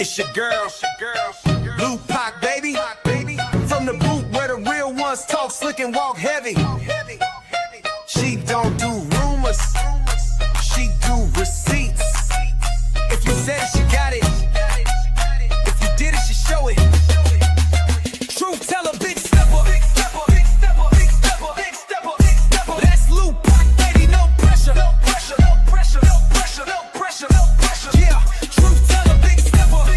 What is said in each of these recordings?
It's your girl, Blue Pac, baby. From the boot where the real ones talk slick and walk heavy. She don't do rumors, she do receipts. If you said it, she got it. If you did it, she show it. Truth teller, big stepper. That's Blue Pac, baby, no pressure. Yeah, truth teller, big stepper.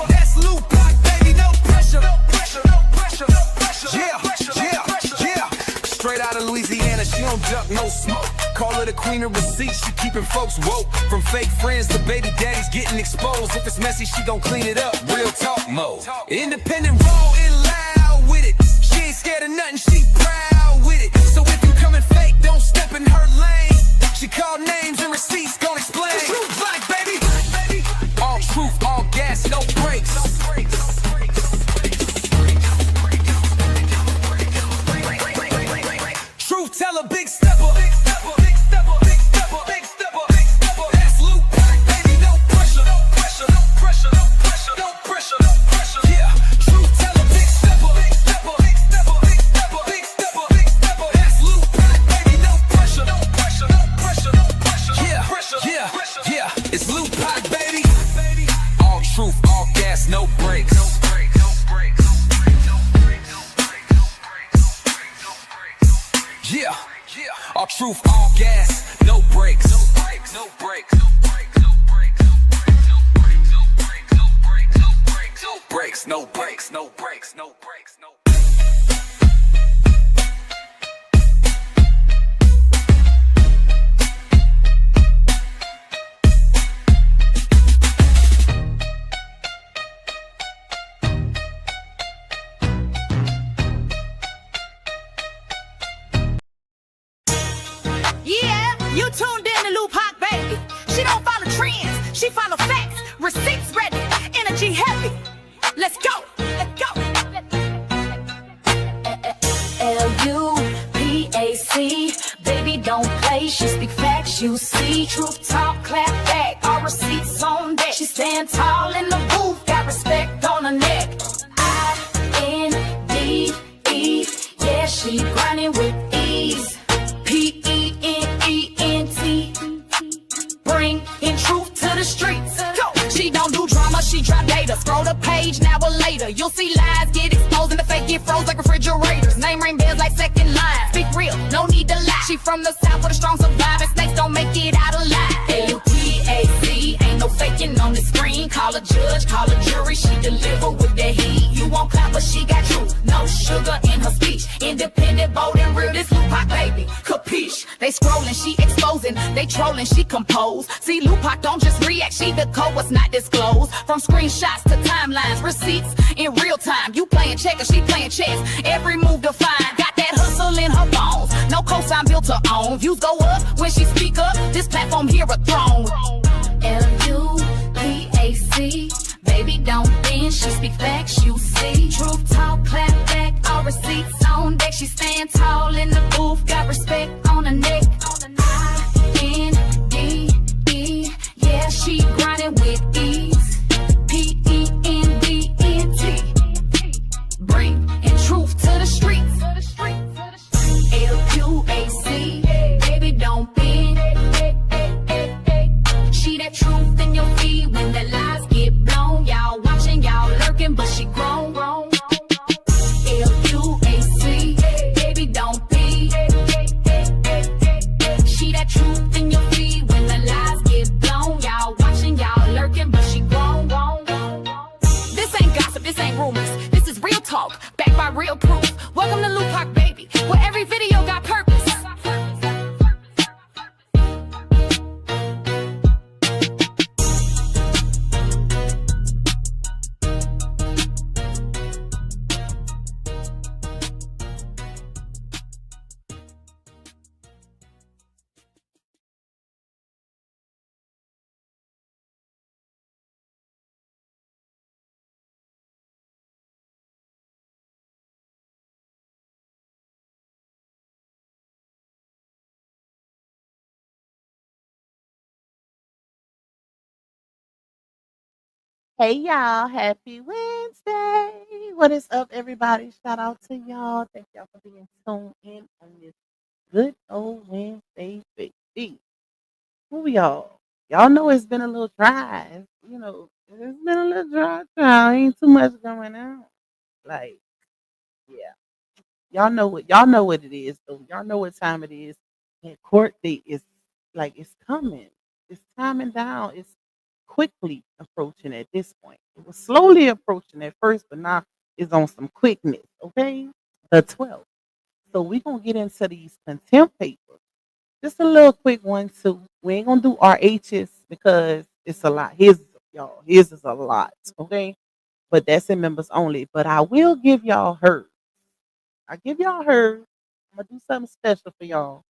That's Blue Pac, baby, no pressure. Yeah. Straight out of Louisiana, she don't duck, no smoke. Call her the queen of receipts, she keeping folks woke. From fake friends to baby daddies getting exposed. If it's messy, she gon' clean it up. Real talk mode. Independent, raw and loud with it. She ain't scared of nothing, she proud with it. So if you coming fake, don't step in her lane. She call names and receipts, gon' explain. Truth like, baby. All truth, all gas, no brakes. Truth teller, big stepper. That's Blue Pac, baby, no pressure. Yeah, truth teller, big stepper. That's Blue Pac, baby, no pressure. Yeah, it's Blue Pac, baby. All truth, all gas, no brakes. Yeah, all truth, all gas, no brakes. No brakes. Yeah, you tuned in to Blue Pac, baby. She don't follow trends, she follow facts. Receipts ready, energy heavy. Let's go. L-U-P-A-C, baby don't play, she speak facts, you see. Truth talk, clap back, all receipts on deck. She stand tall in the booth, got respect on her neck. I-N-D-E, yeah, she grinding with ease. P-E-N-E-N-T, bring in truth to the streets. Go. She don't do drama, she drop data. Scroll the page, now or later. You'll see lies get exposed and the fake get froze like refrigerators. Name ring bells like second line. Speak real, no need to lie. She from the south with a strong surviving. Snakes don't make it out alive. L-U-P-A-C, ain't no faking on the screen. Call a judge, call a jury, she deliver with the heat. You won't clap, but she got truth, no sugar in her speech. Independent, bold and real, this Blue Pac, baby, capiche? They scrolling, she exposing. They trolling, she compose. See, Blue Pac don't just react, she decode what's not disclosed. From screenshots to timelines, receipts in real time. You playing checkers, she playing chess. Every move defined, got that hustle in her bones. No cosign built to own. Views go up when she speak up. This platform here a throne. L-U-P-A-C, baby don't bend, she speak facts, you see. Truth talk, clap back, all receipts on deck. She stand tall in the booth, got respect on her neck. I-N-D-E, yeah, she grinding with ease. P-E-N-D-N-T, bring in truth to the streets. L-U-A-C, baby don't bend. She that truth in your feed when the lies get blown. Y'all watching, y'all lurking, but she grown. L-U-A-C, baby don't be. Hey y'all, happy Wednesday. What is up, everybody? Shout out to y'all. Thank y'all for being tuned in on this good old Wednesday, baby. Who y'all? Y'all know it's been a little dry. It's been a little dry. Ain't too much going on. Like, yeah. Y'all know what it is, though. Y'all know what time it is. And court date is like it's coming. It's timing down. It's quickly approaching at this point. It was slowly approaching at first, but now it's on some quickness. Okay, the 12th. So we're gonna get into these contempt papers. Just a little quick one too. We ain't gonna do RHs because it's a lot. His is a lot. Okay, but that's in members only. But I will give y'all hers. I give y'all hers. I'm gonna do something special for y'all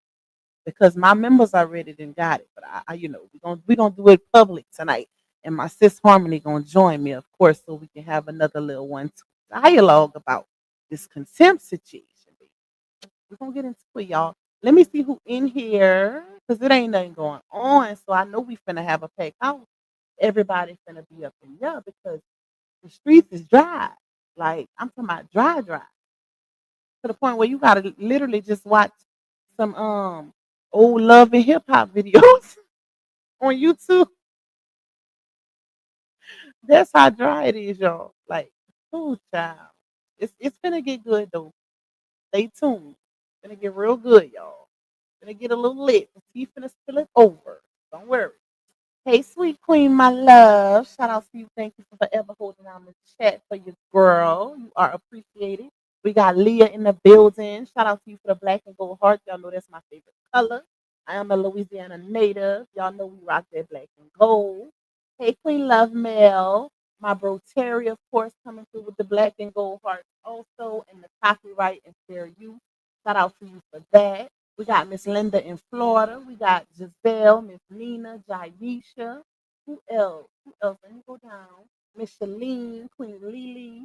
because my members already done got it. But we're gonna do it public tonight, and my sis Harmony gonna join me, of course, so we can have another little one to dialogue about this contempt situation. We're gonna get into it, y'all. Let me see who in here because it ain't nothing going on. So I know we finna have a packed house. Everybody finna be up in here because the streets is dry. Like I'm talking about dry to the point where you gotta literally just watch some old love and hip hop videos on YouTube. That's how dry it is, y'all. Like, oh child. It's gonna get good though. Stay tuned. It's gonna get real good, y'all. It's gonna get a little lit. The tea finna spill it over. Don't worry. Hey, sweet queen, my love. Shout out to you. Thank you for forever holding down the chat for your girl. You are appreciated. We got Leah in the building. Shout out to you for the black and gold heart. Y'all know that's my favorite color. I am a Louisiana native. Y'all know we rock that black and gold. Hey, Queen Love Mel. My bro Terry, of course, coming through with the black and gold hearts also, and the copyright and fair use. Shout out to you for that. We got Miss Linda in Florida. We got Giselle, Miss Nina, Jaisha. Who else? Who else? Let me go down. Miss Shalene, Queen Lily.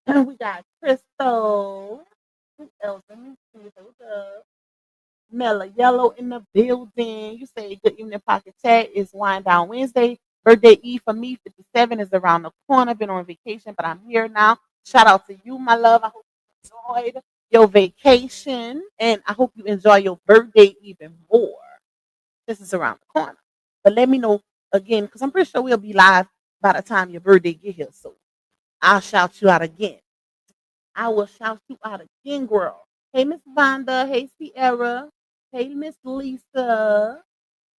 We got Crystal. Who else? Let me see. Hold up. Mella Yellow in the building. You say good evening, Pocket Chat. It's Wind Down Wednesday. Birthday Eve for me, 57 is around the corner. Been on vacation, but I'm here now. Shout out to you, my love. I hope you enjoyed your vacation, and I hope you enjoy your birthday even more. This is around the corner. But let me know again, because I'm pretty sure we'll be live by the time your birthday get here. So I'll shout you out again. I will shout you out again, girl. Hey, Miss Vonda. Hey, Sierra. Hey, Miss Lisa.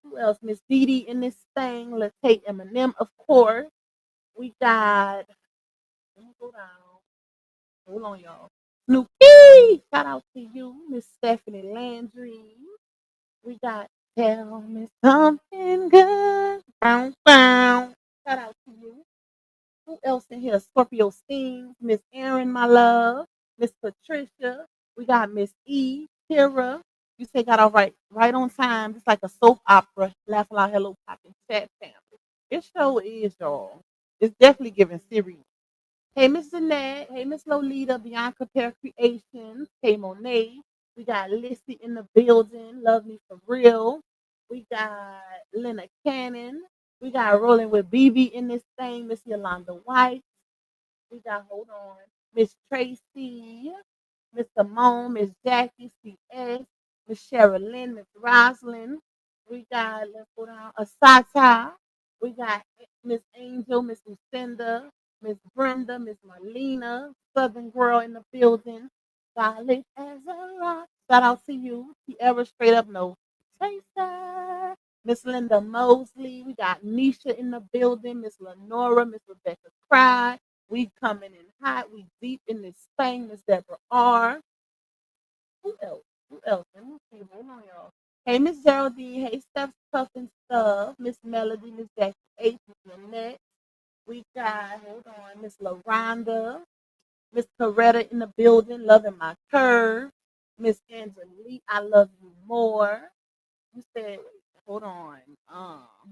Who else? Miss Dee Dee in this thing. Let's take Eminem, of course. We got, let me go down. Hold on, y'all. Snooki. Shout out to you, Miss Stephanie Landry. We got Tell Me Something Good. Bow, bow. Shout out to you. Who else in here? Scorpio Stings, Miss Erin, my love, Miss Patricia. We got Miss E, Kira. You say got all right on time. It's like a soap opera. Laugh Loud, Hello Pop, and Chat family. It show is, y'all. It's definitely giving serious. Hey, Miss Jeanette. Hey, Miss Lolita, Bianca Pear Creations. Hey, Monet. We got Lissy in the building. Love Me For Real. We got Lena Cannon. We got Rolling with BB in this thing. Miss Yolanda White. We got, hold on, Miss Tracy, Miss Simone, Miss Jackie, CS, Miss Sherilyn, Miss Roslyn. We got, let's go down, Asata. We got Miss Angel, Miss Lucinda, Miss Brenda, Miss Marlena, Southern Girl in the building. Solid as a rock. Shout out to you. Sierra straight up no chaser. Miss Linda Mosley. We got Nisha in the building. Miss Lenora, Miss Rebecca Cry. We coming in hot. We deep in this thing. Miss Deborah R. Who else? Who else? Let me see. Hold on, y'all. Hey, Miss Geraldine. Hey, Steph Stuff and Stuff. Miss Melody. Miss Jackie H. Miss Lynette. We got, hold on, Miss LaRonda. Miss Coretta in the building. Loving my curve. Miss Angelique. I love you more. You said, hold on.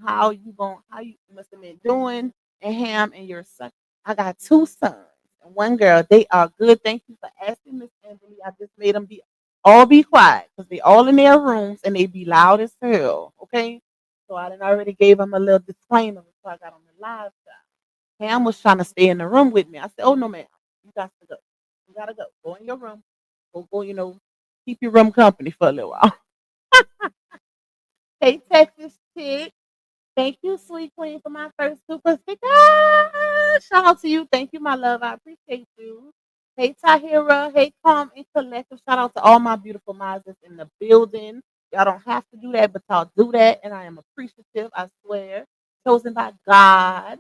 How you must have been doing and Ham and your son. I got two sons and one girl. They are good. Thank you for asking, Miss Emily. I just made them be quiet because they all in their rooms and they be loud as hell. Okay. So I done already gave them a little disclaimer before I got on the live side. Pam was trying to stay in the room with me. I said, "Oh no, ma'am, you got to go. You gotta go. Go in your room. Go. Keep your room company for a little while." Hey, Texas chick. Thank you, sweet queen, for my first super sticker. Shout out to you. Thank you, my love. I appreciate you. Hey, Tahira. Hey, Calm and Collective. Shout out to all my beautiful minds that's in the building. Y'all don't have to do that, but y'all do that. And I am appreciative, I swear. Chosen by God.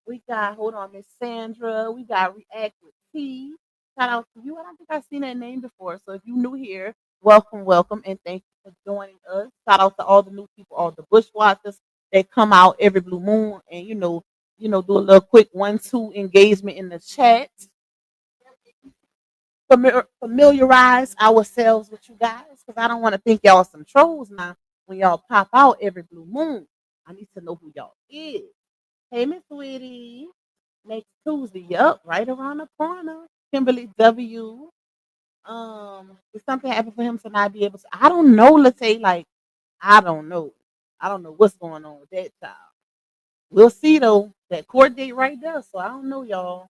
We got, hold on, Miss Sandra. We got React with T. Shout out to you. I don't think I've seen that name before. So if you're new here, welcome, welcome. And thank you for joining us. Shout out to all the new people, all the bushwalkers. They come out every blue moon and do a little quick 1-2 engagement in the chat. Familiarize ourselves with you guys because I don't want to think y'all some trolls now when y'all pop out every blue moon. I need to know who y'all is. Hey, Miss Sweetie. Next Tuesday, yup, right around the corner. Kimberly W. Did something happen for him to not be able to? I don't know. Let's say like I don't know. I don't know what's going on with that child. We'll see though. That court date right there. So I don't know, y'all.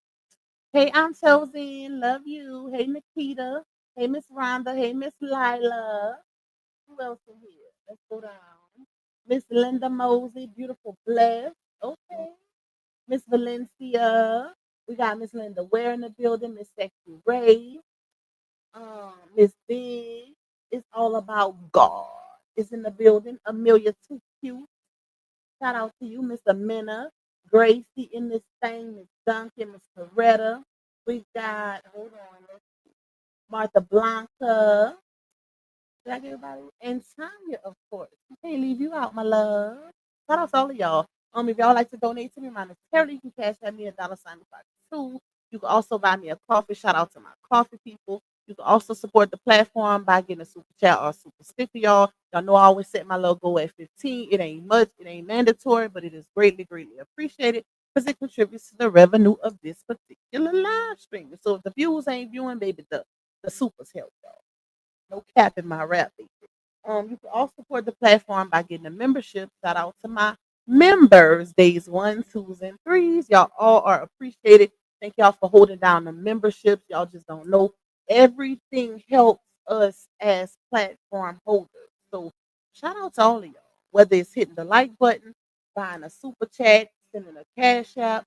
Hey, I'm Chosen. Love you. Hey, Nikita. Hey, Miss Rhonda. Hey, Miss Lila. Who else in here? Let's go down. Miss Linda Mosey. Beautiful Bless. Okay. Miss Valencia. We got Miss Linda Ware in the building. Miss Sexy Ray. Miss Big. It's all about God. Is in the building. Amelia Too Cute. Shout out to you, Miss Amina, Gracie in this thing, Miss Duncan, Miss Coretta. We got, hold on, Martha Blanca. Did I get everybody? And Tanya, of course. I can't leave you out, my love. Shout out to all of y'all. If y'all like to donate to me monetarily, you can cash at me $sign too. You can also buy me a coffee. Shout out to my coffee people. You can also support the platform by getting a super chat or a super sticker, y'all. Y'all know I always set my little goal at 15. It ain't much, it ain't mandatory, but it is greatly, greatly appreciated because it contributes to the revenue of this particular live stream. So if the viewers ain't viewing, baby, the supers help, y'all. No cap in my rap. You can also support the platform by getting a membership. Shout out to my members, days 1, 2s, and 3s. Y'all all are appreciated. Thank y'all for holding down the memberships. Y'all just don't know. Everything helps us as platform holders. So shout out to all of y'all. Whether it's hitting the like button, buying a super chat, sending a cash app,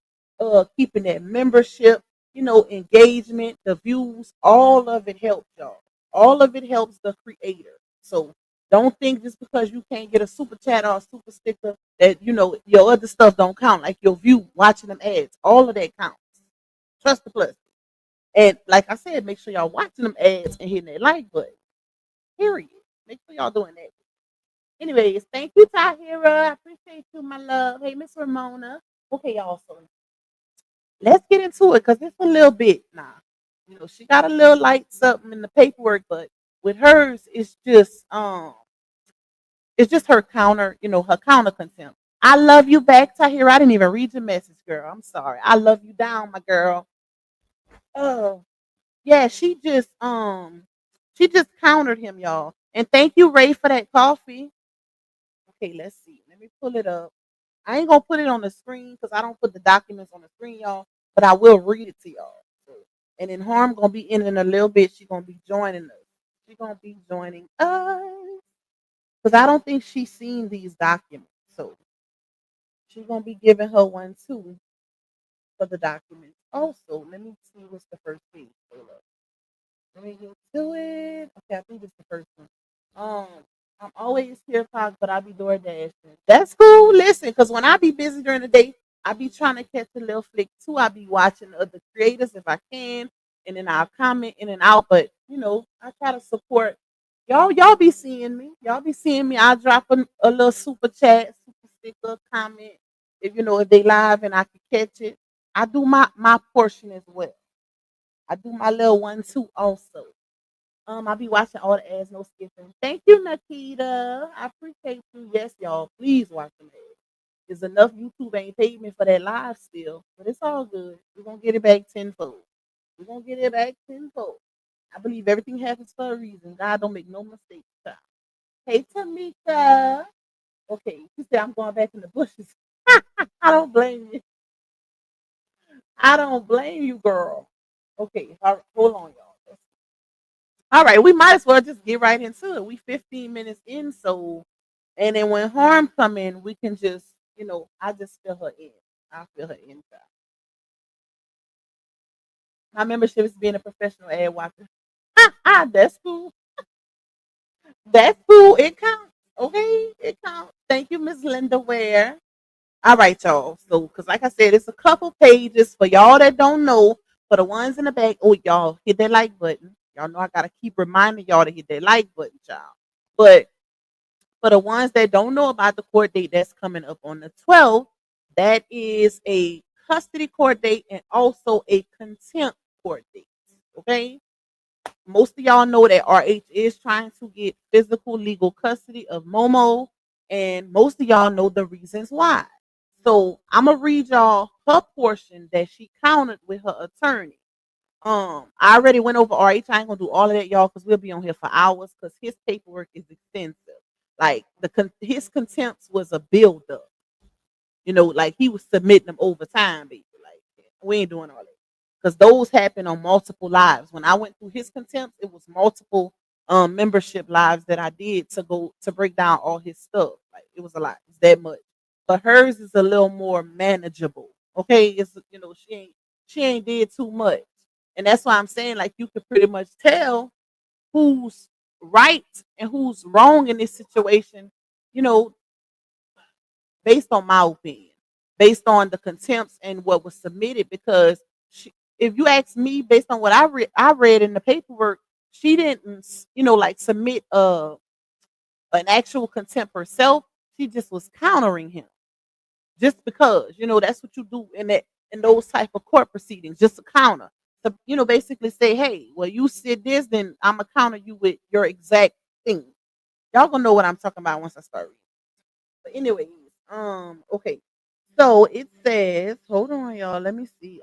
keeping that membership, engagement, the views, all of it helps y'all. All of it helps the creator. So don't think just because you can't get a super chat or a super sticker that your other stuff don't count, like your view, watching them ads. All of that counts. Trust the plus. And like I said, make sure y'all watching them ads and hitting that like button. Period. Make sure y'all doing that. Anyways, thank you, Tahira. I appreciate you, my love. Hey, Miss Ramona. Okay, y'all. So let's get into it because it's a little bit now. She got a little light something in the paperwork, but with hers, it's just her counter, her counter contempt. I love you back, Tahira. I didn't even read your message, girl. I'm sorry. I love you down, my girl. Oh, yeah, she just countered him, y'all. And thank you, Ray, for that coffee. Okay, let's see. Let me pull it up. I ain't gonna put it on the screen because I don't put the documents on the screen, y'all. But I will read it to y'all. And then Harm gonna be in a little bit. She gonna be joining us. She gonna be joining us because I don't think she's seen these documents. So she's gonna be giving her one too for the documents. Also, let me see what's the first page. Hold up. Let me get to it. Okay, I think it's the first one. Um, I'm always here, Fox, but I be door dashing. That's cool. Listen, because when I be busy during the day, I be trying to catch a little flick too. I be watching other creators if I can, and then I'll comment in and out. But I try to support y'all. Y'all be seeing me. Y'all be seeing me. I drop a little super chat, super sticker, comment if they live and I can catch it. I do my portion as well. I do my little one too also. I'll be watching all the ads, no skipping. Thank you, Nikita. I appreciate you. Yes, y'all. Please watch them ads. There's enough YouTube ain't paid me for that live still, but it's all good. We're gonna get it back tenfold. We're gonna get it back tenfold. I believe everything happens for a reason. God don't make no mistakes. Child. Hey, Tamika. Okay, you said I'm going back in the bushes. I don't blame you. I don't blame you, girl. Okay, all right, hold on, y'all. All right, we might as well just get right into it. We 15 minutes in, so and then when harm come in, we can just, I just fill her in. I feel her inside. My membership is being a professional ad watcher. That's cool. That's cool. It counts. Okay, it counts. Thank you, Miss Linda Ware. All right, y'all. So, because like I said, it's a couple pages for y'all that don't know. For the ones in the back, oh, y'all hit that like button. Y'all know I gotta keep reminding y'all to hit that like button, y'all. But for the ones that don't know about the court date that's coming up on the 12th, that is a custody court date and also a contempt court date. Okay. Most of y'all know that RH is trying to get physical legal custody of Momo, and most of y'all know the reasons why. So I'm gonna read y'all her portion that she countered with her attorney. I already went over RH. I ain't gonna do all of that, y'all, because we'll be on here for hours. Because his paperwork is extensive. Like his contempts was a build up. Like he was submitting them over time, baby. Like we ain't doing all that because those happen on multiple lives. When I went through his contempt, it was multiple membership lives that I did to go to break down all his stuff. Like it was a lot. It's that much. But hers is a little more manageable. Okay, it's she ain't did too much, and that's why I'm saying like you could pretty much tell who's right and who's wrong in this situation. You know, based on my opinion, based on the contempts and what was submitted. Because if you ask me, based on what I read in the paperwork, she didn't, like submit an actual contempt herself. She just was countering him, just because that's what you do in those type of court proceedings, just a counter. To basically say, hey, well, you said this, then I'm gonna counter you with your exact thing. Y'all gonna know what I'm talking about once I start reading. But anyways, okay. So it says, hold on, y'all. Let me see.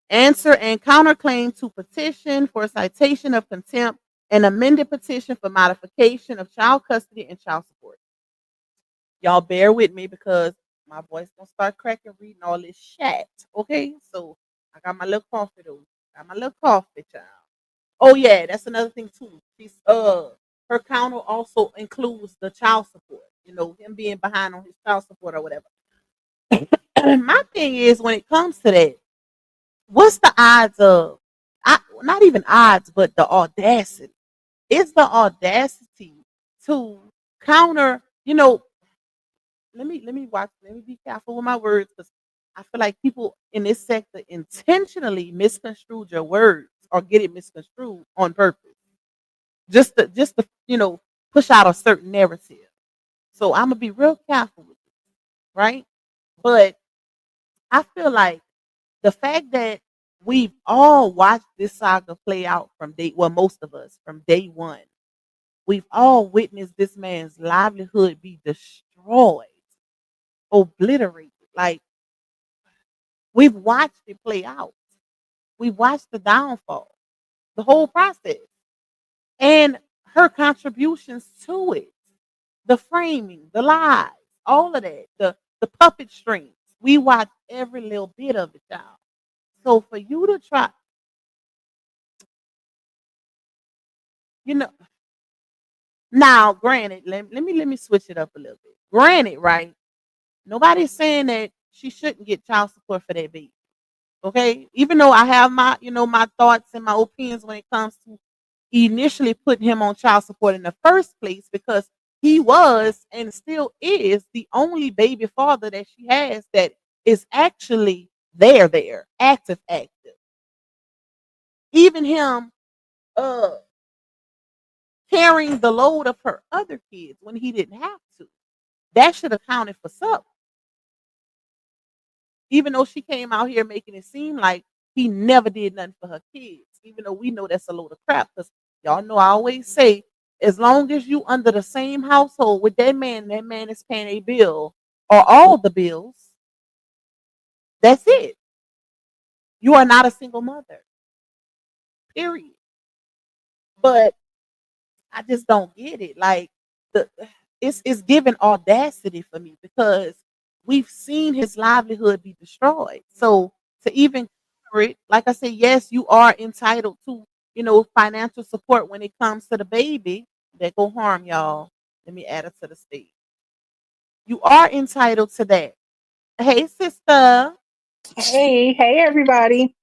Answer and counterclaim to petition for citation of contempt and amended petition for modification of child custody and child support. Y'all bear with me because my voice gonna start cracking reading all this chat. Okay, so I got my little coffee though. Got my little coffee, child. Oh yeah, that's another thing too. She's her counter also includes the child support. Him being behind on his child support or whatever. My thing is when it comes to that, what's the odds of not even odds, but the audacity? It's the audacity to counter, let me be careful with my words because I feel like people in this sector intentionally misconstrue your words or get it misconstrued on purpose. Just to push out a certain narrative. So I'm gonna be real careful with this, right? But I feel like the fact that we've all watched this saga play out from most of us from day one, we've all witnessed this man's livelihood be destroyed, obliterated. Like we've watched it play out. We've watched the downfall, the whole process, and her contributions to it, the framing, the lies, all of that, the puppet strings. We watch every little bit of it, y'all. So for you to try, you know, now granted, let me switch it up a little bit. Granted, right? Nobody's saying that she shouldn't get child support for that baby. Okay, even though I have my thoughts and my opinions when it comes to initially putting him on child support in the first place, because he was and still is the only baby father that she has that is actually there, active. Even him uh carrying the load of her other kids when he didn't have to. That should have counted for something. Even though she came out here making it seem like he never did nothing for her kids, even though we know that's a load of crap. Because y'all know I always say, as long as you under the same household with that man is paying a bill or all the bills. That's it. You are not a single mother. Period. But I just don't get it. Like the it's given audacity for me because we've seen his livelihood be destroyed. So to even cover it, like I said, yes, you are entitled to, financial support when it comes to the baby that go harm y'all. Let me add it to the stage. You are entitled to that. Hey, sister, Hey, everybody.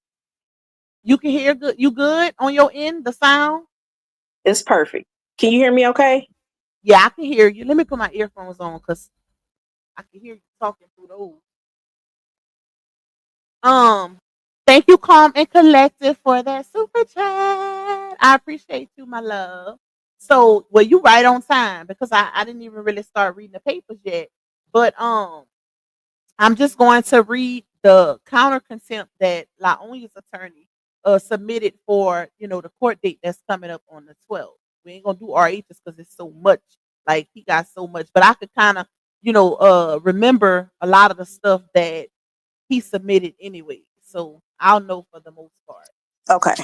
you can hear good. You good on your end? The sound? It's perfect. Can you hear me okay? Yeah, I can hear you. Let me put my earphones on because I can hear you talking through those. Um, Thank you, Calm and Collective, for that super chat. I appreciate you, my love. So, well, you right on time because I didn't even really start reading the papers yet. But I'm just going to read the counter contempt that La Onya's attorney submitted for, the court date that's coming up on the 12th. We ain't gonna do RHs because it's so much. Like he got so much, but I could kind of, remember a lot of the stuff that he submitted anyway. So I'll know for the most part. Okay.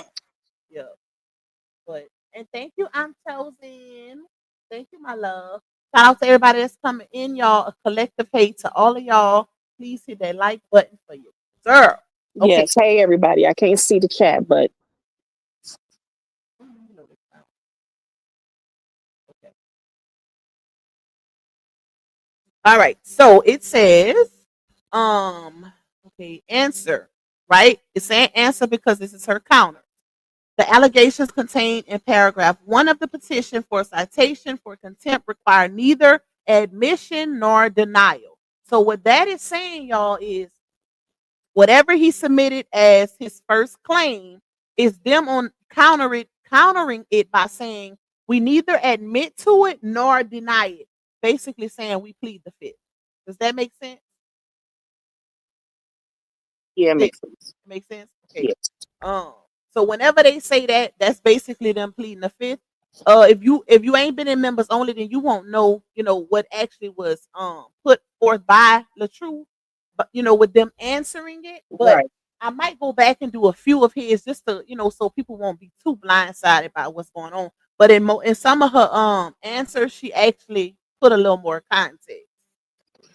Yeah. But and thank you, I'm chosen. Thank you, my love. Shout out to everybody that's coming in, y'all. A collective hate to all of y'all. Please hit that like button for you. Girl. Okay. Yes. Hey, everybody. I can't see the chat, but Okay. All right. So it says, okay, answer, right? It's saying answer because this is her counter. The allegations contained in paragraph 1 of the petition for citation for contempt require neither admission nor denial. So what that is saying, y'all, is whatever he submitted as his first claim is them on countering it by saying we neither admit to it nor deny it. Basically saying we plead the fifth. Does that make sense? yeah, it Yeah. makes sense. Make sense? Okay. Yeah. Um, so whenever they say that, that's basically them pleading the fifth. If you ain't been in members only, then you won't know, what actually was put forth by Latrue, but with them answering it. But Right. I might go back and do a few of his just to, so people won't be too blindsided by what's going on. But in some of her answers, she actually put a little more context.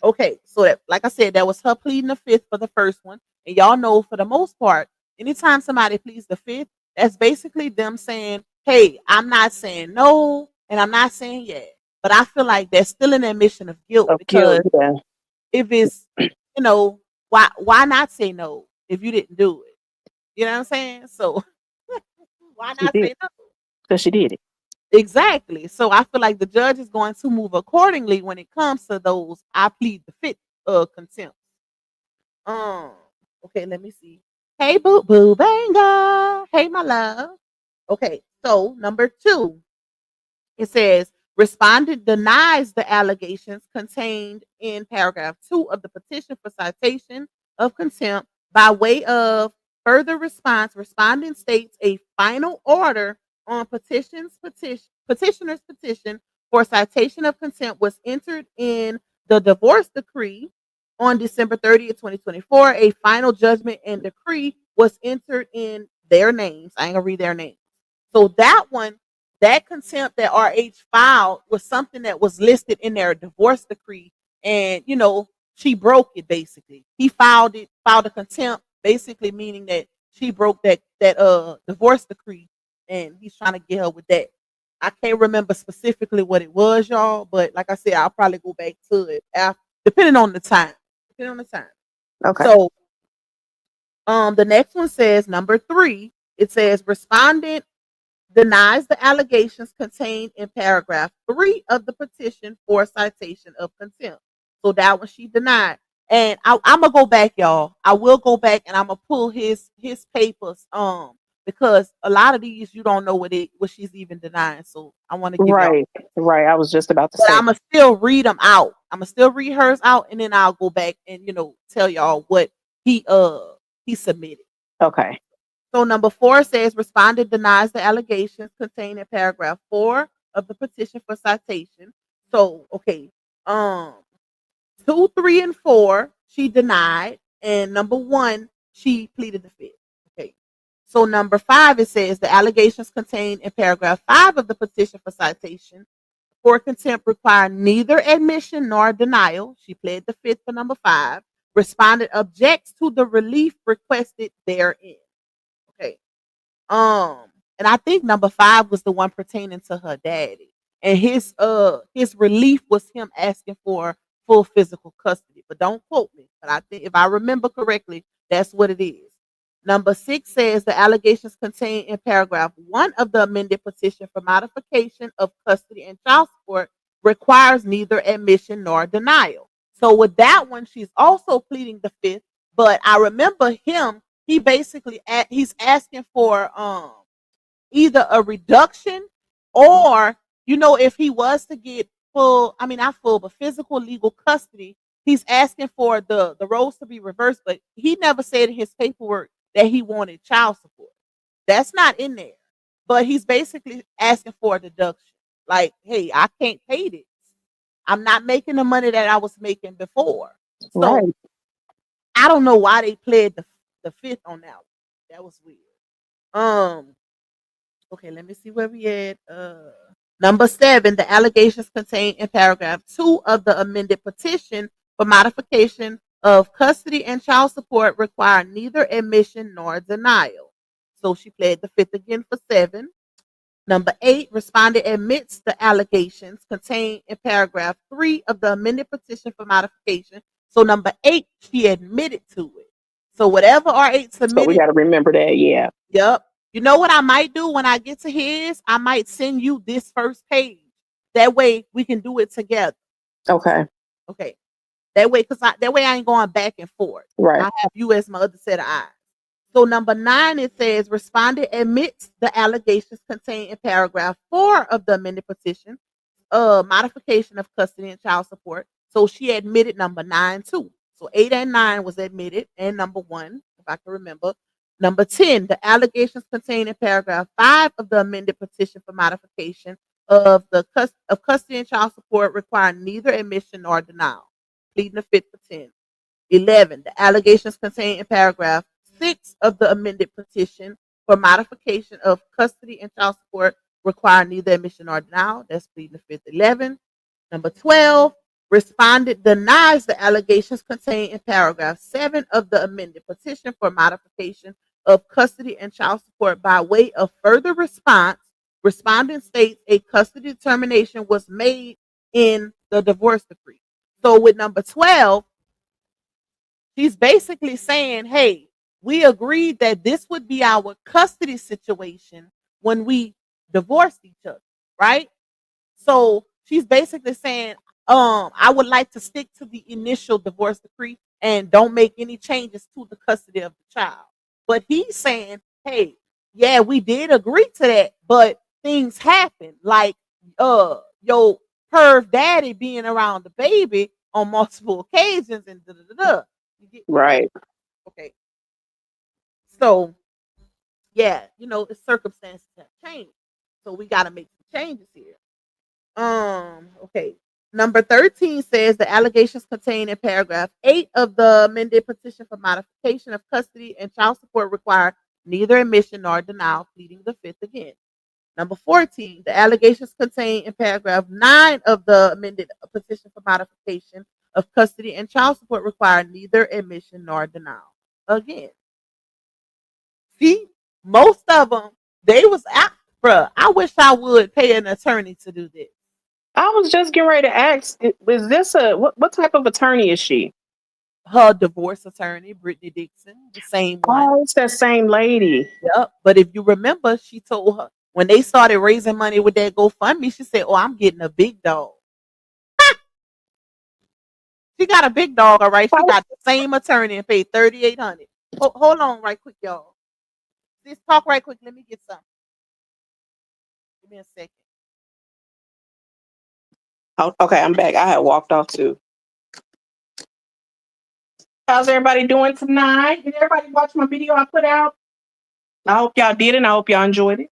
Okay, so that, like I said, that was her pleading the fifth for the first one. And y'all know for the most part, anytime somebody pleads the fifth, that's basically them saying, hey, I'm not saying no and I'm not saying yeah. But I feel like that's still an admission of guilt Of guilt. because Yeah. if it's, why not say no if you didn't do it? You know what I'm saying? So why She not did. say no? Because she did it. Exactly. So I feel like the judge is going to move accordingly when it comes to those I plead the fifth contempt. Um, okay, let me see. Hey, boo boo banga. Hey, my love. Okay, so number 2, it says respondent denies the allegations contained in paragraph 2 of the petition for citation of contempt. By way of further response, respondent states a final order on petitioner's petition for citation of contempt was entered in the divorce decree on December 30th, 2024. A final judgment and decree was entered in their names. I ain't gonna read their names. So that one, that contempt that RH filed was something that was listed in their divorce decree, and she broke it. Basically, he filed a contempt, basically meaning that she broke that divorce decree, and he's trying to get her with that. I can't remember specifically what it was, y'all, but like I said, I'll probably go back to it after, depending on the time. Depending on the time. Okay. So, the next one says number 3. It says respondent denies the allegations contained in paragraph 3 of the petition for citation of contempt. So that one she denied. And I'm gonna go back, y'all. I will go back and I'm gonna pull his papers, because a lot of these you don't know what she's even denying. So I want to give y'all, Right. Right. I was just about to but say. I'm gonna still read them out. I'm gonna still read hers out, and then I'll go back and tell y'all what he submitted. Okay. So number 4 says respondent denies the allegations contained in paragraph 4 of the petition for citation. So okay, um, 2, 3, and 4 she denied, and number 1 she pleaded the fifth. Okay. So number 5, it says the allegations contained in paragraph 5 of the petition for citation for contempt require neither admission nor denial. She pled the fifth for number 5. Respondent objects to the relief requested therein. Okay. Um, and I think number 5 was the one pertaining to her daddy. And his relief was him asking for full physical custody. But don't quote me. But I think if I remember correctly, that's what it is. Number 6 says the allegations contained in paragraph 1 of the amended petition for modification of custody and child support requires neither admission nor denial. So with that one, she's also pleading the fifth. But I remember him. He basically he's asking for either a reduction or if he was to get full, I mean not full, but physical legal custody, he's asking for the roles to be reversed. But he never said in his paperwork that he wanted child support. That's not in there. But he's basically asking for a deduction. Like, hey, I can't pay this. I'm not making the money that I was making before. So Right. I don't know why they pled the fifth on that one. That was weird. Um, okay, let me see where we at. Number 7, the allegations contained in paragraph 2 of the amended petition for modification of custody and child support require neither admission nor denial. So she pled the fifth again for 7. Number 8, respondent admits the allegations contained in paragraph 3 of the amended petition for modification. So number 8, she admitted to it. So whatever R8 So we submitted, got to remember that. Yeah. yep. You know what I might do when I get to his? I might send you this first page. That way we can do it together. Okay. Okay. That way, that way I ain't going back and forth. Right. I have you as my other set of eyes. So number 9, it says respondent admits the allegations contained in paragraph 4 of the amended petition, modification of custody and child support. So she admitted number 9 too. So 8 and 9 was admitted, and number 1, if I can remember. Number 10, the allegations contained in paragraph 5 of the amended petition for modification of custody and child support require neither admission nor denial. Pleading the fifth for 10. 11, the allegations contained in paragraph 6 of the amended petition for modification of custody and child support require neither admission nor denial. That's pleading the fifth. 11. Number 12, respondent denies the allegations contained in paragraph 7 of the amended petition for modification of custody and child support by way of further response. Respondent states a custody determination was made in the divorce decree. So with number 12, she's basically saying, hey, we agreed that this would be our custody situation when we divorced each other, right? So she's basically saying, I would like to stick to the initial divorce decree and don't make any changes to the custody of the child. But he's saying, hey, yeah, we did agree to that, but things happen. Like your perv daddy being around the baby on multiple occasions and da da da da. Right. Okay. So yeah, the circumstances have changed. So we gotta make some changes here. Okay. Number 13 says the allegations contained in paragraph 8 of the amended petition for modification of custody and child support require neither admission nor denial, pleading the fifth again. Number 14, the allegations contained in paragraph 9 of the amended petition for modification of custody and child support require neither admission nor denial. Again, see, most of them, they was out, bruh. I wish I would pay an attorney to do this. I was just getting ready to ask, is this what type of attorney is she? Her divorce attorney, Brittany Dixon, the same one. Oh, it's that same lady. Yep. But if you remember, she told her when they started raising money with that GoFundMe, she said, "Oh, I'm getting a big dog." She got a big dog, all right. She got the same attorney and paid $3,800. Hold on, right quick, y'all. Just talk right quick. Let me get some. Give me a second. Oh, okay, I'm back. I had walked off too. How's everybody doing tonight? Did everybody watch my video I put out? I hope y'all did, and I hope y'all enjoyed it.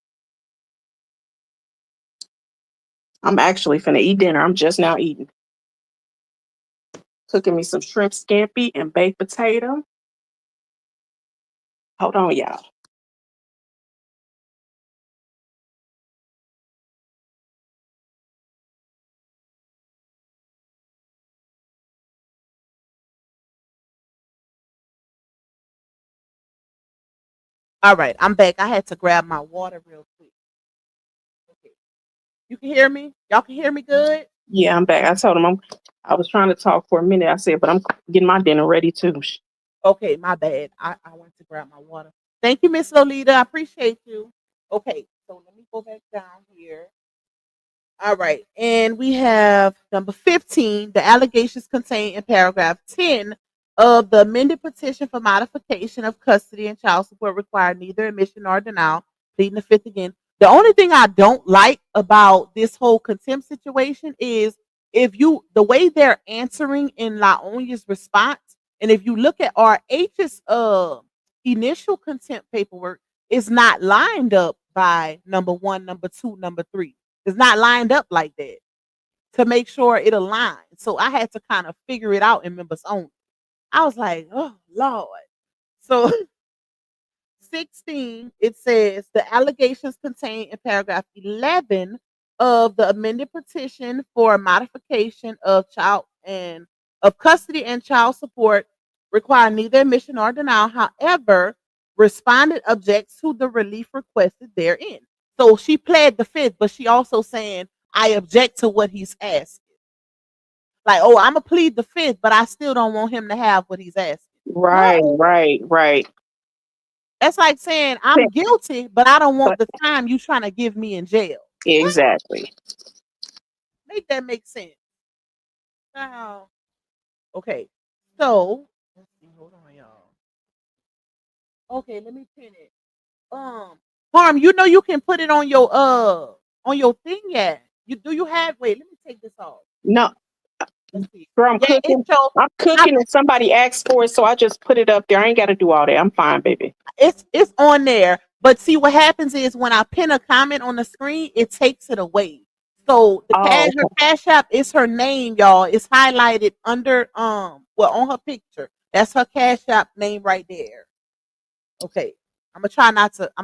I'm actually finna eat dinner. I'm just now eating. Cooking me some shrimp scampi and baked potato. Hold on, y'all. All right, I'm back. I had to grab my water real quick. Okay. You can hear me? Y'all can hear me good? Yeah, I'm back. I told him I was trying to talk for a minute. I said, but I'm getting my dinner ready too. Okay, my bad. I went to grab my water. Thank you, Miss Lolita. I appreciate you. Okay, so let me go back down here. All right. And we have number 15. The allegations contained in paragraph 10 of the amended petition for modification of custody and child support require neither admission nor denial, pleading the fifth again. The only thing I don't like about this whole contempt situation is the way they're answering in La Onya's response, and if you look at RH's initial contempt paperwork, is not lined up by number one, number two, number three. It's not lined up like that to make sure it aligns. So I had to kind of figure it out in members only. I was like, oh Lord. So 16, it says the allegations contained in paragraph 11 of the amended petition for modification of child and of custody and child support require neither admission nor denial. However, respondent objects to the relief requested therein. So she pled the fifth, but she also saying, I object to what he's asking. Like, oh, I'm gonna plead the fifth, but I still don't want him to have what he's asking. Right, No, right. that's like saying I'm guilty, but I don't want But the time you trying to give me in jail. What? exactly. Make that make sense. Now, okay. So let's see. Hold on, y'all. Okay, let me pin it. Harm, you know you can put it on your thing yet. You have wait, let me take this off. No, Let's see. girl, I'm Yeah, it cooking. shows I'm I, cooking and somebody asked for it, so I just put it up there. I ain't gotta do all that. I'm fine, baby. it's on there. But see what happens is when I pin a comment on the screen, it takes it away. So Oh, her cash app is her name, y'all. It's highlighted under well on her picture. That's her cash app name right there. Okay. I'm gonna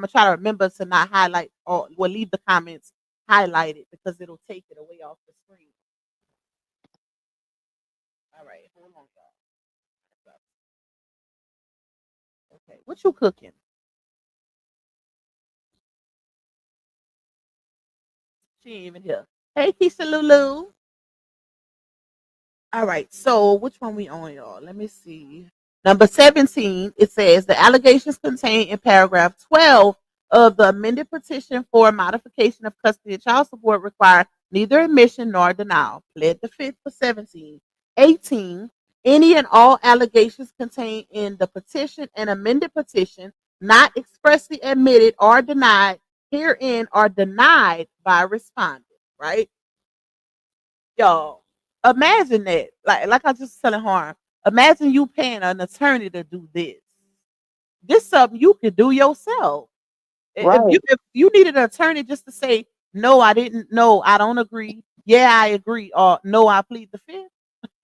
try to remember to not highlight or well leave the comments highlighted because it'll take it away off the screen. All right, hold on, y'all. Okay, what you cooking? She ain't even here. Hey, Keisha Lulu. All right, so which one we on, y'all? Let me see. Number 17, it says the allegations contained in paragraph 12 of the amended petition for modification of custody and child support require neither admission nor denial. Pled the fifth for 17. 18, any and all allegations contained in the petition and amended petition not expressly admitted or denied herein are denied by respondent, right? Y'all, imagine that. Like I just telling Harm, imagine you paying an attorney to do this. This something you could do yourself. right. If you needed an attorney just to say, no, I didn't, no, I don't agree. Yeah, I agree, or no, I plead the fifth.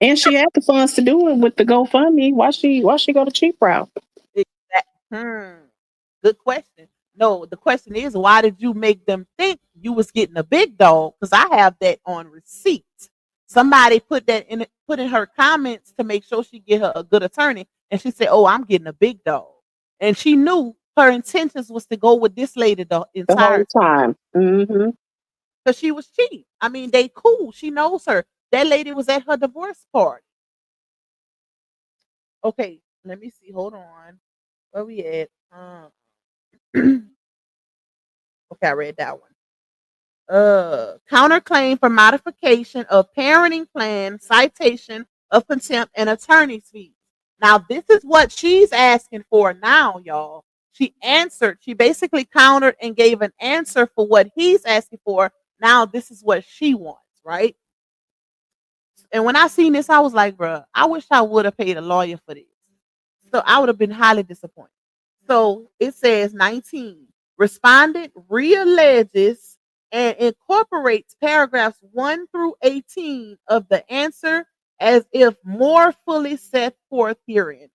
And she had the funds to do it with the GoFundMe. Why she go the cheap route? Exact- Hmm. Good question. No, the question is, why did you make them think you was getting a big dog? Because I have that on receipt. Somebody put in her comments to make sure she get her a good attorney, and she said, "Oh, I'm getting a big dog," and she knew her intentions was to go with this lady the The whole entire time. Mm-hmm. because she was cheap. I mean, they cool. She knows her. That lady was at her divorce party. Okay, let me see. Hold on. Where we at? Okay, I read that one. Counterclaim for modification of parenting plan, citation of contempt, and attorney's fees. Now, this is what she's asking for now, y'all. She answered, she basically countered and gave an answer for what he's asking for. Now, this is what she wants, right? And when I seen this, I was like, bruh, I wish I would have paid a lawyer for this. So I would have been highly disappointed. So it says 19. Respondent realleges and incorporates paragraphs 1 through 18 of the answer as if more fully set forth herein.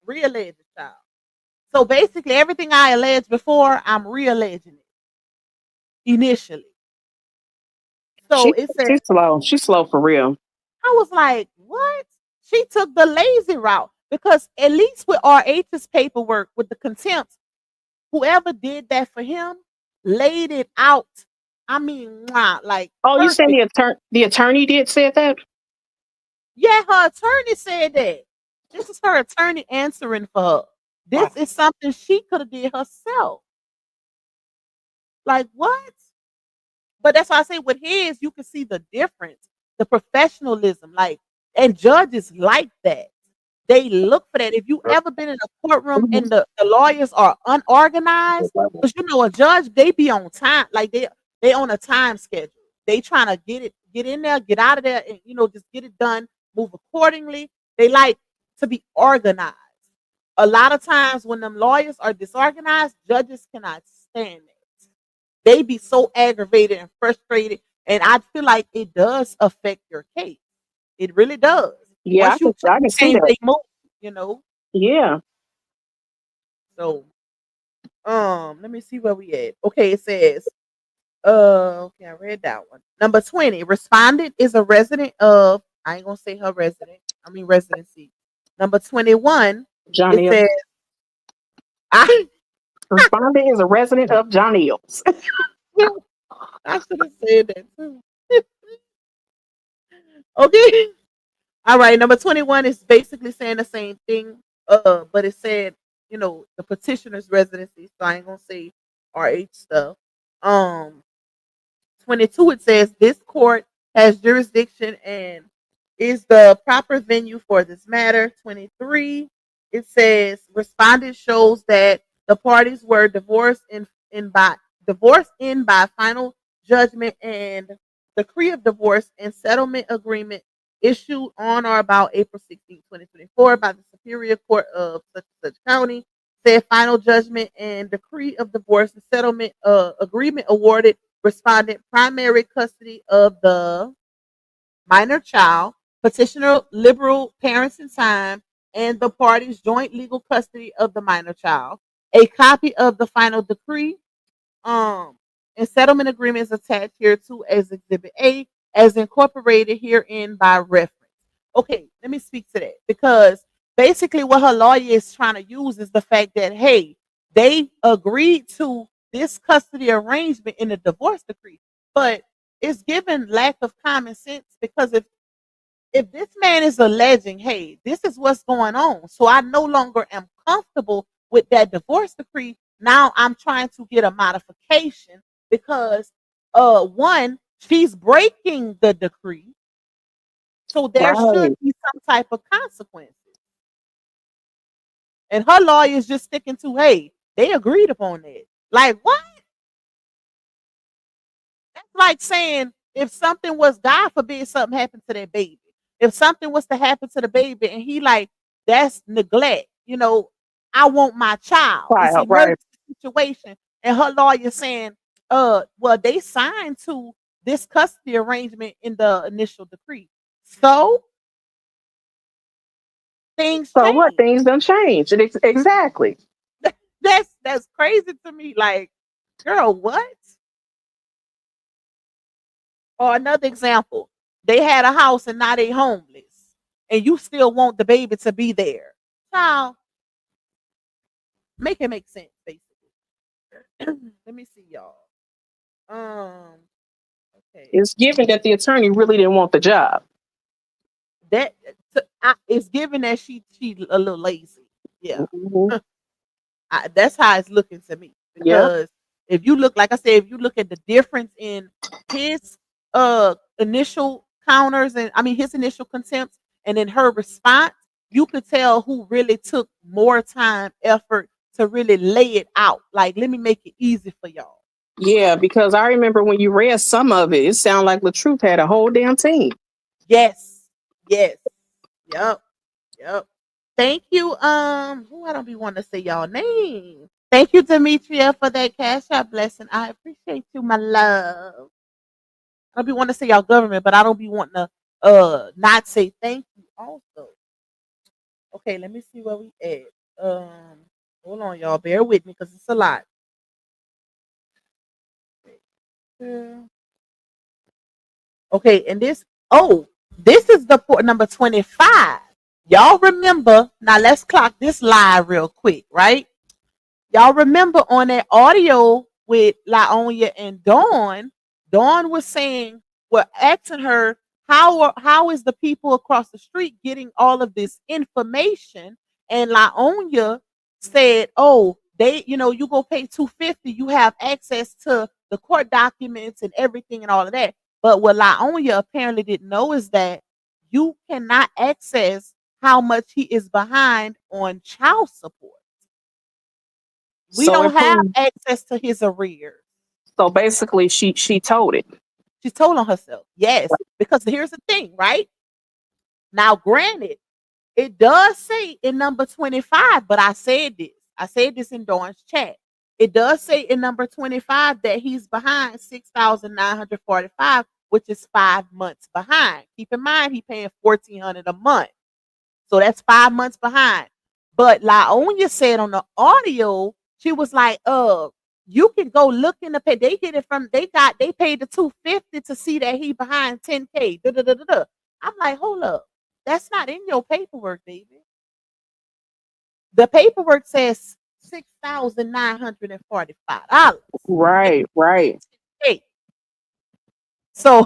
Realleges, child. So basically, everything I alleged before, I'm realleging it initially. So She it says, she's slow. She's slow for real. I was like, what? She took the lazy route Because at least with RH's paperwork, with the contempt, whoever did that for him laid it out. I mean, mwah, like Oh, you saying perfect. the attorney did say that? Yeah, her attorney said that. This is her attorney answering for her. Wow. This is something she could have did herself. Like what? But that's why I say with his, you can see the difference, the professionalism, like, and judges like that. They look for that. If you ever been in a courtroom Mhm. and the lawyers are unorganized, because you know a judge, they be on time, like they on a time schedule. They trying to get in there, get out of there, and just get it done, move accordingly. They like to be organized. A lot of times when them lawyers are disorganized, judges cannot stand it. They be so aggravated and frustrated, and I feel like it does affect your case. It really does. Yeah, Once you I can see change that. they move, you know. Yeah. So let me see where we at. Okay, it says, okay, I read that one. Number 20, respondent is a resident of, I ain't gonna say her resident, I mean residency. Number 21, it Johnny, says, I respondent is a resident of Johnny Hills. I should have said that too. Okay. All right, number 21 is basically saying the same thing, but it said, the petitioner's residency, so I ain't gonna say RH stuff. Um, 22, it says this court has jurisdiction and is the proper venue for this matter. 23, it says respondent shows that the parties were divorced in by final judgment and decree of divorce and settlement agreement issued on or about April 16, 2024 by the Superior Court of such and such county. Said final judgment and decree of divorce and settlement agreement awarded respondent primary custody of the minor child, petitioner liberal parents in time, and the parties joint legal custody of the minor child. A copy of the final decree um and settlement agreement is attached here to as Exhibit A, as incorporated herein by reference. Okay, let me speak to that because basically what her lawyer is trying to use is the fact that hey, they agreed to this custody arrangement in the divorce decree, but it's given lack of common sense because if this man is alleging, hey, this is what's going on, so I no longer am comfortable with that divorce decree. Now I'm trying to get a modification because one, she's breaking the decree, so there should Right. be some type of consequences. And her lawyer is just sticking to, hey, they agreed upon that. Like what? That's like saying if something was, God forbid, something happened to that baby. If something was to happen to the baby and he like, that's neglect. I want my child. It's Right. an Right. emergency situation. And her lawyer saying, well, they signed to this custody arrangement in the initial decree. So things So what? change. Things done changed. Exactly. That's crazy to me. Like, girl, what? Or another example, they had a house and now they homeless, and you still want the baby to be there. Now, make it make sense, basically. Let me see, y'all. Um, okay, It's given that the attorney really didn't want the job. that it's given that she a little lazy. Yeah, Mhm. that's how it's looking to me. Yeah. Because if you look, like I said, if you look at the difference in his initial counters and I mean his initial contempt and then her response, you could tell who really took more time, effort to really lay it out. Like, let me make it easy for y'all. Yeah, because I remember when you read some of it, it sounded like LaTruth had a whole damn team. Yes, yes, yep, yep. Thank you. Who I don't be wanting to say y'all name. Thank you, Demetria, for that cash out blessing. I appreciate you, my love. I don't be wanting to say y'all government, but I don't be wanting to not say thank you also. Okay, let me see where we at. Hold on, y'all. Bear with me because it's a lot. Okay, and this is the port number 25. Y'all remember, now let's clock this live real quick, right? Y'all remember on that audio with Laonia and Dawn was saying, we're asking her, how is the people across the street getting all of this information? And Laonia said, oh, they, you go pay $250, you have access to the court documents and everything and all of that. But what Laonia apparently didn't know is that you cannot access how much he is behind on child support. We So don't it have proved. access to his arrears. So basically, she told it. She's told on herself. Yes. Because here's the thing, right? Now, granted, it does say in number 25, but I said this. I said this in Dawn's chat. It does say in number 25 that he's behind 6,945, which is 5 months behind. Keep in mind, he's paying $1,400 a month. So that's 5 months behind. But Laonia said on the audio, she was like, you can go look in the pay. They get it from they paid the $250 to see that he behind 10K. Da, da, da, da, da. I'm like, hold up. That's not in your paperwork, baby. The paperwork says $6,945. Right, right. Hey. So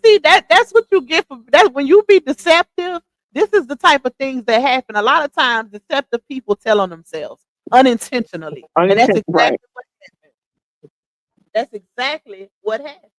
see that's what you get from that when you be deceptive. This is the type of things that happen. A lot of times deceptive people tell on themselves unintentionally. And that's exactly Right. what happened. That's exactly what happened.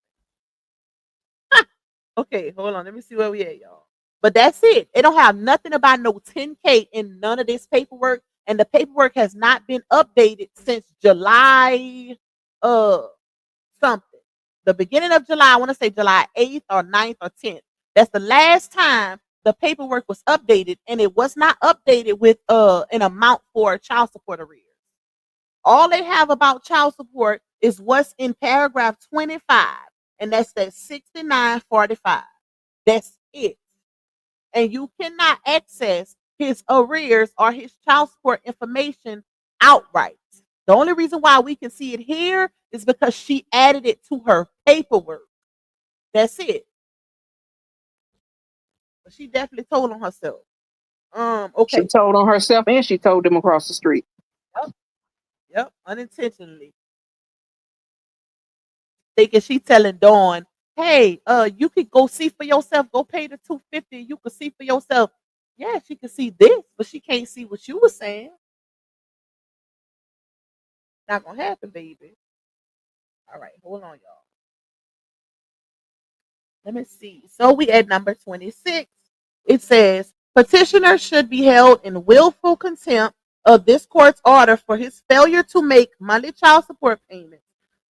Okay, hold on. Let me see where we at, y'all. But that's it. It don't have nothing about no 10K in none of this paperwork. And the paperwork has not been updated since July something. The beginning of July, I want to say July 8th or 9th or 10th. That's the last time the paperwork was updated, and it was not updated with an amount for child support arrears. All they have about child support is what's in paragraph 25, and that's that 6945. That's it. And you cannot access his arrears or his child support information outright. The only reason why we can see it here is because she added it to her paperwork. That's it. But she definitely told on herself. She Okay. told on herself and she told them across the street. Yep. Unintentionally. Thinking she telling Dawn, hey, you could go see for yourself, go pay the $250, you could see for yourself. Yeah, she can see this, but she can't see what you were saying. Not gonna happen, baby. All right, hold on, y'all. Let me see. So we at number 26. It says petitioner should be held in willful contempt of this court's order for his failure to make monthly child support payments,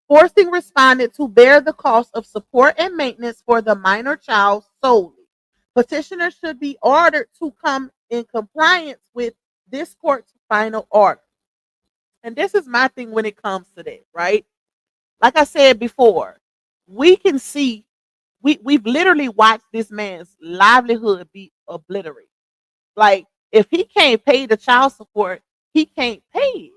forcing respondent to bear the cost of support and maintenance for the minor child solely. Petitioner should be ordered to come in compliance with this court's final order. And this is my thing when it comes to that, right? Like I said before, we can see we've literally watched this man's livelihood be obliterated. Like if he can't pay the child support, he can't pay it.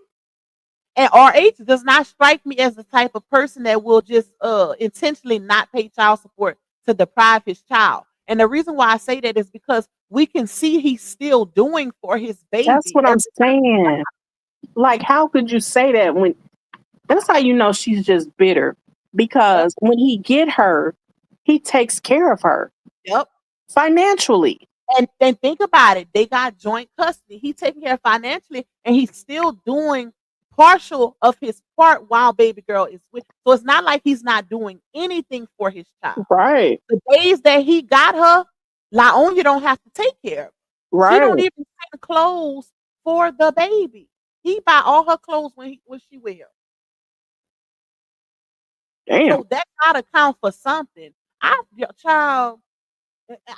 And RH does not strike me as the type of person that will just intentionally not pay child support to deprive his child. And the reason why I say that is because we can see he's still doing for his That's baby. what I'm saying. Like, how could you say that when that's how you know she's just bitter? Because when he get her, he takes care of her. Yep. Financially. And then think about it. They got joint custody. He's taking care of financially, and he's still doing partial of his part while baby girl is with. So it's not like he's not doing anything for his child. Right. The days that he got her, Laonia don't have to take care of her. Right. She don't even send clothes for the baby. He buy all her clothes when she wear. Damn. So that gotta count for something. Child,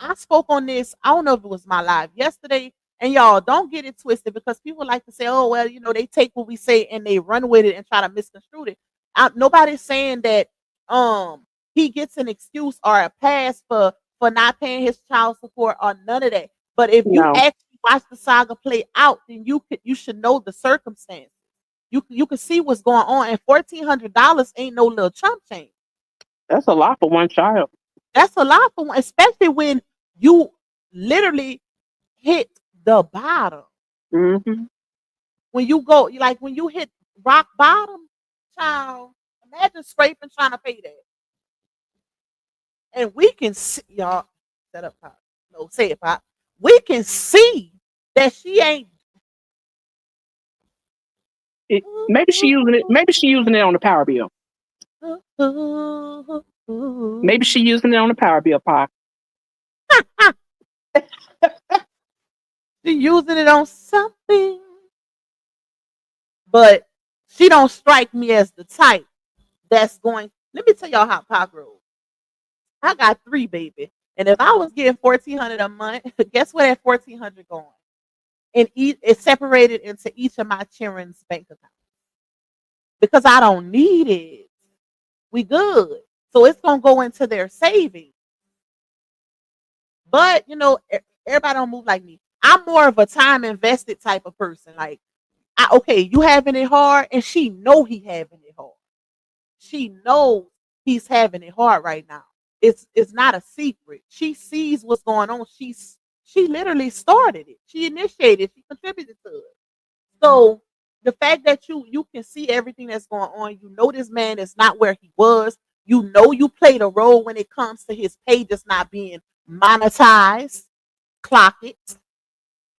I spoke on this. I don't know if it was my live yesterday. And y'all, don't get it twisted because people like to say, oh, well, they take what we say and they run with it and try to misconstrue it. Nobody's saying that he gets an excuse or a pass for not paying his child support or none of that. But if you actually watch the saga play out, then you should know the circumstance. You can see what's going on. And $1,400 ain't no little chump change. That's a lot for one child. That's a lot for one, especially when You literally hit the bottom. Mm-hmm. When you go, like when you hit rock bottom, child, imagine scraping trying to pay that. And we can see, y'all, set up, Pop. No, say it, Pop. We can see that she ain't. Maybe she using it. Maybe she using it on the power bill. Maybe she using it on the power bill, Pop. She using it on something. But she don't strike me as the type that's going. Let me tell y'all how Pac rolls. I got 3, baby. And if I was getting 1,400 a month, guess where that 1,400 going? And it's separated into each of my children's bank accounts because I don't need it. We good. So it's gonna go into their savings. But you know, everybody don't move like me. I'm more of a time invested type of person. Like, okay, you having it hard, and she know he having it hard. She knows he's having it hard right now. It's not a secret. She sees what's going on. She literally started it. She initiated. She contributed to it. So the fact that you can see everything that's going on, you know this man is not where he was. You know you played a role when it comes to his pay just not being monetized. Clock it.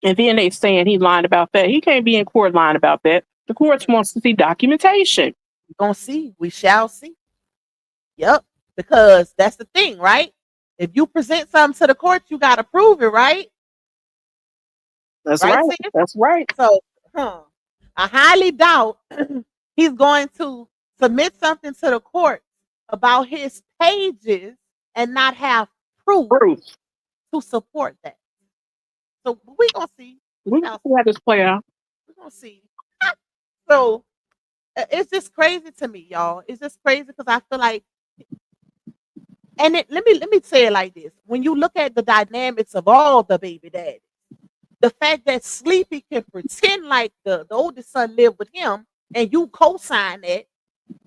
And then they saying he lying about that. He can't be in court lying about that. The courts wants to see documentation. We're gonna see. We shall see. Yep. Because that's the thing, right? If you present something to the court, you gotta prove it, right? That's Right, right. sis? That's right. So, I highly doubt he's going to submit something to the court about his pages and not have proof Proof. to support that. So we're gonna see. We can see how this play out. We're gonna see. So it's just crazy to me, y'all. It's just crazy because I feel like, and let me say it like this: when you look at the dynamics of all the baby daddies, the fact that Sleepy can pretend like the oldest son lived with him, and you co-sign that,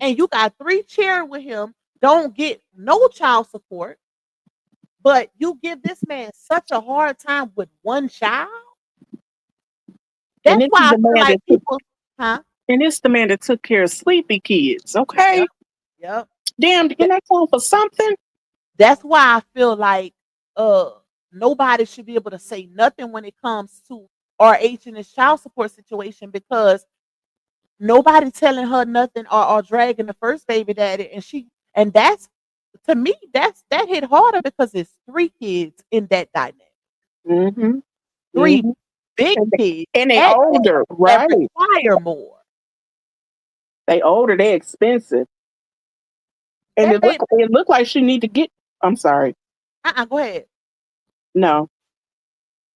and you got 3 children with him, don't get no child support, but you give this man such a hard time with 1 child. And That's this why is I the feel man like that took, people, huh? and it's the man that took care of sleepy kids. Okay. Yep, yep. Damn, can that call for something? That's why I feel like uh nobody should be able to say nothing when it comes to RH and his child support situation because nobody telling her nothing or dragging the first baby daddy and that's to me that hit harder because it's 3 kids in that dynamic. Mm-hmm. 3 Mm-hmm. big kids And they at that older, that right? require more. They older, they expensive. And That baby, it looked like she need to get. I'm sorry. go ahead. No.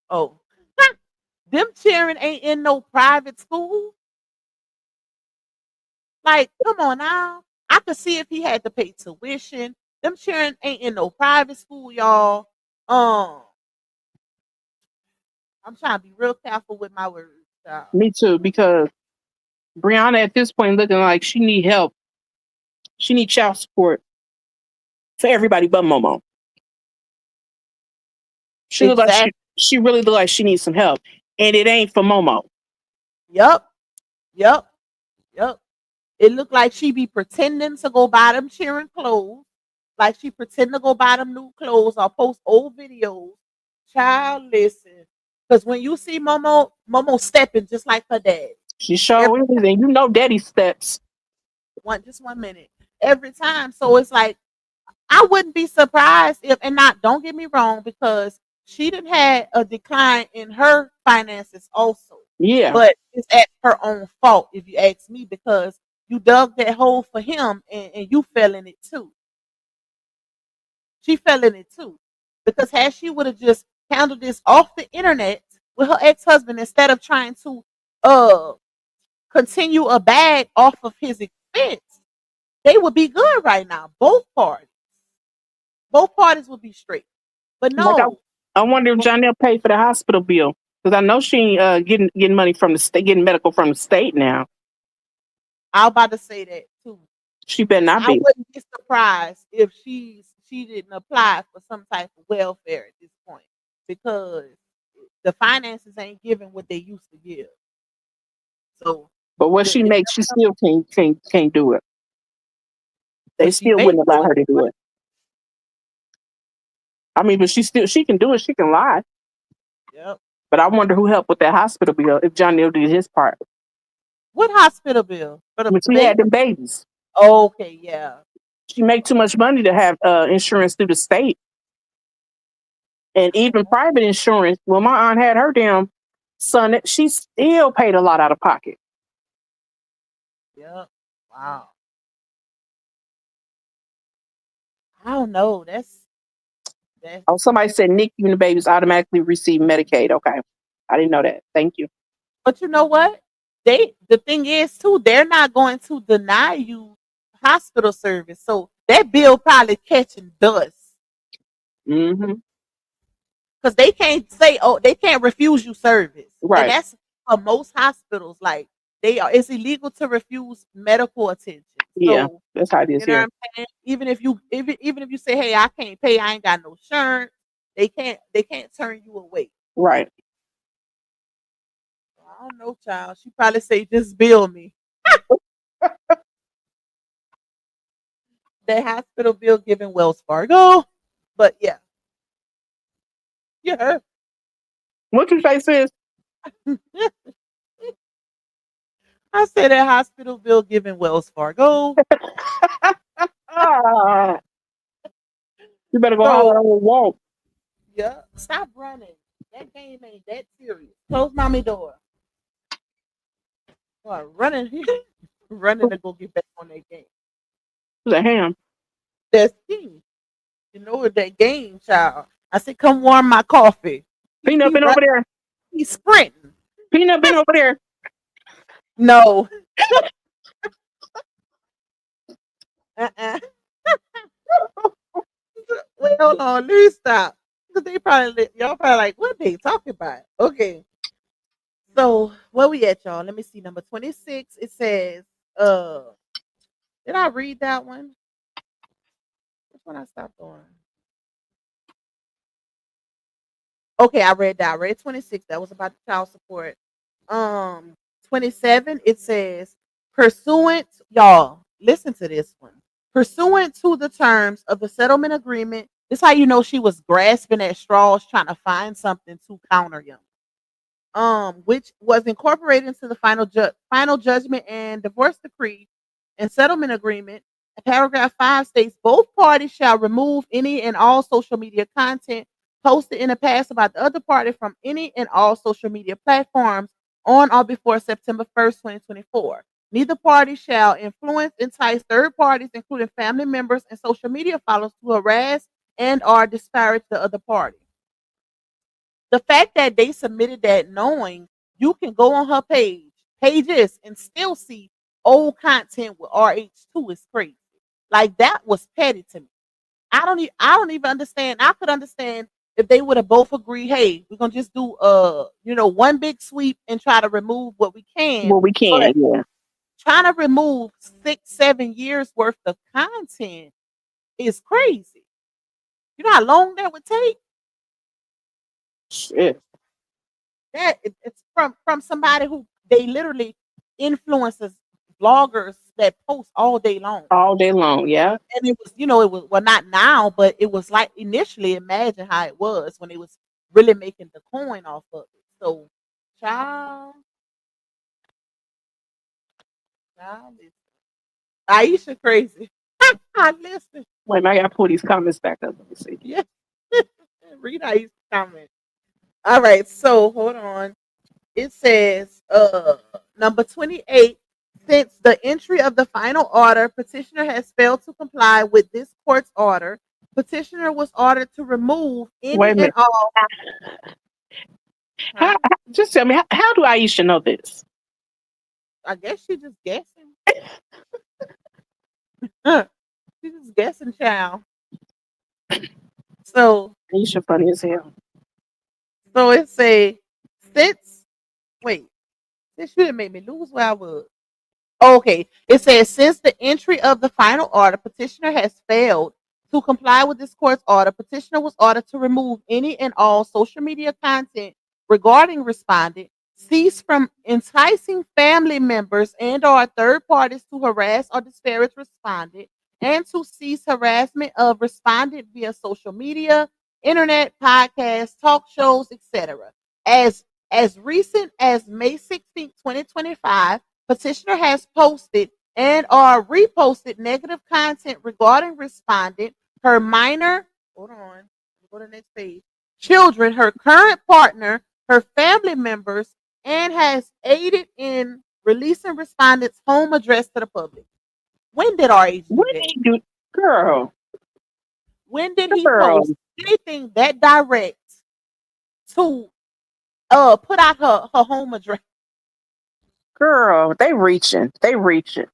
Oh, them children ain't in no private school. Like, come on now. I could see if he had to pay tuition. Them children ain't in no private school, y'all. Um, I'm trying to be real careful with my words, y'all. Me too, because Brianna at this point looking like she need help. She need child support for everybody but Momo. She look like Exactly. she really look like she needs some help. And it ain't for Momo. Yep. Yep. Yep. It looked like she be pretending to go buy them cheering clothes. Like she pretend to go buy them new clothes or post old videos. Child, listen. Because when you see Momo stepping just like her dad. She show everything. You know daddy steps. Just 1 minute. Every time. So it's like I wouldn't be surprised if, and not, don't get me wrong, because she didn't had a decline in her finances also. Yeah. But it's at her own fault, if you ask me, because you dug that hole for him and you fell in it too. She fell in it too. Because had she would have just handled this off the internet with her ex-husband instead of trying to uh continue a bag off of his expense, they would be good right now. Both parties. Both parties would be straight. But Like no. I wonder if Janelle paid for the hospital bill. Because I know she ain't getting money from the state, getting medical from the state now. I was about to say that too. She better not I be. wouldn't be surprised if she didn't apply for some type of welfare at this point. because the finances ain't giving what they used to give. So But what the, she the makes, she still can't do it. They what she still makes wouldn't allow her to do it. I mean, but she can do it. She can lie. Yep. But I wonder who helped with that hospital bill if John Neal did his part. What hospital bill for When the she had baby? them babies, Okay, yeah. she make too much money to have insurance through the state. And even private insurance, when my aunt had her damn son, she still paid a lot out of pocket. Yep. Wow. I don't know. That's Oh, somebody said NICU and the babies automatically receive Medicaid. Okay. I didn't know that. Thank you. but you know what? The thing is too, they're not going to deny you hospital service. So that bill probably catching dust. Mm-hmm. Because they can't say, oh, they can't refuse you service. And Right. that's for most hospitals, like it's illegal to refuse medical attention. Yeah. So That's how it is you know what here. I'm saying? Even if you say, hey, I can't pay, I ain't got no insurance, they can't turn you away. Right. I don't know, child. She probably say, just bill me. That hospital bill giving Wells Fargo. But yeah. Yeah. What you say, sis? I said that hospital bill giving Wells Fargo. Ah, you better go holler So on the wall. yeah, stop running. That game ain't that serious. Close mommy door. Running, running to go get back on that game. The ham. That's key. You know what that game, child. I said, come warm my coffee. Peanut He been over running, there. he's sprinting. Peanut been over there. No. Uh-uh. Wait, hold on. Let me stop. Because y'all probably like, what they talking about? Okay. So where we at, y'all? Let me see. Number 26. It says, did I read that one? Which one I stopped on? Okay, I read that. I read 26. That was about the child support. 27, it says, pursuant, y'all, listen to this one. Pursuant to the terms of the settlement agreement, this how you know she was grasping at straws trying to find something to counter him. Which was incorporated into the final judgment and divorce decree and settlement agreement. Paragraph 5 states both parties shall remove any and all social media content posted in the past about the other party from any and all social media platforms on or before September 1st, 2024. Neither party shall influence, entice third parties, including family members and social media followers, to harass and or disparage the other party. The fact that they submitted that knowing you can go on her pages and still see old content with RH2 is crazy. Like that was petty to me. I don't even understand. I could understand if they would have both agreed, hey, we're gonna just do one big sweep and try to remove what we can. Well, we But can. Yeah. trying to remove 6-7 years worth of content is crazy. You know how long that would take? Shit. It's from somebody who they literally influencers, bloggers that post all day long. All day long. Yeah. And it was well, not now, but it was like initially. Imagine how it was when it was really making the coin off of it. So, child, listen. Aisha crazy. I listen. Wait, I gotta pull these comments back up. Let me see. Yeah, read Aisha's comment. All right, so hold on. It says number 28, since the entry of the final order, petitioner has failed to comply with this court's order. Petitioner was ordered to remove Wait a any and minute. all. Huh? Just tell me, how do Aisha know this? I guess she just guessing. She just guessing, child. So Aisha funny as hell. it say since wait, this should have made me lose where I was. Okay, it says since the entry of the final order, petitioner has failed To comply with this court's order, petitioner was ordered to remove any and all social media content regarding respondent, cease from enticing family members and or third parties to harass or disparage respondent, and to cease harassment of respondent via social media, internet, podcasts, talk shows, etc. As as recent as May 16, 2025, petitioner has posted and or reposted negative content regarding respondent, her minor, hold on, go to the next page, children, her current partner, her family members, and has aided in releasing respondent's home address to the public. When did RH do What did that? he do? Girl, When did he girl, post anything that direct to put out her home address? girl. They reaching. They reaching.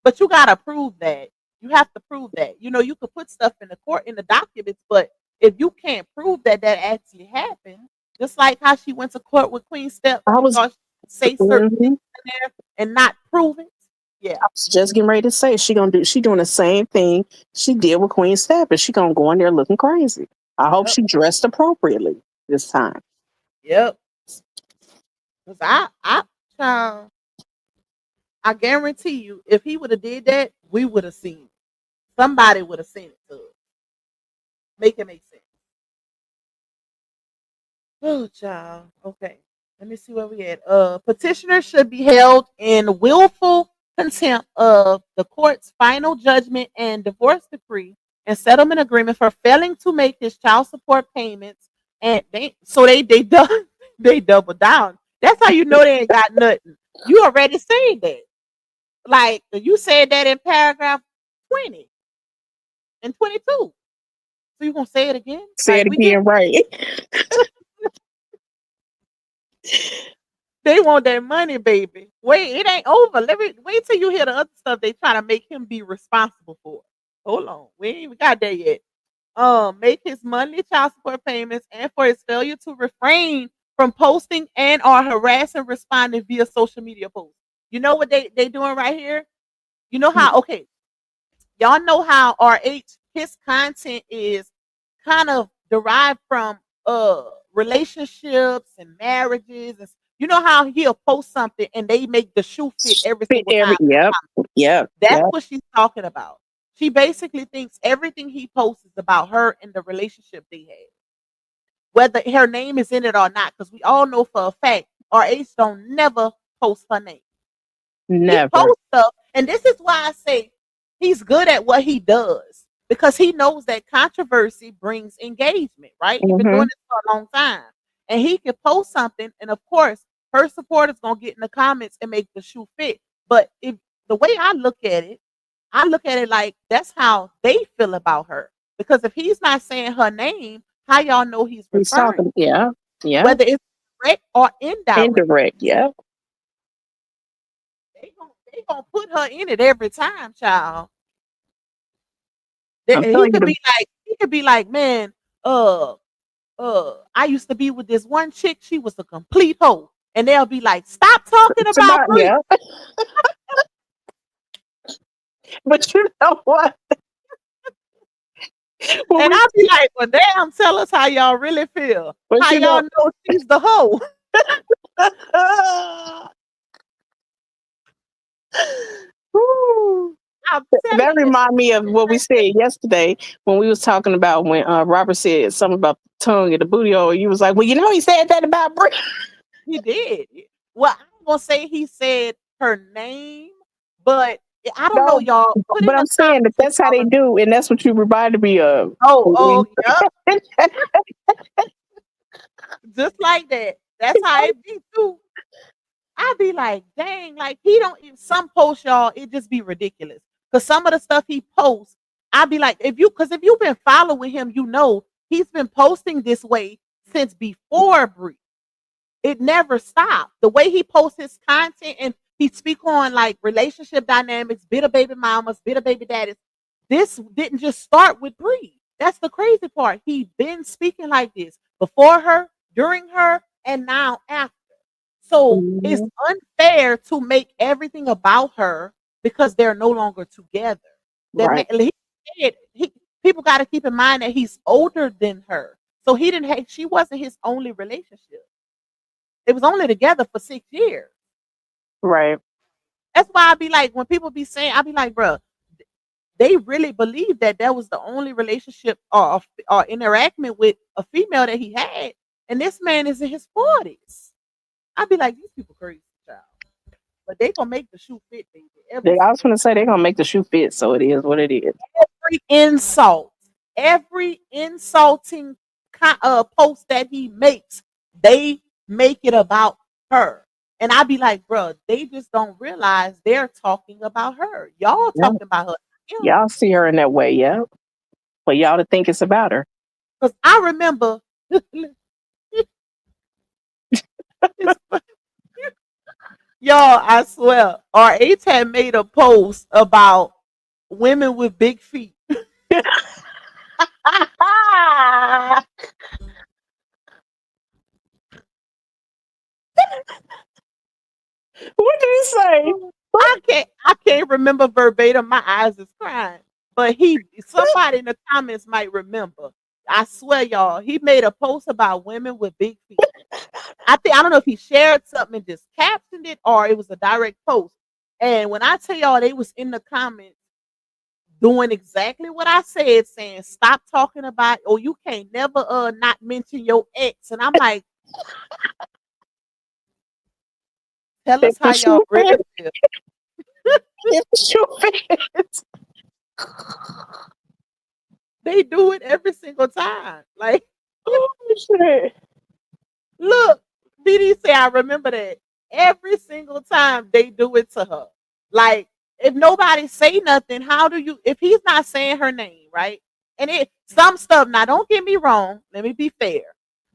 But you gotta prove that. You have to prove that. You know, you could put stuff in the court in the documents, but if you can't prove that that actually happened, just like how she went to court with Queen Step, I she was, thought she could say certain mhm. things in there and not prove it. Yeah. I was just getting ready to say she doing the same thing she did with Queen Step, and she gonna go in there looking crazy. I hope Yep. she dressed appropriately this time. Yep. Cause child, I guarantee you, if he would have did that, we would have seen it. Somebody would have seen it to us. Make it make sense. Oh, child. Okay. Let me see where we at. Petitioner should be held in willful contempt of the court's final judgment and divorce decree and settlement agreement for failing to make his child support payments. And they double down. That's how you know they ain't got nothing. You already said that. Like you said that in paragraph 20 and 22. So you gonna say it again? Say Like it we get again, right? they want that money, baby. Wait, it ain't over. Let me wait till you hear the other stuff they trying to make him be responsible for. Hold on. We ain't even got there yet. Make his monthly child support payments and for his failure to refrain from posting and or harassing responding via social media posts. You know what they doing right here? You know how okay, y'all know how RH his content is kind of derived from relationships and marriages and you know how he'll post something and they make the shoe fit every Fit single every time. yep, yep, That's yep. what she's talking about. She basically thinks everything he posts is about her and the relationship they had, whether her name is in it or not, because we all know for a fact RH don't never post her name. He Never. posts stuff, and this is why I say he's good at what he does because he knows that controversy brings engagement, right? He's been Hmm. doing this for a long time, and he can post something, and of course, her supporters gonna get in the comments and make the shoe fit. But if the way I look at it like that's how they feel about her. Because if he's not saying her name, how y'all know he's He's referring, talking. Yeah, yeah. whether it's direct or indirect? Indirect. Yeah. They gonna put her in it every time, child. I'm He telling you could the be like, man, uh, I used to be with this one chick. She was a complete hoe, and they'll be like, stop talking it's about about Bree. yeah. But you know what? When And we I'll be like, well, damn, tell us how y'all really feel. but How you y'all know know she's the hoe? Woo. I'm telling That you. remind me of what we said yesterday when we was talking about when Robert said something about the tongue and the booty hole. You was like, well, you know, he said that about Brie. He did. Well, I'm gonna say he said her name, but I don't know, No, y'all. Put in but the I'm saying that comments if that's how y'all they do, and that's what you reminded me of. oh, yep, just like that. That's how it be too. I be like, dang, like he don't. Some posts, y'all, it just be ridiculous. Cause some of the stuff he posts, I be like, if you've been following him, you know he's been posting this way since before Brie. It never stopped. The way he posts his content and he speak on like relationship dynamics, bitter baby mamas, bitter baby daddies. This didn't just start with Bree. That's the crazy part. He been speaking like this before her, during her, and now after. So it's Mhm. unfair to make everything about her because they're no longer together. Right. He said people got to keep in mind that he's older than her. So he didn't have, she wasn't his only relationship. It was only together for 6 years. Right. That's why I be like, when people be saying, I be like, bro, they really believe that that was the only relationship or interaction with a female that he had. And this man is in his 40s. I'd be like, these people crazy, child. But they gonna make the shoe fit, baby. I was gonna say they're gonna make the shoe fit, so it is what it is. Every insult, every insulting post that he makes, they make it about her. And I be like, bro, they just don't realize they're talking about her. Y'all Yeah. talking about her. Y'all see her in that way, yeah. For y'all to think it's about her. Because I remember, y'all, I swear, RH had made a post about women with big feet. What did he say? I can't remember verbatim. My eyes is crying. But somebody in the comments might remember. I swear, y'all, he made a post about women with big feet. I don't know if he shared something and just captioned it or it was a direct post. And when I tell y'all, they was in the comments doing exactly what I said, saying stop talking about, or you can't never not mention your ex. And I'm like, tell us how y'all really feel. They do it every single time. Like, Oh shit. look, BD say I remember that every single time they do it to her. Like, if nobody say nothing, how do you? If he's not saying her name, right? And some stuff. Now, don't get me wrong. Let me be fair.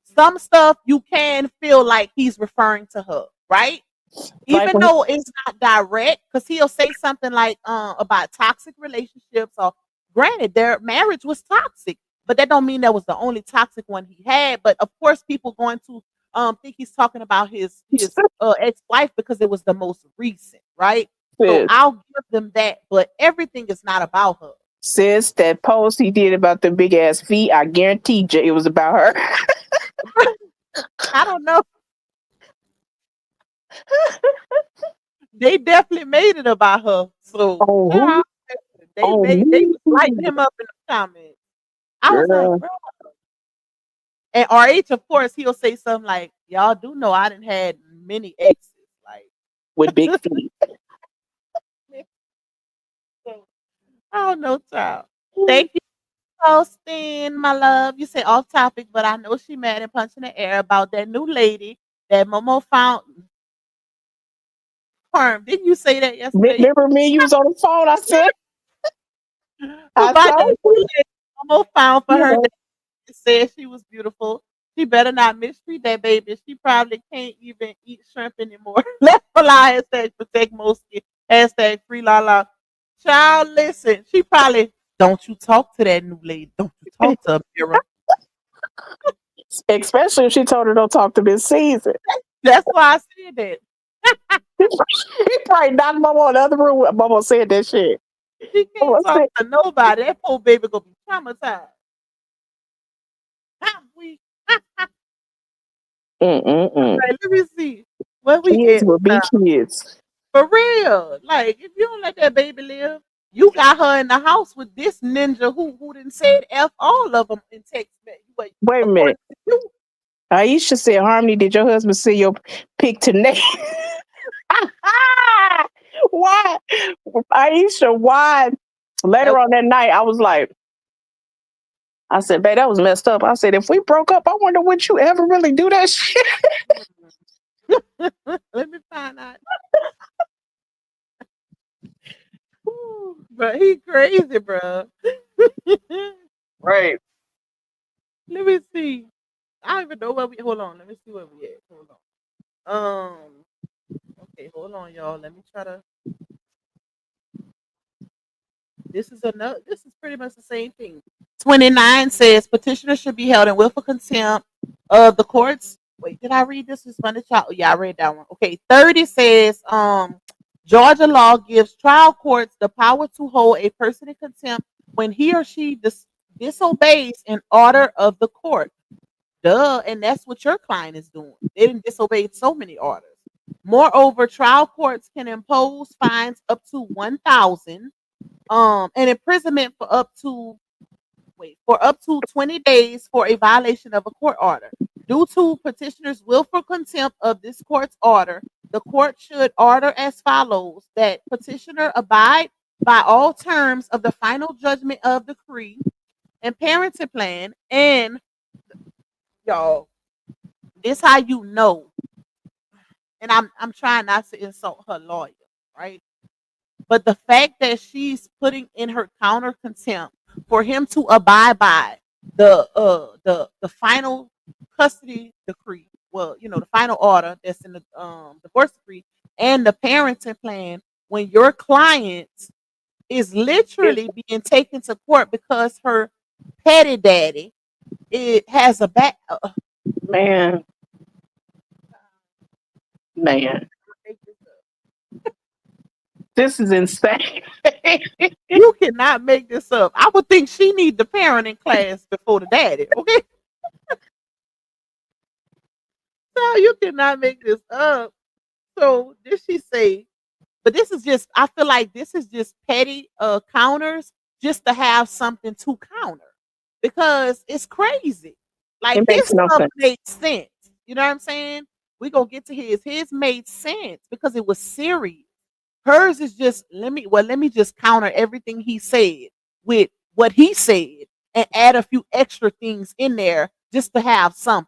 Some stuff you can feel like he's referring to her, right? Like Even though it's not direct, because he'll say something like about toxic relationships, or granted their marriage was toxic, but that don't mean that was the only toxic one he had. But of course people going to think he's talking about his ex-wife because it was the most recent, right? So I'll give them that, but everything is not about her. Sis, that post he did about the big ass feet, I guarantee you it was about her. I don't know. They definitely made it about her. So they was lighting him up in the comments. I was like, bro. And RH, of course, he'll say something like, y'all do know I done had many exes, like with big feet. I don't know, child. Thank you for posting, my love. You say off topic, but I know she mad and punching the air about that new lady that Momo found. Didn't you say that yesterday? Remember me? You was on the phone. I said, about that new lady Momo found for her dad and said she was beautiful. She better not mistreat that baby. She probably can't even eat shrimp anymore. Let's fly hashtag protect Mosky. Hashtag free Lala. Child, listen. She probably don't you talk to that new lady. Don't you talk to her, especially if she told her don't talk to this season. That's why I said that. He probably knocked Momo in the other room. Momo said that shit. She can't talk to nobody. That poor baby gonna be traumatized. Right, let me see. Where we kids at? will be kids. For real. Like, if you don't let that baby live, you got her in the house with this ninja who didn't say F all of them in text message. Wait a minute. Aisha said, Harmony, did your husband send your pic to Nate? Why? Aisha, why? Later on that night, I was like, I said, babe, that was messed up. I said, if we broke up, I wonder would you ever really do that shit? Let me find out. Bro, he crazy, bro. Right. Let me see. I don't even know where we. Hold on. Let me see where we at. Hold on. Okay, hold on, y'all. Let me try to. This is pretty much the same thing. 29 says petitioner should be held in willful contempt of the courts. Wait, did I read this? Yeah, I read that one. Okay, 30 says Georgia law gives trial courts the power to hold a person in contempt when he or she disobeys an order of the court. Duh, and that's what your client is doing. They didn't disobey so many orders. Moreover, trial courts can impose fines up to 1,000, and imprisonment for up to 20 days for a violation of a court order. Due to petitioner's willful contempt of this court's order, the court should order as follows: that petitioner abide by all terms of the final judgment of decree and parenting plan. And y'all, this how you know. And I'm trying not to insult her lawyer, right? But the fact that she's putting in her counter contempt for him to abide by the final custody decree, well, the final order that's in the divorce decree and the parenting plan, when your client is literally being taken to court because her petty daddy it has a back. Man, man, this is insane. You cannot make this up. I would think she need the parenting class before the daddy. Okay, no, you cannot make this up. So did she say? But this is just. I feel like this is just petty counters just to have something to counter because it's crazy. Like It his makes no stuff sense. made sense. You know what I'm saying? We gonna get to his. His made sense because it was serious. Hers is just let me just counter everything he said with what he said and add a few extra things in there just to have something,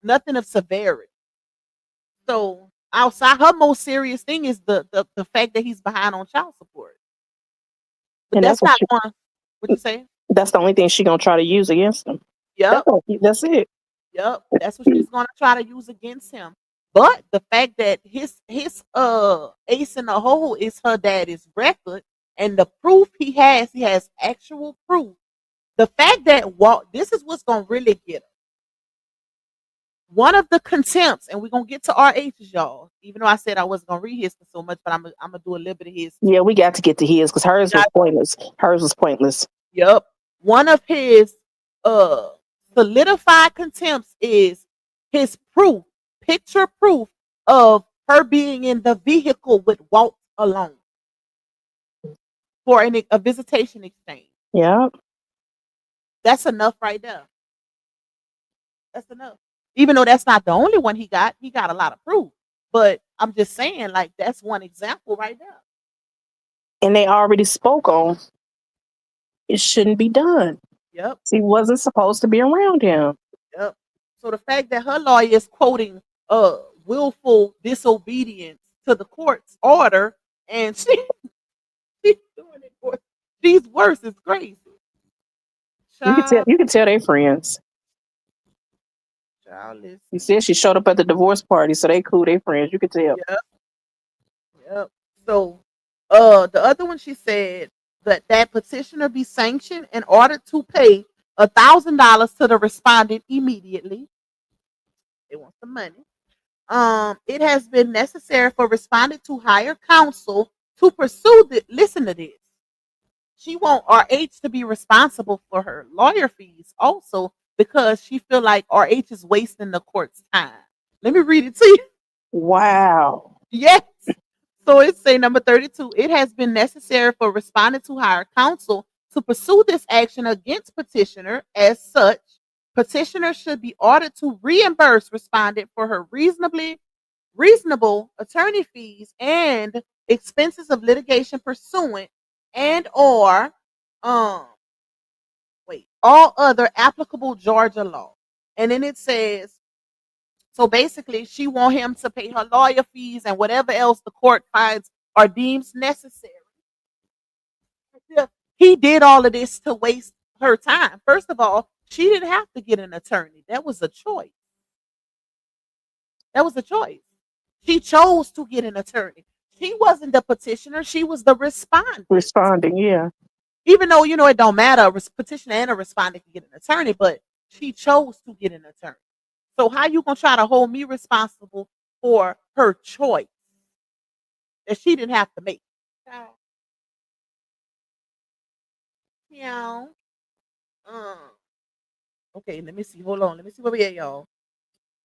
nothing of severity. So outside her most serious thing is the fact that he's behind on child support. But And that's not one what you say? that's the only thing she gonna try to use against him. Yep. That's it. Yep, that's what she's gonna try to use against him. But the fact that his ace in the hole is her daddy's record and the proof he has actual proof. The fact that this is what's gonna really get her. One of the contempts, and we're gonna get to RH's, y'all. Even though I said I wasn't gonna read his for so much, but I'm gonna do a little bit of his. Yeah, we got to get to his because hers was pointless. Hers was pointless. Yep. One of his uh solidified contempts is his proof, picture proof of her being in the vehicle with Walt alone for a visitation exchange. Yeah. That's enough right there. That's enough. Even though that's not the only one he got a lot of proof. But I'm just saying, like, that's one example right there. And they already spoke on it shouldn't be done. Yep. He wasn't supposed to be around him. Yep. So the fact that her lawyer is quoting willful disobedience to the court's order and she's doing it for she's worse is crazy. You can tell they friends. Child, listen. You said she showed up at the divorce party, so they cool, they friends. You could tell. Yep. Yep. So the other one she said that petitioner be sanctioned and ordered to pay $1,000 to the respondent immediately. They want some money. It has been necessary for respondent to hire counsel to pursue listen to this. She want RH to be responsible for her lawyer fees also because she feel like RH is wasting the court's time. Let me read it to you. Wow. Yes. So it's say number 32. It has been necessary for respondent to hire counsel to pursue this action against petitioner. As such, petitioner should be ordered to reimburse respondent for her reasonable attorney fees and expenses of litigation pursuant and or all other applicable Georgia law. And then it says, so basically she want him to pay her lawyer fees and whatever else the court finds or deems necessary. He did all of this to waste her time. First of all, she didn't have to get an attorney. That was a choice. That was a choice. She chose to get an attorney. She wasn't the petitioner. She was the respondent. Responding, yeah. Even though, it don't matter, a petitioner and a respondent can get an attorney, but she chose to get an attorney. So how you going to try to hold me responsible for her choice that she didn't have to make? Yeah. Um, okay, let me see. Hold on. Let me see where we at, y'all.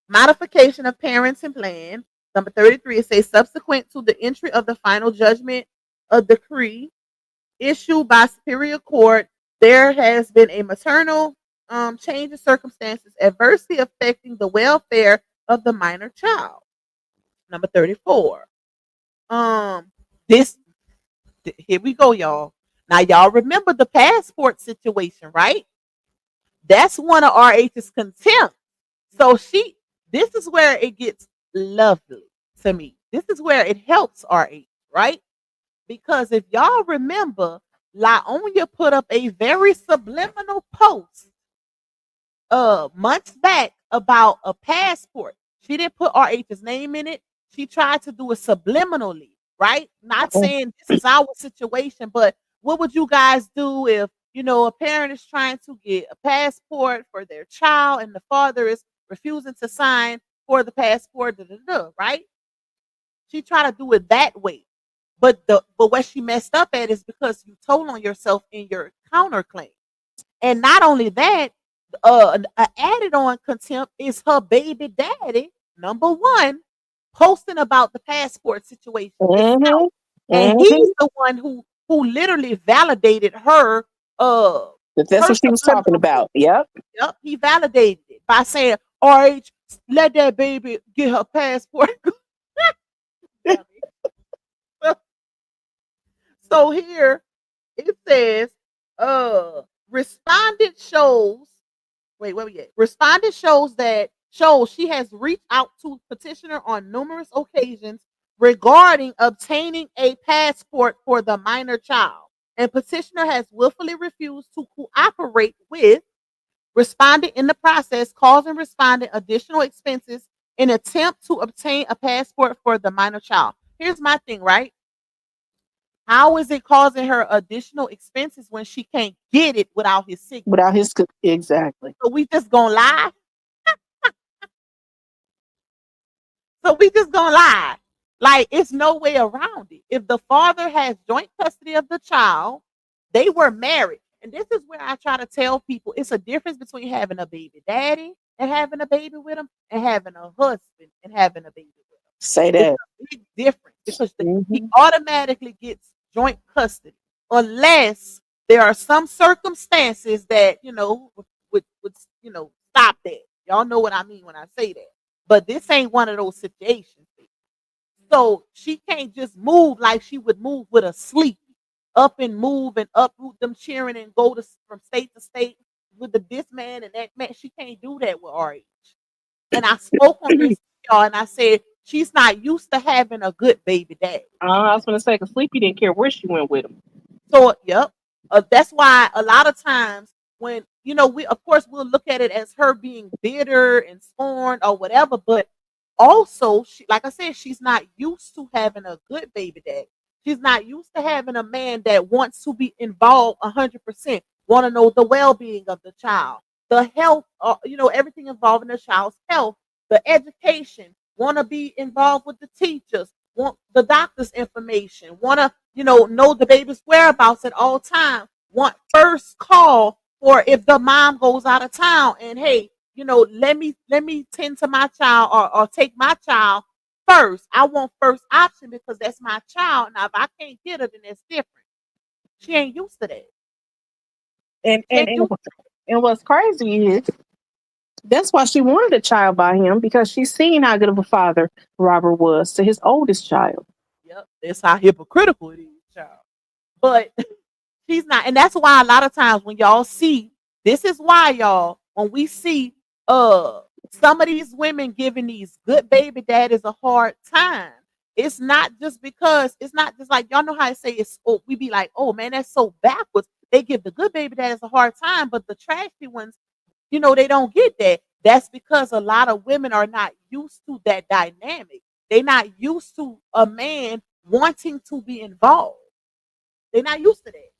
Modification of parenting plan. Number 33, it says subsequent to the entry of the final judgment of decree issued by Superior Court, there has been a maternal change in circumstances adversely affecting the welfare of the minor child. Number 34. This here we go, y'all. Now y'all remember the passport situation, right? That's one of RH's contempt. So this is where it gets lovely to me. This is where it helps RH, right? Because if y'all remember, Laonia put up a very subliminal post months back about a passport. She didn't put RH's name in it. She tried to do it subliminally, right? Not saying this is our situation, but what would you guys do if, a parent is trying to get a passport for their child and the father is refusing to sign for the passport, right? She tried to do it that way. But what she messed up at is because you told on yourself in your counterclaim. And not only that, added on contempt is her baby daddy, number one, posting about the passport situation. Mm-hmm. And he's the one who literally validated her That's what she was talking about. Yep. Yep, he validated it by saying, RH, let that baby get her passport. So here it says, respondent shows, wait, where we at? Respondent shows she has reached out to petitioner on numerous occasions regarding obtaining a passport for the minor child. And petitioner has willfully refused to cooperate with respondent in the process, causing respondent additional expenses in attempt to obtain a passport for the minor child. Here's my thing, right? How is it causing her additional expenses when she can't get it without his signature? Without his exactly. So we just gonna lie? So we just gonna lie? Like, it's no way around it. If the father has joint custody of the child, they were married. And this is where I try to tell people it's a difference between having a baby daddy and having a baby with him and having a husband and having a baby with him. Say that. It's a big difference because he automatically gets joint custody unless there are some circumstances that would stop that. Y'all know what I mean when I say that. But this ain't one of those situations. So she can't just move like she would move with a sleepy, up and move and uproot them cheering and go from state to state with this man and that man. She can't do that with RH. And I spoke on this, y'all, and I said she's not used to having a good baby daddy. I was going to say, because Sleepy didn't care where she went with him. So, yep. That's why a lot of times when, we, of course, we'll look at it as her being bitter and scorned or whatever, but also, like I said, she's not used to having a good baby daddy. She's not used to having a man that wants to be involved 100%, want to know the well-being of the child, the health, everything involving the child's health, the education, want to be involved with the teachers, want the doctor's information, want to, know the baby's whereabouts at all times, want first call for if the mom goes out of town and, hey, let me tend to my child or take my child first. I want first option because that's my child. Now, if I can't get her, then that's different. She ain't used to that. And what's crazy is that's why she wanted a child by him, because she's seen how good of a father Robert was to his oldest child. Yep, that's how hypocritical it is, child. But she's not, and that's why a lot of times when y'all see, this is why, y'all, when we see some of these women giving these good baby daddies a hard time, it's not just like, y'all know how I say we be like, oh man, that's so backwards. They give the good baby daddies a hard time, but the trashy ones, they don't get that. That's because a lot of women are not used to that dynamic. They're not used to a man wanting to be involved. They're not used to that.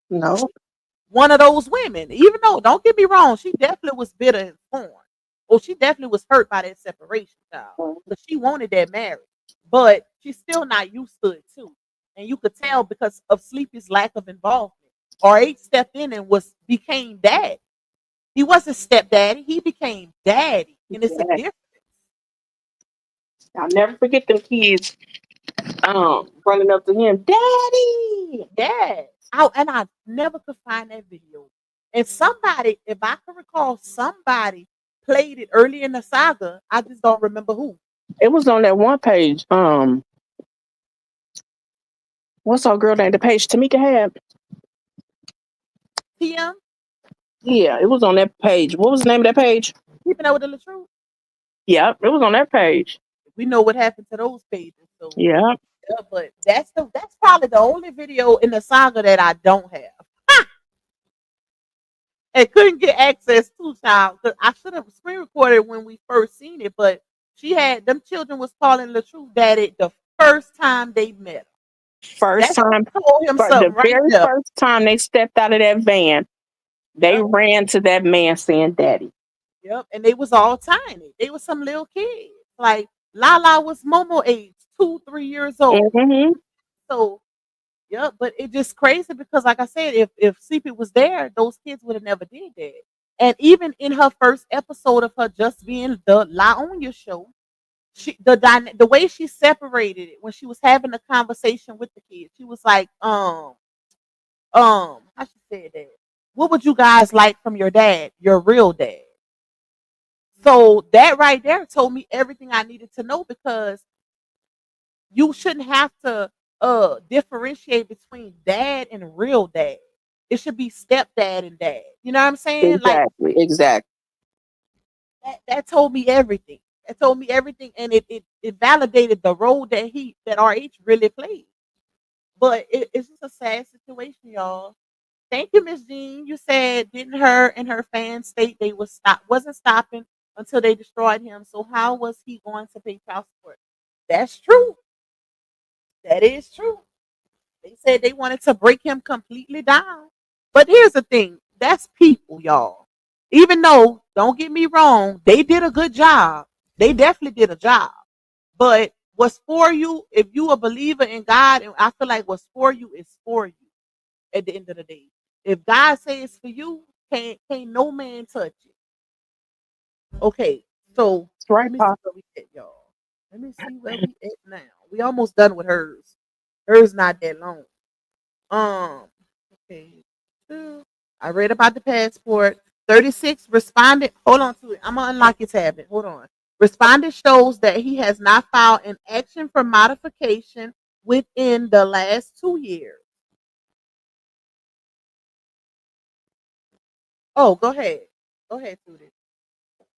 No. One of those women, even though, don't get me wrong, she definitely was bitter and scorned. Or she definitely was hurt by that separation, child. Because she wanted that marriage. But she's still not used to it, too. And you could tell because of Sleepy's lack of involvement. RH stepped in and became dad. He wasn't stepdaddy. He became daddy, and it's a Yeah. difference. I'll never forget them kids running up to him, Daddy. Dad. And I never could find that video. And somebody, if I can recall, somebody played it early in the saga. I just don't remember who. It was on that one page. What's our girl name? The page Tamika had. TM, Yeah, it was on that page. What was the name of that page? keeping up with the truth. Yeah, it was on that page. We know what happened to those pages. So Yeah. yeah, but that's probably the only video in the saga that I don't have. And couldn't get access to, child. 'Cause I should have screen recorded when we first seen it, but she had them children was calling LaTrue daddy the first time they met. First That time, told him but the something right very there. first time they stepped out of that van, they Yep, ran to that man saying, Daddy. yep. And they was all tiny. They was some little kids. Like Lala was Momo age, 2, 3 years old. Mm-hmm. So yeah, but it just crazy because, like I said, if CP was there, those kids would have never did that. And even in her first episode of her just being the La Onya show, the way she separated it when she was having a conversation with the kids, she was like, how she said that? What would you guys like from your dad, your real dad? So that right there told me everything I needed to know because you shouldn't have to differentiate between dad and real dad. It should be stepdad and dad. You know what I'm saying? Like Exactly. Exactly. that told me everything. It told me everything, and it validated the role that RH really played. But it's just a sad situation, y'all. Thank you, Miss Jean. You said didn't her and her fans state they wasn't stopping until they destroyed him. So how was he going to pay child support? That's true. That is true. They said they wanted to break him completely down. But here's the thing, that's people, y'all. Even though, don't get me wrong, they did a good job. They definitely did a job. But what's for you, if you a believer in God, and I feel like what's for you is for you at the end of the day. If God says it's for you, can't no man touch it. Okay, so That's right, let me see Pop. where we at, y'all. Let me see where we at now. We almost done with hers. Hers not that long. Okay. I read about the passport. 36 responded. Hold on to it. I'm gonna unlock your tablet. Hold on. Respondent shows that he has not filed an action for modification within the last 2 years. Oh, go ahead. Go ahead, Trudy.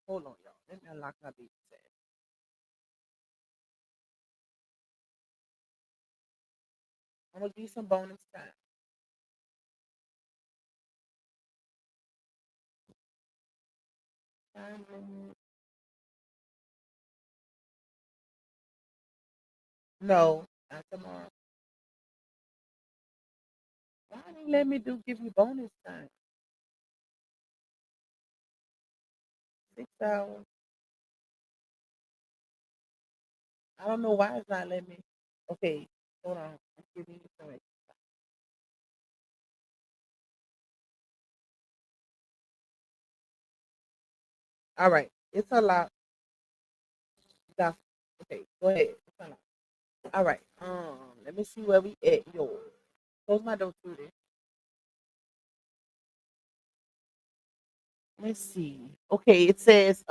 Hold on, y'all. Let me unlock my baby tab. I'm gonna give you some bonus time. No, not tomorrow. Why didn't let me give you bonus time? 6 hours. I don't know why it's not letting me. Okay, hold on. I'm giving you some. All right, it's a lot. Okay, go ahead. It's a lot. All right. Let me see where we at. Yours. Close my door through this. Let's see. Okay, it says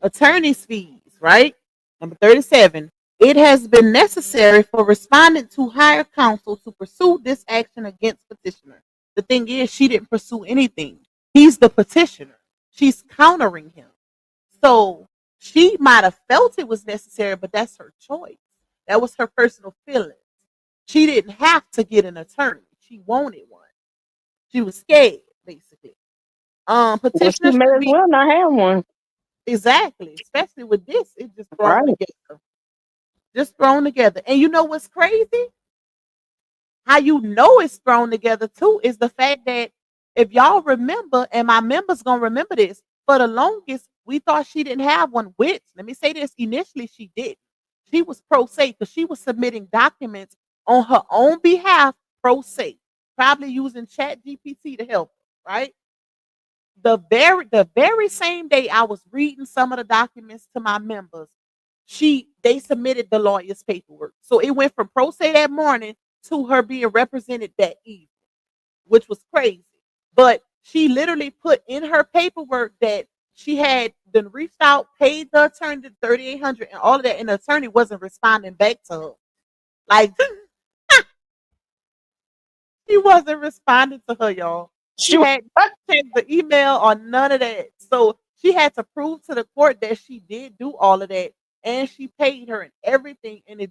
attorney's fees, right? Number 37. It has been necessary for respondent to hire counsel to pursue this action against petitioner. The thing is, she didn't pursue anything. He's the petitioner. She's countering him. So she might have felt it was necessary, but that's her choice. That was her personal feeling. She didn't have to get an attorney. She wanted one. She was scared, basically. Well, she Petitioner may should as be well not have one. exactly, especially with this. It's just thrown Right. together. Just thrown together. And you know what's crazy? How you know it's thrown together too is the fact that if y'all remember, and my members gonna remember this, for the longest we thought she didn't have one. Which let me say this: initially she did. She was pro se because she was submitting documents on her own behalf, pro se. probably using Chat GPT to help her, right? The very same day I was reading some of the documents to my members, they submitted the lawyer's paperwork. So it went from pro se that morning to her being represented that evening, which was crazy. But she literally put in her paperwork that she had been reached out, paid the attorney the 3,800 and all of that, and the attorney wasn't responding back to her. Like she wasn't responding to her, y'all. She Shoot. had checked the email or none of that. So she had to prove to the court that she did do all of that and she paid her and everything. And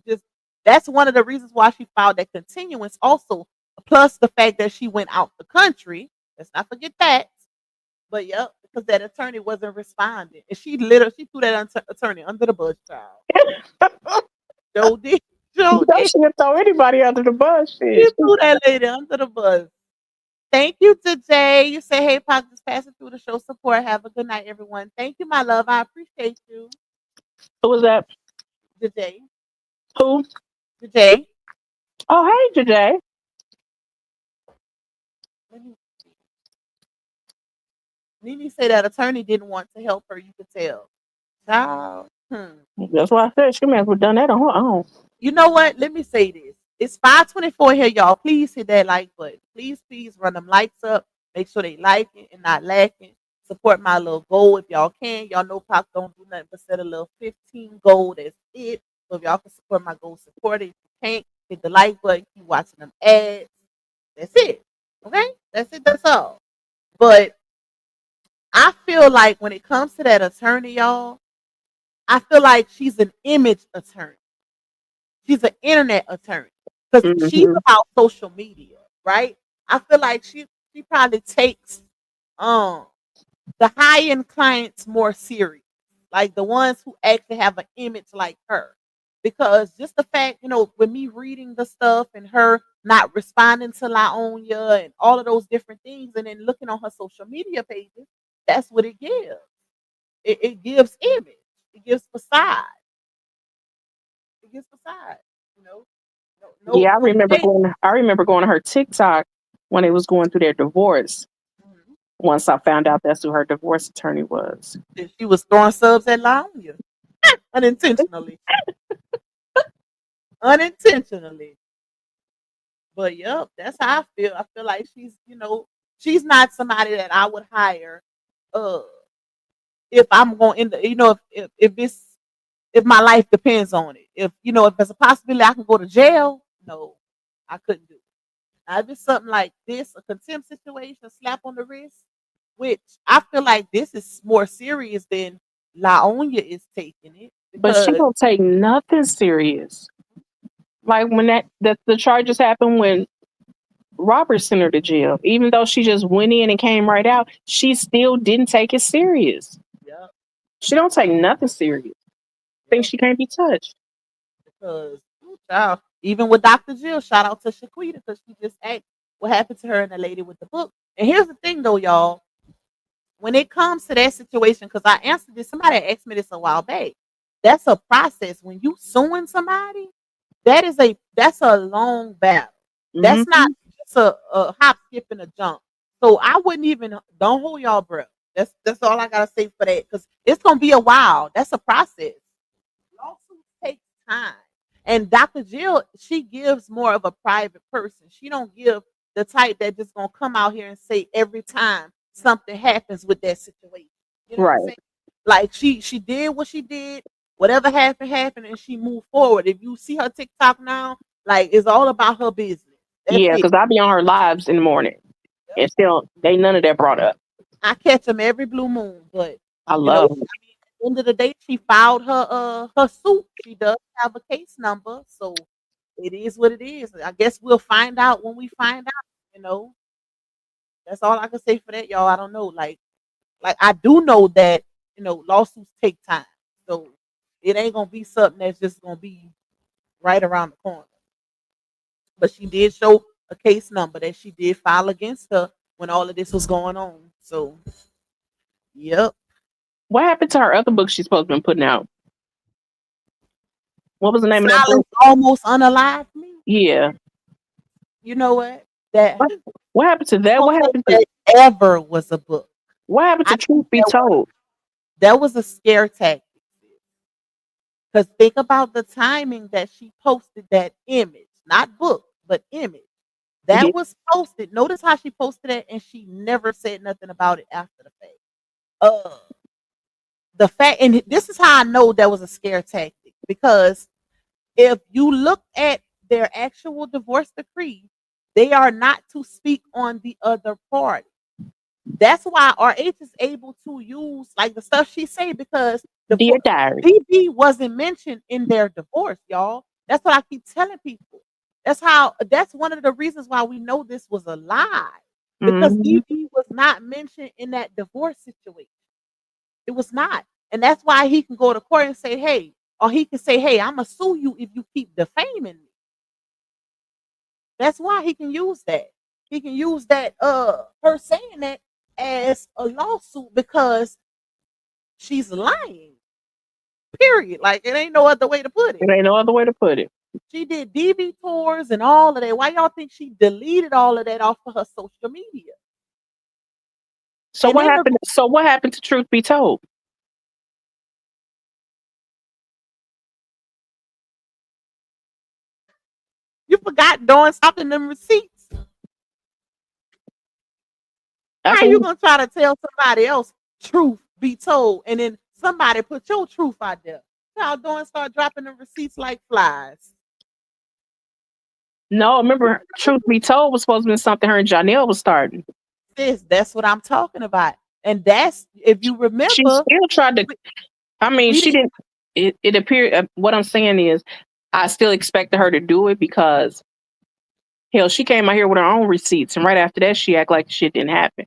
that's one of the reasons why she filed that continuance also. Plus the fact that she went out the country. Let's not forget that. But yep, because that attorney wasn't responding. And she threw that attorney under the bus, child. Joe did. Joe That did. shit throw anybody under the bus. She Shit. threw that lady under the bus. Thank you to Jay. You say, hey, Pop, just passing through to show support. Have a good night, everyone. Thank you, my love. I appreciate you. Who was that? Jay. Who? Jay. Oh, hey, Jay. Let me see. Nene said that attorney didn't want to help her. You could tell. Child. That's why I said she may have well done that on her own. You know what? Let me say this. It's 5:24 here, y'all. Please hit that like button. Please run them likes up. Make sure they like it and not lacking. Support my little goal if y'all can. Y'all know Pop don't do nothing but set a little 15 goal. That's it. So if y'all can support my goal, support it. If you can't, hit the like button. Keep watching them ads. That's it. Okay? That's it. That's all. But I feel like when it comes to that attorney, y'all, I feel like she's an image attorney. She's an internet attorney because she's Mm-hmm. about social media, right? I feel like she probably takes the high end clients more serious, like the ones who actually have an image like her. Because just the fact, with me reading the stuff and her not responding to Laonia and all of those different things, and then looking on her social media pages, that's what it gives. It gives image. It gives facade. It gives facade. You know, no, Yeah, no shade. I remember going to her TikTok when they was going through their divorce. Mhm. Once I found out that's who her divorce attorney was. That she was throwing subs at Laonia unintentionally, unintentionally. But yep, that's how I feel. I feel like she's not somebody that I would hire. Uh, if I'm going in the, if my life depends on it. If there's a possibility I can go to jail, no, I couldn't do it. Now, if it's something like this, a contempt situation, a slap on the wrist, which I feel like this is more serious than Laonia is taking it But she because don't take nothing serious. Like when the charges happened when Robert sent her to jail, even though she just went in and came right out, she still didn't take it serious. yep, She don't take nothing serious. Think yep, she can't be touched. because child, even with Dr. Jill, shout out to Shaquita because she just asked what happened to her and the lady with the book. And here's the thing though, y'all. When it comes to that situation, because I answered this, somebody asked me this a while back. That's a process. When you suing somebody, that's a long battle. That's not Hmm. just a hop, skip, and a jump. So I wouldn't even don't hold y'all breath. That's all I gotta say for that. Because it's gonna be a while. That's a process. Lawsuits take time. And Dr. Jill, she gives more of a private person. She don't give the type that just gonna come out here and say every time something happens with that situation. You know what I'm Right. saying? Like she did what she did, whatever happened, and she moved forward. If you see her TikTok now, like it's all about her business. That's Yeah, it. because I be on her lives in the morning Yep. and still ain't none of that brought up. I catch them every blue moon, but I you know, love her. at the end of the day, she filed her suit. She does have a case number, so it is what it is. I guess we'll find out when we find out. You know, that's all I can say for that, y'all. I don't know. Like I do know that lawsuits take time, so it ain't gonna be something that's just gonna be right around the corner. But she did show a case number that she did file against her when all of this was going on. So, yep. What happened to her other book she's supposed to be putting out? What was the name of that Silence book? almost unalived me. Yeah. You know what? that What happened to that? don't think that ever was a book. What happened I to think Truth Be Told? that was a scare tactic. Because think about the timing that she posted that image, not book, but image. Yeah. That was posted. Notice how she posted it and she never said nothing about it after the fact. Uh the fact, and this is how I know that was a scare tactic, because if you look at their actual divorce decree, they are not to speak on the other party. That's why RH is able to use like the stuff she say, because Dear Diary. DB wasn't mentioned in their divorce, y'all. That's what I keep telling people. That's one of the reasons why we know this was a lie. Because Hmm. DB was not mentioned in that divorce situation. It was not. And that's why he can go to court and say, hey, or he can say, hey, I'm gonna sue you if you keep defaming me. That's why he can use that. He can use that her saying that as a lawsuit because she's lying. Period. Like it ain't no other way to put it. There ain't no other way to put it. She did DV tours and all of that. Why y'all think she deleted all of that off of her social media? So And what then happened? So what happened to Truth Be Told? you forgot doing something in them receipts. I How can you gonna try to tell somebody else truth be told, and then somebody put your truth out there? Y'all doing start dropping the receipts like flies. no. Remember, Truth Be Told was supposed to be something her and Janelle was starting. Sis, that's what I'm talking about. And that's if you She remember, still tried to. I mean, we she didn't didn't. It appeared. What I'm saying is, I still expected her to do it because hell, she came out here with her own receipts, and right after that, she act like shit didn't happen.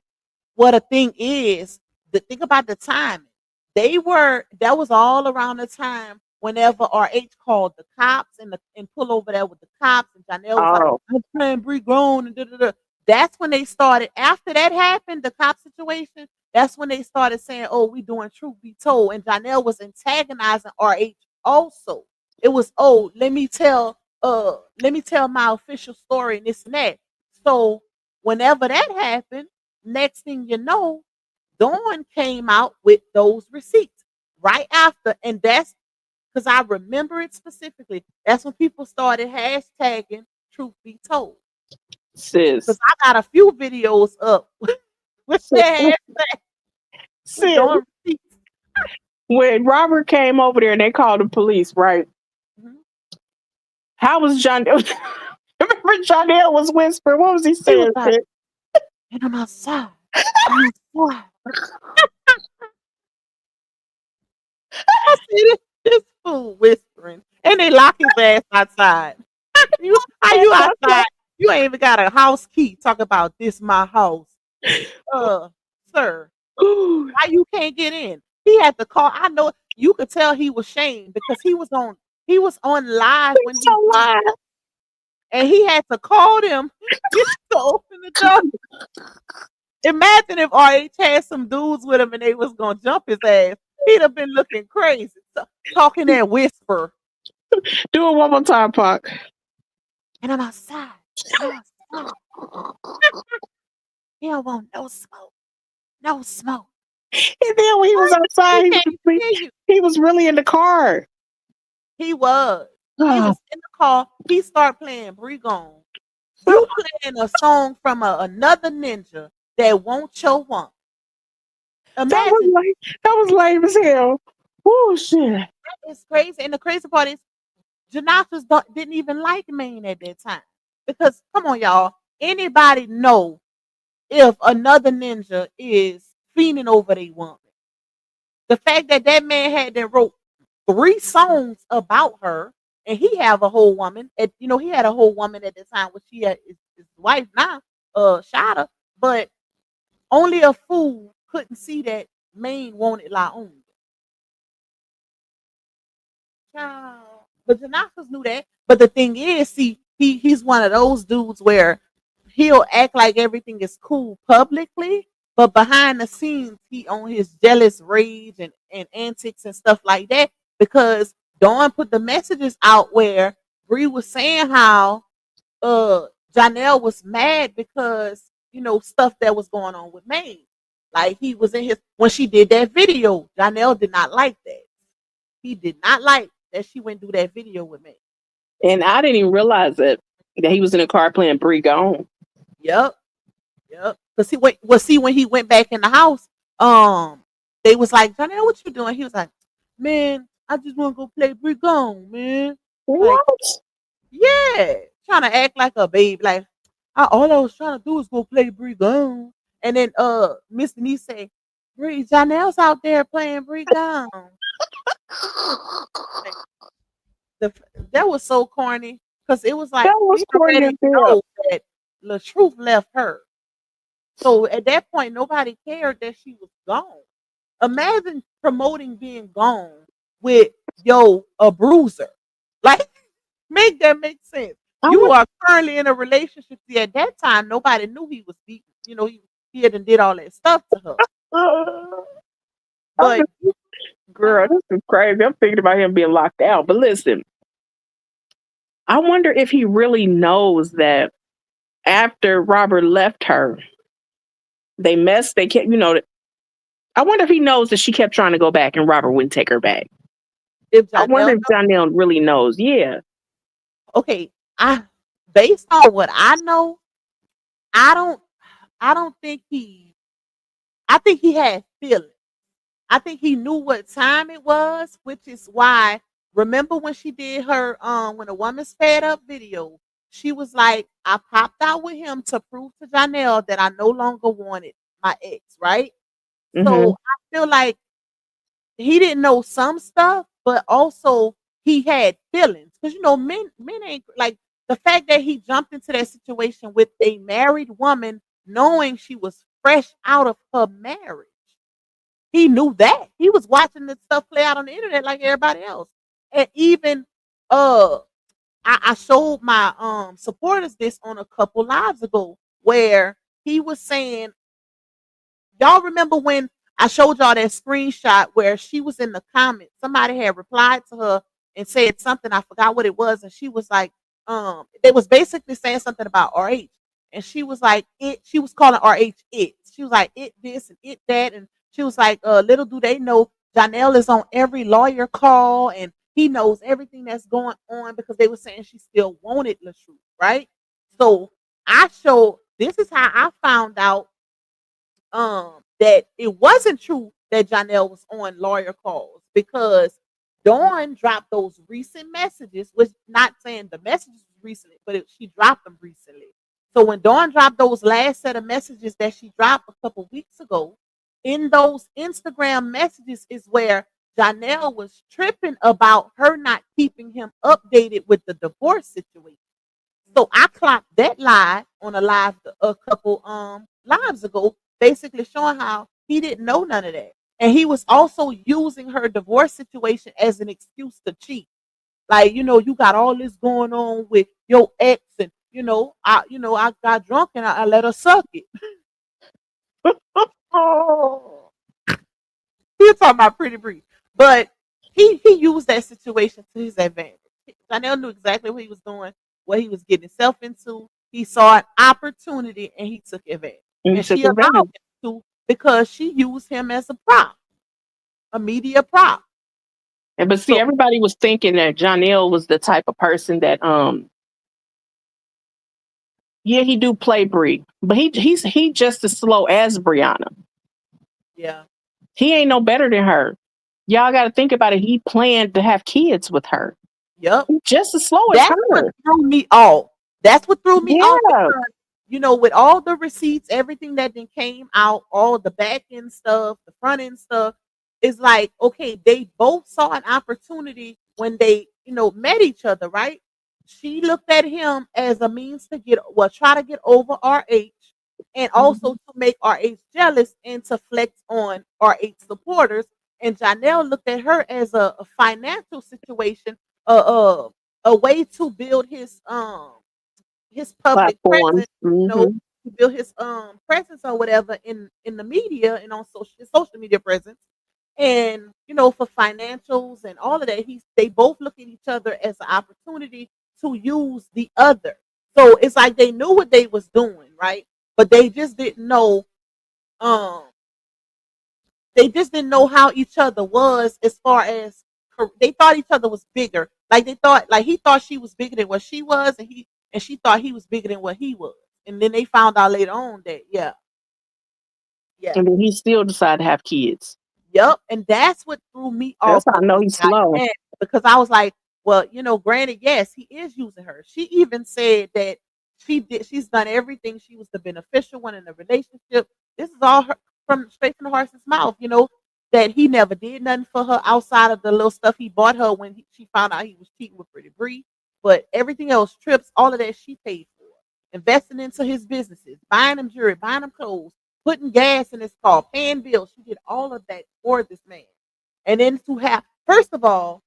what a thing is, the think about the timing. That was all around the time whenever RH called the cops and pull over there with the cops, and Janelle was like, Oh, I'm playing Bree grown and da da da. That's when they started. After that happened, the cop situation. That's when they started saying, "Oh, we doing truth be told," and Janelle was antagonizing RH. Also, it was, "Oh, let me tell my official story and this and that." So whenever that happened, next thing you know, Dawn came out with those receipts right after. And that's because I remember it specifically. That's when people started hashtagging truth be told. sis, Because I got a few videos up with sis, that hashtag with sis. Dawn receipts. When Robert came over there and they called the police, right? Mhm. How was John? Remember, Janelle was whispering. What was he He was saying? like, Sis? and I'm outside. I'm outside. I see this fool whispering. And they lock his ass outside. How you outside? You ain't even got a house key. Talk about this my house. Sir, why you can't get in? He had to call. I know you could tell he was shamed because he was on live when So he did it. live. And he had to call them to open the door. Imagine if RH had some dudes with him and they was gonna jump his ass. He'd have been looking crazy. Talking that whisper. Do it one more time, Pac. And I'm outside. I'm outside. He don't want no smoke. No smoke. And then when he was He outside, can't even hear you. he was really in the car. He was. He Oh, was in the car. He started playing Brie Gone. You playing a song from another ninja that won't your woman. that was Imagine lame as hell. Oh shit. it's crazy. And the crazy part is Janatas didn't even like Maine at that time. Because come on, y'all. Anybody know if another ninja is fiending over their woman? The fact that that man had that wrote 3 songs about her, and he have a whole woman. He had a whole woman at the time, which he had his wife now, Shada. But only a fool couldn't see that Maine wanted La Onda. Child. But Janakas knew that. But the thing is, see, he's one of those dudes where he'll act like everything is cool publicly, but behind the scenes, he on his jealous rage and antics and stuff like that. Because Dawn put the messages out where Bree was saying how Janelle was mad because, stuff that was going on with Maine. Like he was in his when she did that video, Janelle did not like that. He did not like that she went through that video with me. And I didn't even realize that he was in the car playing Brie Gone. Yep, yep. Cause see when he went back in the house, they was like, Janelle, what you doing? He was like, man, I just want to go play Brie Gone, man. Like, What? yeah, trying to act like a baby. Like, all I was trying to do was go play Brie Gone. And then Miss Denise say, Brie, Janelle's out there playing Brie Gone. Like, the that was so corny because it was like That was we corny as already hell. know that the truth left her. So at that point, nobody cared that she was gone. Imagine promoting being gone with a bruiser. Like, make that make sense. I You went, are currently in a relationship. See, at that time, nobody knew he was beaten. He had and did all that stuff to her. I'm But just, girl, uh, this is crazy. I'm thinking about him being locked out. But listen, I wonder if he really knows that after Robert left her, they kept, I wonder if he knows that she kept trying to go back and Robert wouldn't take her back. if I wonder Janelle, if Janelle really knows. Yeah. okay, I based on what I know, I don't, I don't think he. I think he had feelings. I think he knew what time it was, which is why. Remember when she did her when a woman's fed up video, she was like, I popped out with him to prove to Janelle that I no longer wanted my ex, right? So Hmm. I feel like he didn't know some stuff, but also he had feelings. Because men ain't like the fact that he jumped into that situation with a married woman knowing she was fresh out of her marriage. He knew that. He was watching this stuff play out on the internet like everybody else. And even uh I showed my supporters this on a couple lives ago where he was saying, y'all remember when I showed y'all that screenshot where she was in the comments? Somebody had replied to her and said something. I forgot what it was, and she was like, they was basically saying something about RH, and she was like, it. She was calling RH it. She was like, it this and it that, and she was like, little do they know, Janelle is on every lawyer call, and he knows everything that's going on because they were saying she still wanted LaShrew, right? So I showed. This is how I found out that it wasn't true that Janelle was on lawyer calls because Dawn dropped those recent messages, which not saying the messages recently, but she dropped them recently. So when Dawn dropped those last set of messages that she dropped a couple weeks ago, in those Instagram messages is where Janelle was tripping about her not keeping him updated with the divorce situation. So I clocked that live on a live a couple lives ago, basically showing how he didn't know none of that. And he was also using her divorce situation as an excuse to cheat. Like, you got all this going on with your ex, and I got drunk and I let her suck it. Oh. He was talking about Pretty Brief. But he used that situation to his advantage. Chanel knew exactly what he was doing, what he was getting himself into. He saw an opportunity and he took advantage. And he And took she allowed advantage. him to because she used him as a prop, a media prop. And but see, So everybody was thinking that Janelle was the type of person that yeah, he do play Brie, but he just as slow as Brianna. yeah. He ain't no better than her. Y'all got to think about it. He planned to have kids with her. Yep. He just as slow as That's what her. threw me off. That's what threw me off Yeah. because with all the receipts, everything that then came out, all the back end stuff, the front end stuff, is like, okay, they both saw an opportunity when they, met each other, right? She looked at him as a means to try to get over RH and also Mhm. to make RH jealous and to flex on RH supporters. And Janelle looked at her as a financial situation, uh, a way to build his public Platform. presence, Hmm. to build his presence or whatever in the media and on social media presence. And for financials and all of that, they both look at each other as an opportunity to use the other. So it's like they knew what they was doing, right? But they just didn't know. Um, they just didn't know how each other was as far as they thought each other was bigger. Like they thought, like he thought she was bigger than what she was, and she thought he was bigger than what he was. And then they found out later on that yeah, And then he still decided to have kids. yep. And that's what threw me That's off how I with know this he's slow. dynamic, because I was like, well, granted, yes, he is using her. She even said that she's done everything. She was the beneficial one in the relationship. This is all her from straight from the horse's mouth, that he never did nothing for her outside of the little stuff he bought her when she found out he was cheating with Pretty Bree. But everything else, trips, all of that she paid for. Investing into his businesses, buying him jewelry, buying him clothes, putting gas in his car, paying bills. She did all of that for this man. And then to have, first of all,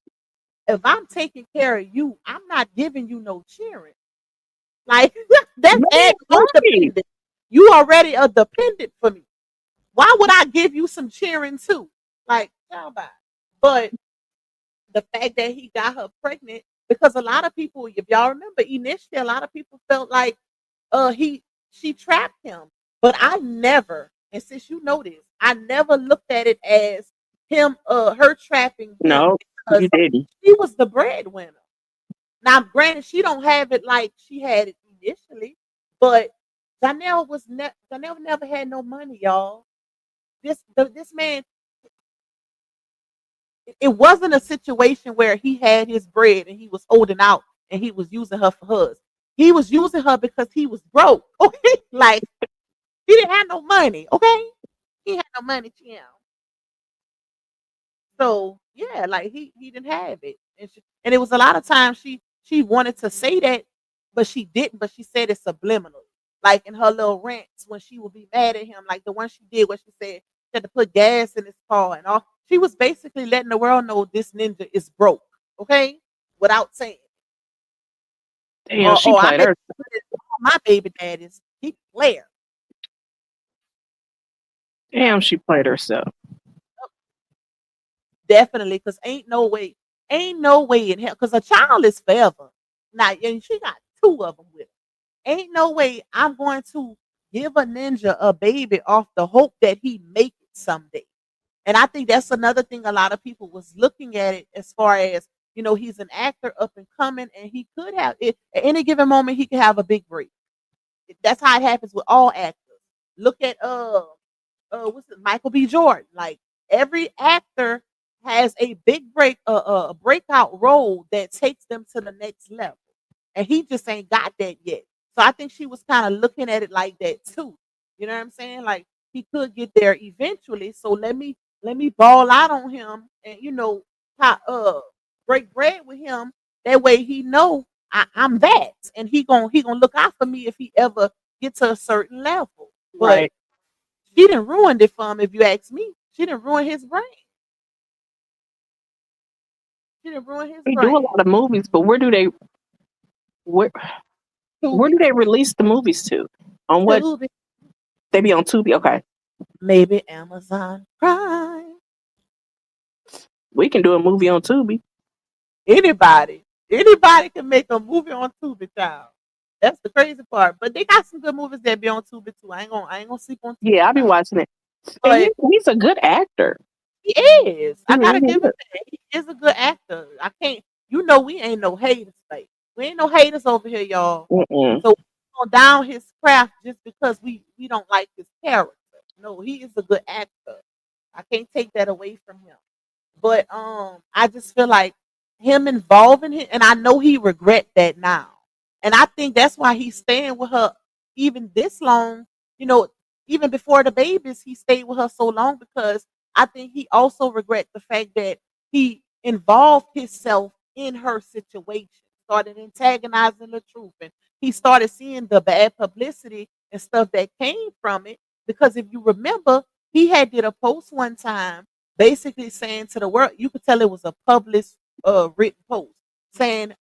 if I'm taking care of you, I'm not giving you no cheering. Like that's No, more right. dependent. You already a dependent for me. Why would I give you some cheering too? Like, how about? But the fact that he got her pregnant, because a lot of people, if y'all remember, initially a lot of people felt like he she trapped him. But I never, and since you know this, I never looked at it as her trapping him, No, because you didn't. she was the breadwinner. Now, granted, she don't have it like she had it initially, but Janelle never had no money, y'all. This man, it wasn't a situation where he had his bread and he was holding out and he was using her for hers. He was using her because he was broke. Okay, like he didn't have no money. Okay, he had no money, Tim. So yeah, like he didn't have it, and it was a lot of times she wanted to say that, but she didn't. But she said it subliminally, like in her little rants when she would be mad at him, like the one she did where she said she had to put gas in his car and all. She was basically letting the world know this ninja is broke, okay, without saying, Damn, she I played made her. my baby daddies. He Blair. Damn, she played herself. Definitely, because ain't no way in hell, because a child is forever. Now, and she got two of them with her. Ain't no way I'm going to give a ninja a baby off the hope that he make it someday. And I think that's another thing a lot of people was looking at it as far as, he's an actor up and coming, and he could have it at any given moment he could have a big break. That's how it happens with all actors. Look at what's it, Michael B. Jordan. Like every actor has a big a breakout role that takes them to the next level, and he just ain't got that yet. So I think she was kind of looking at it like that too. You know what I'm saying? Like he could get there eventually. So let me ball out on him, and how break bread with him. That way he know I'm that, and he gonna look out for me if he ever get to a certain level. But Right. she didn't ruin it for him, if you ask me. She didn't ruin his brain. She didn't ruin his They do a brain. lot of movies, but where where do Tubi. they release the movies to? On what? Tubi. They be on Tubi. Okay, Maybe Amazon Prime. we can do a movie on Tubi. Anybody. Anybody can make a movie on Tubi, child. That's the crazy part. But they got some good movies that be on Tubi too. I ain't gonna sleep on Tubi, Yeah, I'll be child. watching it. And But he's a good actor. he is. He I gotta really give him is. that. He is a good actor. I can't. We ain't no haters, like we ain't no haters over here, y'all. Mm-mm. So we don't down his craft just because we don't like his character. No, he is a good actor. I can't take that away from him. But I just feel like him involving him, and I know he regret that now. And I think that's why he's staying with her even this long. You know, even before the babies, he stayed with her so long because I think he also regret the fact that he involved himself in her situation, started antagonizing the truth, and he started seeing the bad publicity and stuff that came from it. Because if you remember, he had did a post one time basically saying to the world, you could tell it was a published written post saying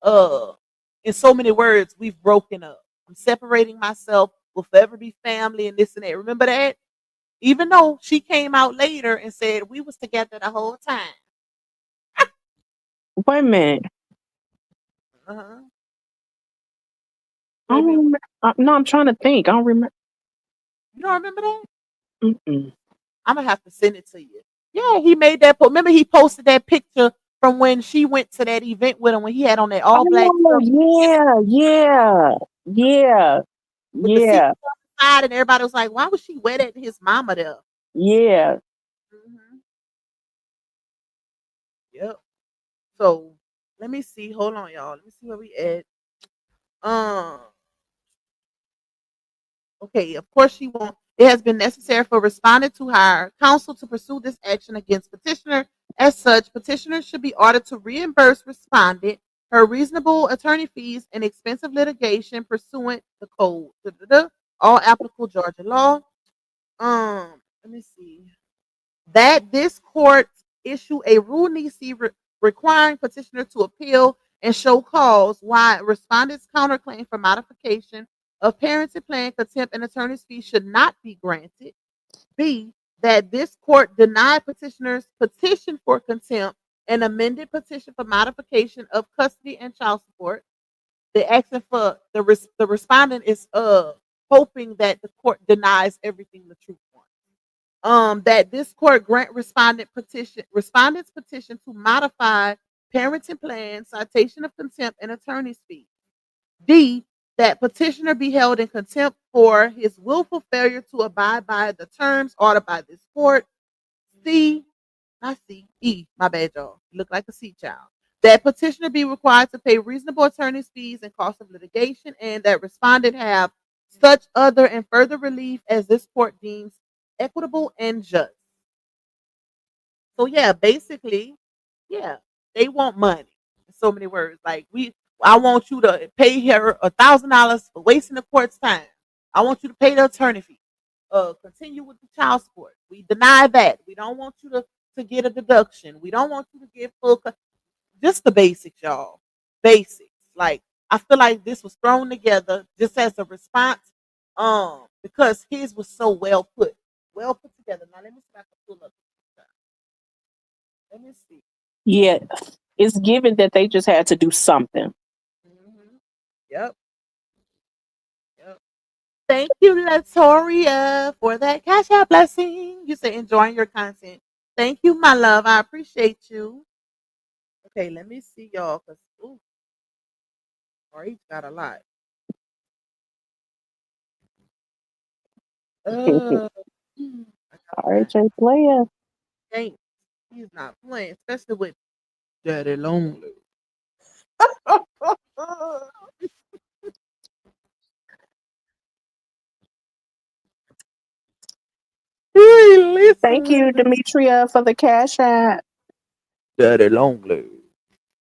in so many words, we've broken up. I'm separating myself. We'll forever be family and this and that. Remember that? Even though she came out later and said we was together the whole time. Wait a minute. Uh-huh. I Could have don't been. remember. No, I'm trying to think. I don't remember. You don't remember that? Mm-mm. I'm gonna have to send it to you. Yeah, he made that. Remember, he posted that picture from when she went to that event with him when he had on that all black Oh stuff yeah, yeah, yeah, with the seat yeah, on the side, and everybody was like, "Why was she wet at his mama there?" yeah. Hmm. Yep. So let me see. Hold on, y'all. Let me see where we at. Um. Okay, of course she won't. It has been necessary for respondent to hire counsel to pursue this action against petitioner. As such, petitioner should be ordered to reimburse respondent her reasonable attorney fees and expensive litigation pursuant to code. All applicable Georgia law. Let me see. That this court issue a rule nisi requiring petitioner to appeal and show cause why respondent's counterclaim for modification of parenting plan contempt and attorney's fees should not be granted. B, that this court denied petitioner's petition for contempt and amended petition for modification of custody and child support. The action for the respondent is hoping that the court denies everything the truth wants. That this court grant respondent's petition to modify parenting plan, citation of contempt, and attorney's fees. D, that petitioner be held in contempt for his willful failure to abide by the terms ordered by this court. C, not C, E, my bad, y'all. You look like a C child. That petitioner be required to pay reasonable attorney's fees and cost of litigation, and that respondent have such other and further relief as this court deems equitable and just. So yeah, basically, yeah, they want money. In so many words, like I want you to pay her $1,000 for wasting the court's time. I want you to pay the attorney fee. Continue with the child support. We deny that. We don't want you to get a deduction. We don't want you to get just the basics, y'all. Basics. Like I feel like this was thrown together just as a response, because his was so well put together. Now let me see if I can pull up. Let me see. Yeah, it's given that they just had to do something. Hmm. Yep. Yep. Thank you, Latoria, for that cash out blessing. You say enjoying your content. Thank you, my love. I appreciate you. Okay, let me see y'all, cause ooh, RH got a lot. Uh, I gotta find. RJ player. Dang, he's not playing, especially with Daddy Lonely. Hey, Thank listen, you, Demetria, for the cash app. Daddy Lonely.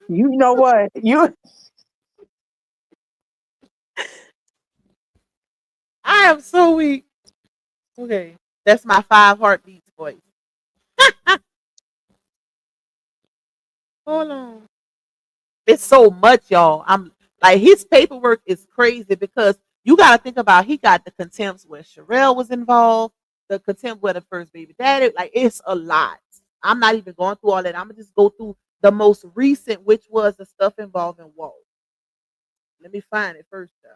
You know what? You I am so weak. Okay, that's my 5 heartbeats voice. Hold on. It's so much, y'all. I'm like his paperwork is crazy because you got to think about he got the contempts where Sherelle was involved, the contempt where the first baby daddy. Like it's a lot. I'm not even going through all that. I'm gonna just go through the most recent, which was the stuff involving Walt. Let me find it first, though.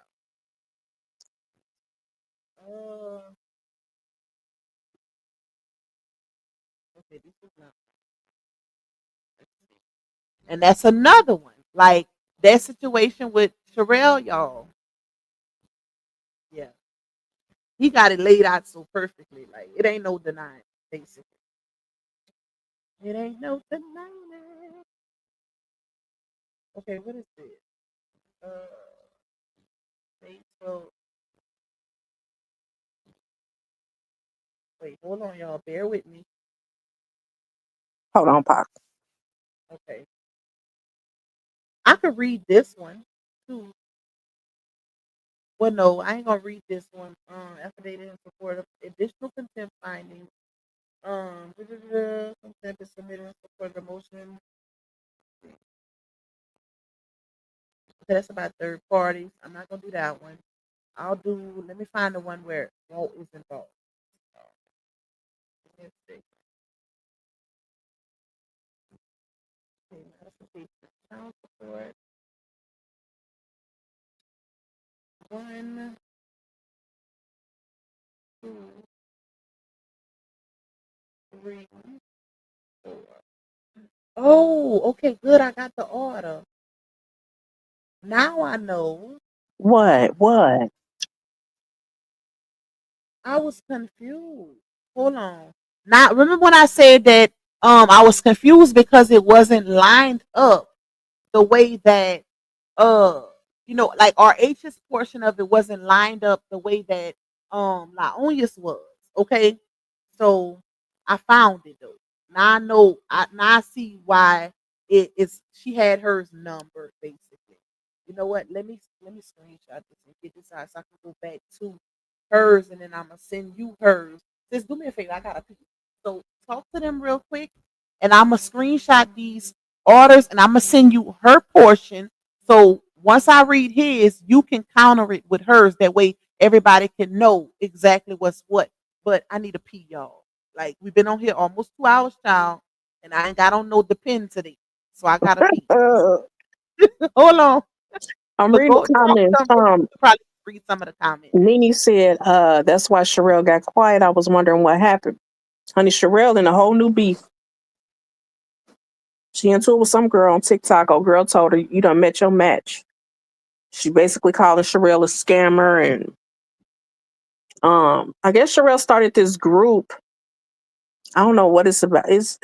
Okay, this is not. And that's another one. Like that situation with Sherelle, y'all. Yeah, he got it laid out so perfectly. Like it ain't no denying, basically. It ain't no denying it. Okay, what is this? Uh, Facebook. Wait, hold on, y'all. Bear with me. hold on, Pop. Okay, I could read this one too. Well, no, I ain't gonna read this one. Affidavit in support of additional contempt findings. Contempt is submitted in support of the motion. Okay, that's about third parties. I'm not gonna do that one. I'll do. Let me find the one where Walt is involved. Let's see. Okay, modification of child support. 1, 2, 3, 4. Oh, okay, good. I got the order. Now I know. What? What? I was confused. Hold on. Now, remember when I said that I was confused because it wasn't lined up the way that uh like our H's portion of it wasn't lined up the way that Laonia's was. Okay. So I found it though. Now I know now I see why it is she had hers numbered basically. You know what? Let me screenshot this and get this out so I can go back to hers and then I'm gonna send you hers. Just do me a favor, I gotta pee. So talk to them real quick and I'm gonna screenshot these orders and I'm gonna send you her portion. So once I read his, you can counter it with hers. That way everybody can know exactly what's what. But I need to pee, y'all. Like we've been on here almost 2 hours, child, and I ain't got on no depend today. So I gotta pee. Uh, Hold on. I'm But reading go the talk to comments. them. Probably read some of the comments. Nene said, that's why Sherelle got quiet. I was wondering what happened. Honey, Sherelle in a whole new beef. She into it with some girl on TikTok. Old girl told her, you done met your match. She basically calling Sherelle a scammer. And I guess Sherelle started this group. I don't know what it's about. It's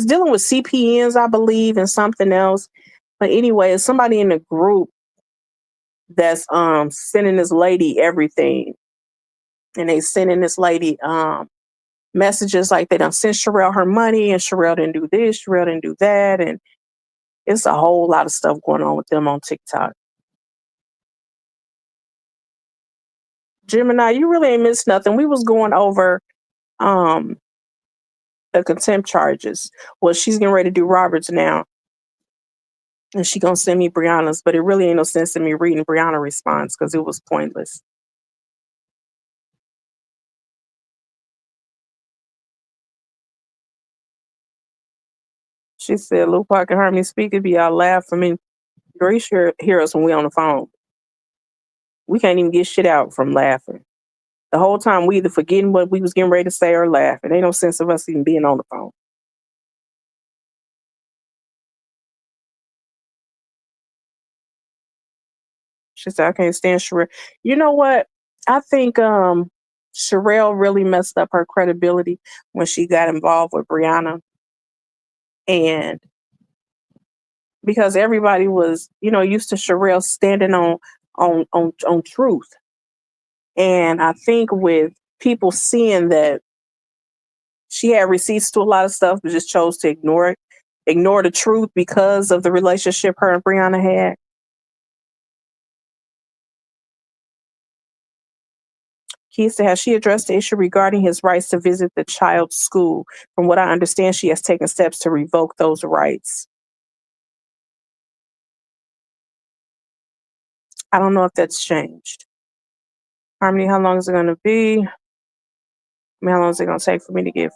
dealing with CPNs, I believe, and something else. But anyway, it's somebody in the group that's sending this lady everything. And they sending this lady messages like they done sent Sherelle her money and Sherelle didn't do this, Sherelle didn't do that. And it's a whole lot of stuff going on with them on TikTok. Gemini, you really ain't missed nothing. We was going over um the contempt charges. Well, she's getting ready to do Robert's now. And she gonna send me Brianna's, but it really ain't no sense in me reading Brianna's response because it was pointless. She said, Luke Park and Harmony speak, it be y'all laugh for me. Grace hear us when we on the phone. We can't even get shit out from laughing. The whole time we either forgetting what we was getting ready to say or laughing. Ain't no sense of us even being on the phone. She said, I can't stand Sherelle. You know what? I think Sherelle really messed up her credibility when she got involved with Brianna. And because everybody was, used to Sherelle standing on truth. And I think with people seeing that she had receipts to a lot of stuff, but just chose to ignore the truth because of the relationship her and Brianna had. Keith said, has she addressed the issue regarding his rights to visit the child's school? From what I understand, she has taken steps to revoke those rights. I don't know if that's changed. Harmony, how long is it going to be? How long is it going to take for me to get?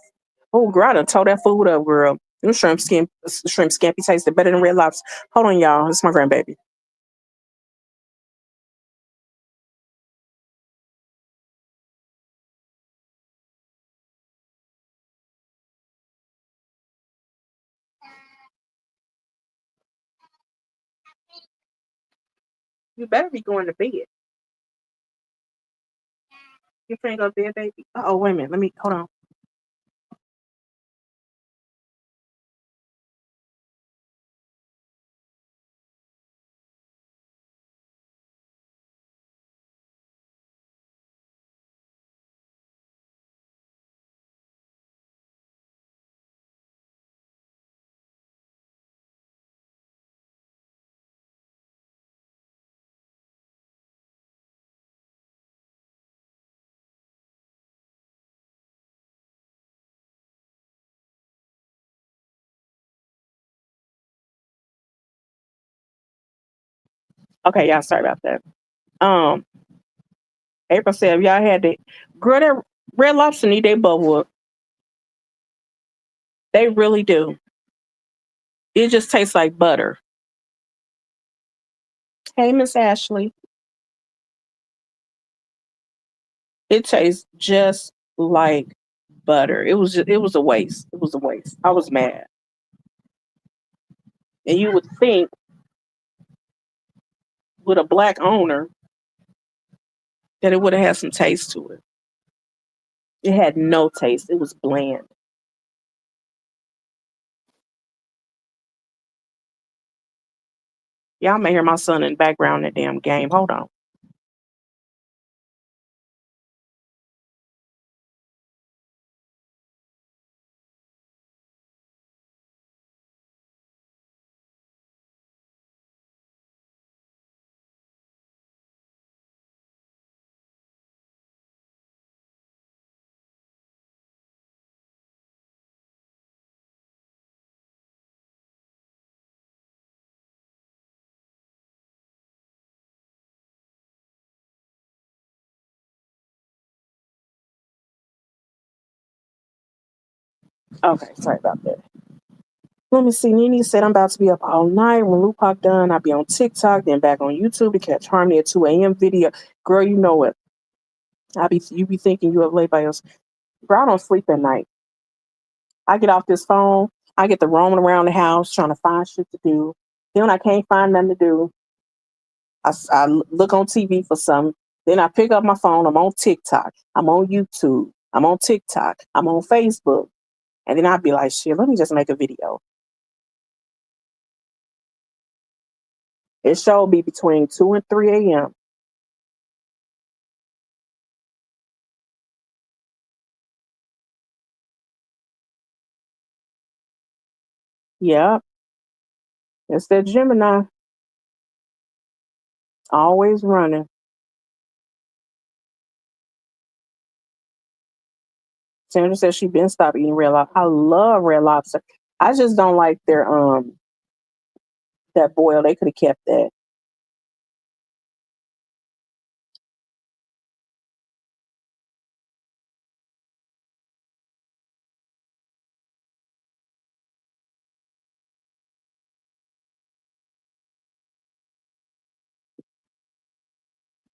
Oh, girl, I done tore that food up, girl. Them shrimp scampi tasted better than Red Lobster. Hold on, y'all. It's my grandbaby. You better be going to bed. Your friend go to bed, baby. Oh, wait a minute. Let me hold on. Okay, y'all. Sorry about that. Um, April said, if y'all had the girl, that Red Lobster need their bubble up. They really do. It just tastes like butter. Hey, Miss Ashley. It tastes just like butter. It was a waste. It was a waste. I was mad. And you would think with a black owner that it would have had some taste to it. It had no taste. It was bland. Y'all may hear my son in the background in the damn game. Hold on. Okay, sorry about that. Let me see. Nene said I'm about to be up all night. When Lupac done, I'll be on TikTok, then back on YouTube to catch Harmony at 2 a.m. video. Girl, you know it. You be thinking you up late by yourself. Girl, I don't sleep at night. I get off this phone, I get to roaming around the house trying to find shit to do. Then when I can't find nothing to do, I look on TV for something. Then I pick up my phone. I'm on TikTok. I'm on YouTube. I'm on TikTok. I'm on Facebook. And then I'd be like, shit, let me just make a video. It showed be between 2 and 3 a.m. Yeah, it's that Gemini. Always running. Sandra says she been stopped eating Red Lobster. I love Red Lobster. I just don't like their that boil. They could have kept that.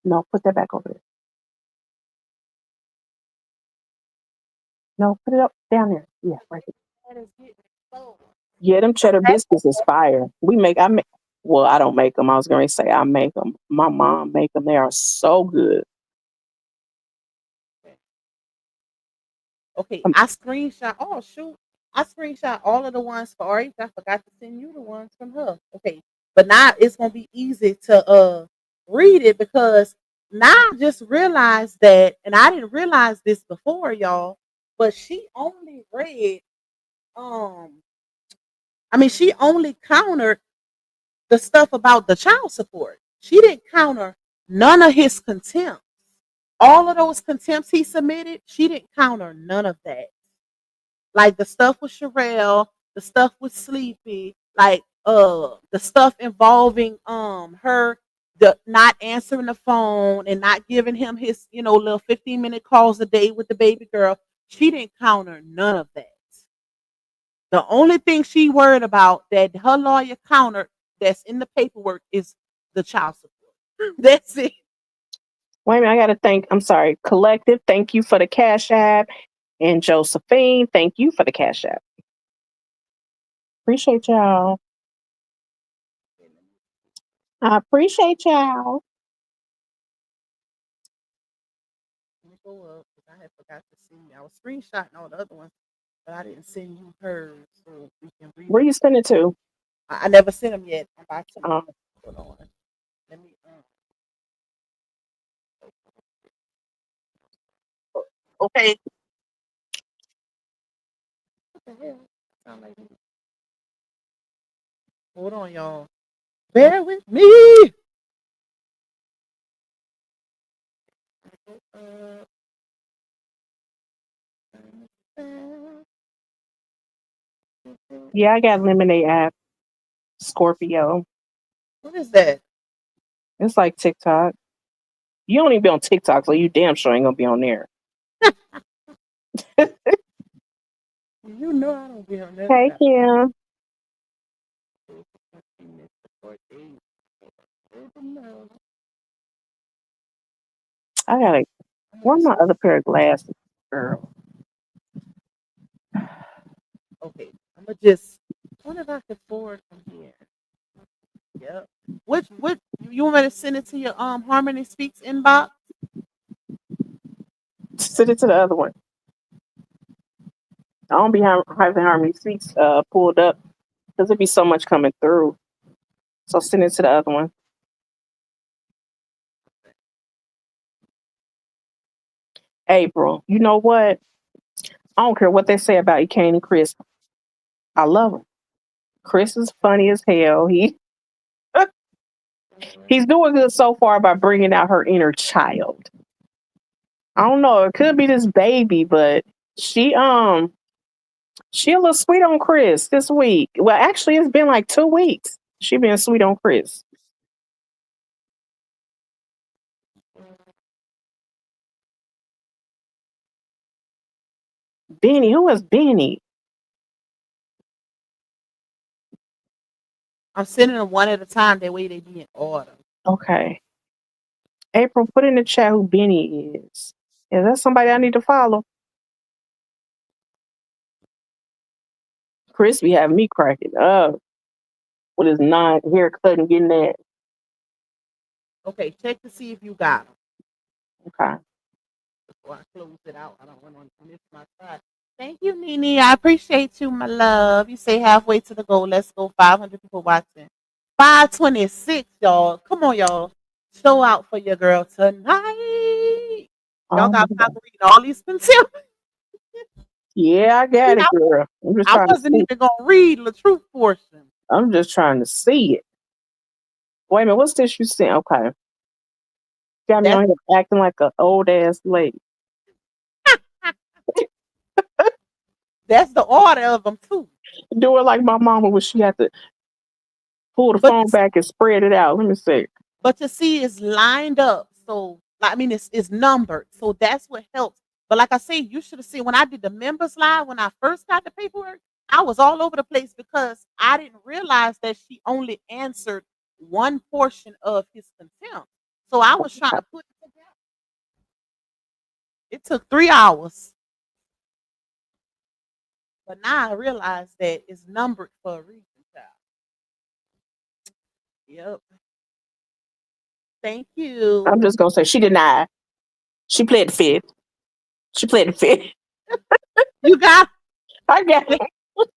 No, put that back over there. No, put it up down there. Yeah, right there. That is getting exposed. Yeah, them cheddar biscuits is fire. I make. Well, I don't make them. I was going to say I make them. My mom make them. They are so good. Okay, Um, I screenshot. Oh shoot, I screenshot all of the ones for RH. I forgot to send you the ones from her. Okay, but now it's gonna be easy to read it because now I just realized that, and I didn't realize this before, y'all. But she only read um, I mean, she only countered the stuff about the child support. She didn't counter none of his contempt. All of those contempts he submitted, she didn't counter none of that. Like the stuff with Sherelle, the stuff with Sleepy, like the stuff involving her the not answering the phone and not giving him his, little 15-minute calls a day with the baby girl. She didn't counter none of that. The only thing she worried about that her lawyer countered that's in the paperwork is the child support. That's it. Wait a minute, I got to thank. I'm sorry, Collective. Thank you for the Cash App, and Josephine. Thank you for the Cash App. Appreciate y'all. I appreciate y'all. Let me go up because I had forgot to see. I was screenshotting all the other ones, but I didn't send you hers so we can read Where them. you send it to? I never sent them yet. I'm about to. Um, Hold on. Let me. okay. What the hell? Sound like me. Hold on, y'all. Bear with me. Uh, Yeah, I got Lemonade app. Scorpio. what is that? It's like TikTok. You don't even be on TikTok, so you damn sure ain't gonna be on there. You know I don't be on that Hey, crap. Kim. I gotta Where my other pair of glasses, girl? Okay, I'm gonna just. What if I can forward from here? Yep. Which you want me to send it to your Harmony Speaks inbox? Send it to the other one. I don't be having Harmony Speaks pulled up because there'd be so much coming through. So send it to the other one. April, you know what? I don't care what they say about Kane and Chris. I love him. Chris is funny as hell. He's doing good so far by bringing out her inner child. I don't know. It could be this baby, but she she a little sweet on Chris this week. Well, actually, it's been like 2 weeks. She been sweet on Chris. Benny, who is Benny? I'm sending them one at a time. That way they be in order. Okay. April, put in the chat who Benny is. Is that somebody I need to follow? Chris be having me cracking up with his haircut and getting that. Okay, check to see if you got them. Okay. Before I close it out, I don't want to miss my side. Thank you, Nene. I appreciate you, my love. You say halfway to the goal. Let's go. 500 people watching. 526, y'all. Come on, y'all. Show out for your girl tonight. Y'all got time to read all these contempt. Yeah, I got it, girl. I wasn't even gonna read the truth portion. I'm just trying to see it. Wait a minute, what's this you sent? Okay. Got me on here acting like an old ass lady. That's the order of them too. Do it like my mama when she had to pull the phone back and spread it out. Let me see. But you see, it's lined up. So I mean it's numbered. So that's what helps. But like I say, you should have seen when I did the members live when I first got the paperwork, I was all over the place because I didn't realize that she only answered one portion of his contempt. So I was trying to put it together. It took 3 hours. But now I realize that it's numbered for a reason, child. Yep. Thank you. I'm just gonna say she denied. She played the fifth. She played the fifth. You got I got it.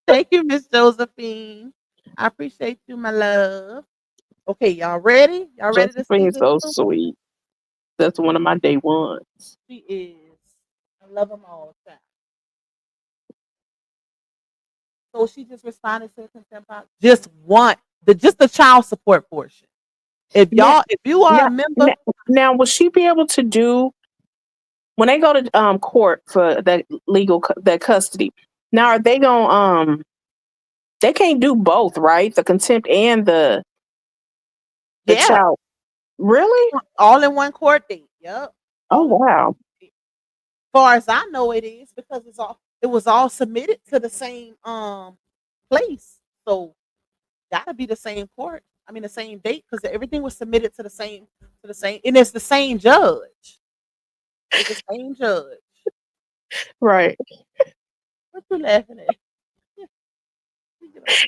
Thank you, Miss Josephine. I appreciate you, my love. Okay, y'all ready? Y'all ready to see Josephine's so sweet. That's one of my day ones. She is. I love them all. Child. So she just responded to the contempt box. Just the child support portion. If you are a member, now will she be able to do when they go to court for that that custody? Now are they gonna they can't do both, right? The contempt and the child. Really? All in one court date. Yep. Oh wow. As far as I know, it is because it was all submitted to the same place. So gotta be the same court. I mean the same date because everything was submitted to the same and it's the same judge. It's the same judge. Right. What you laughing at?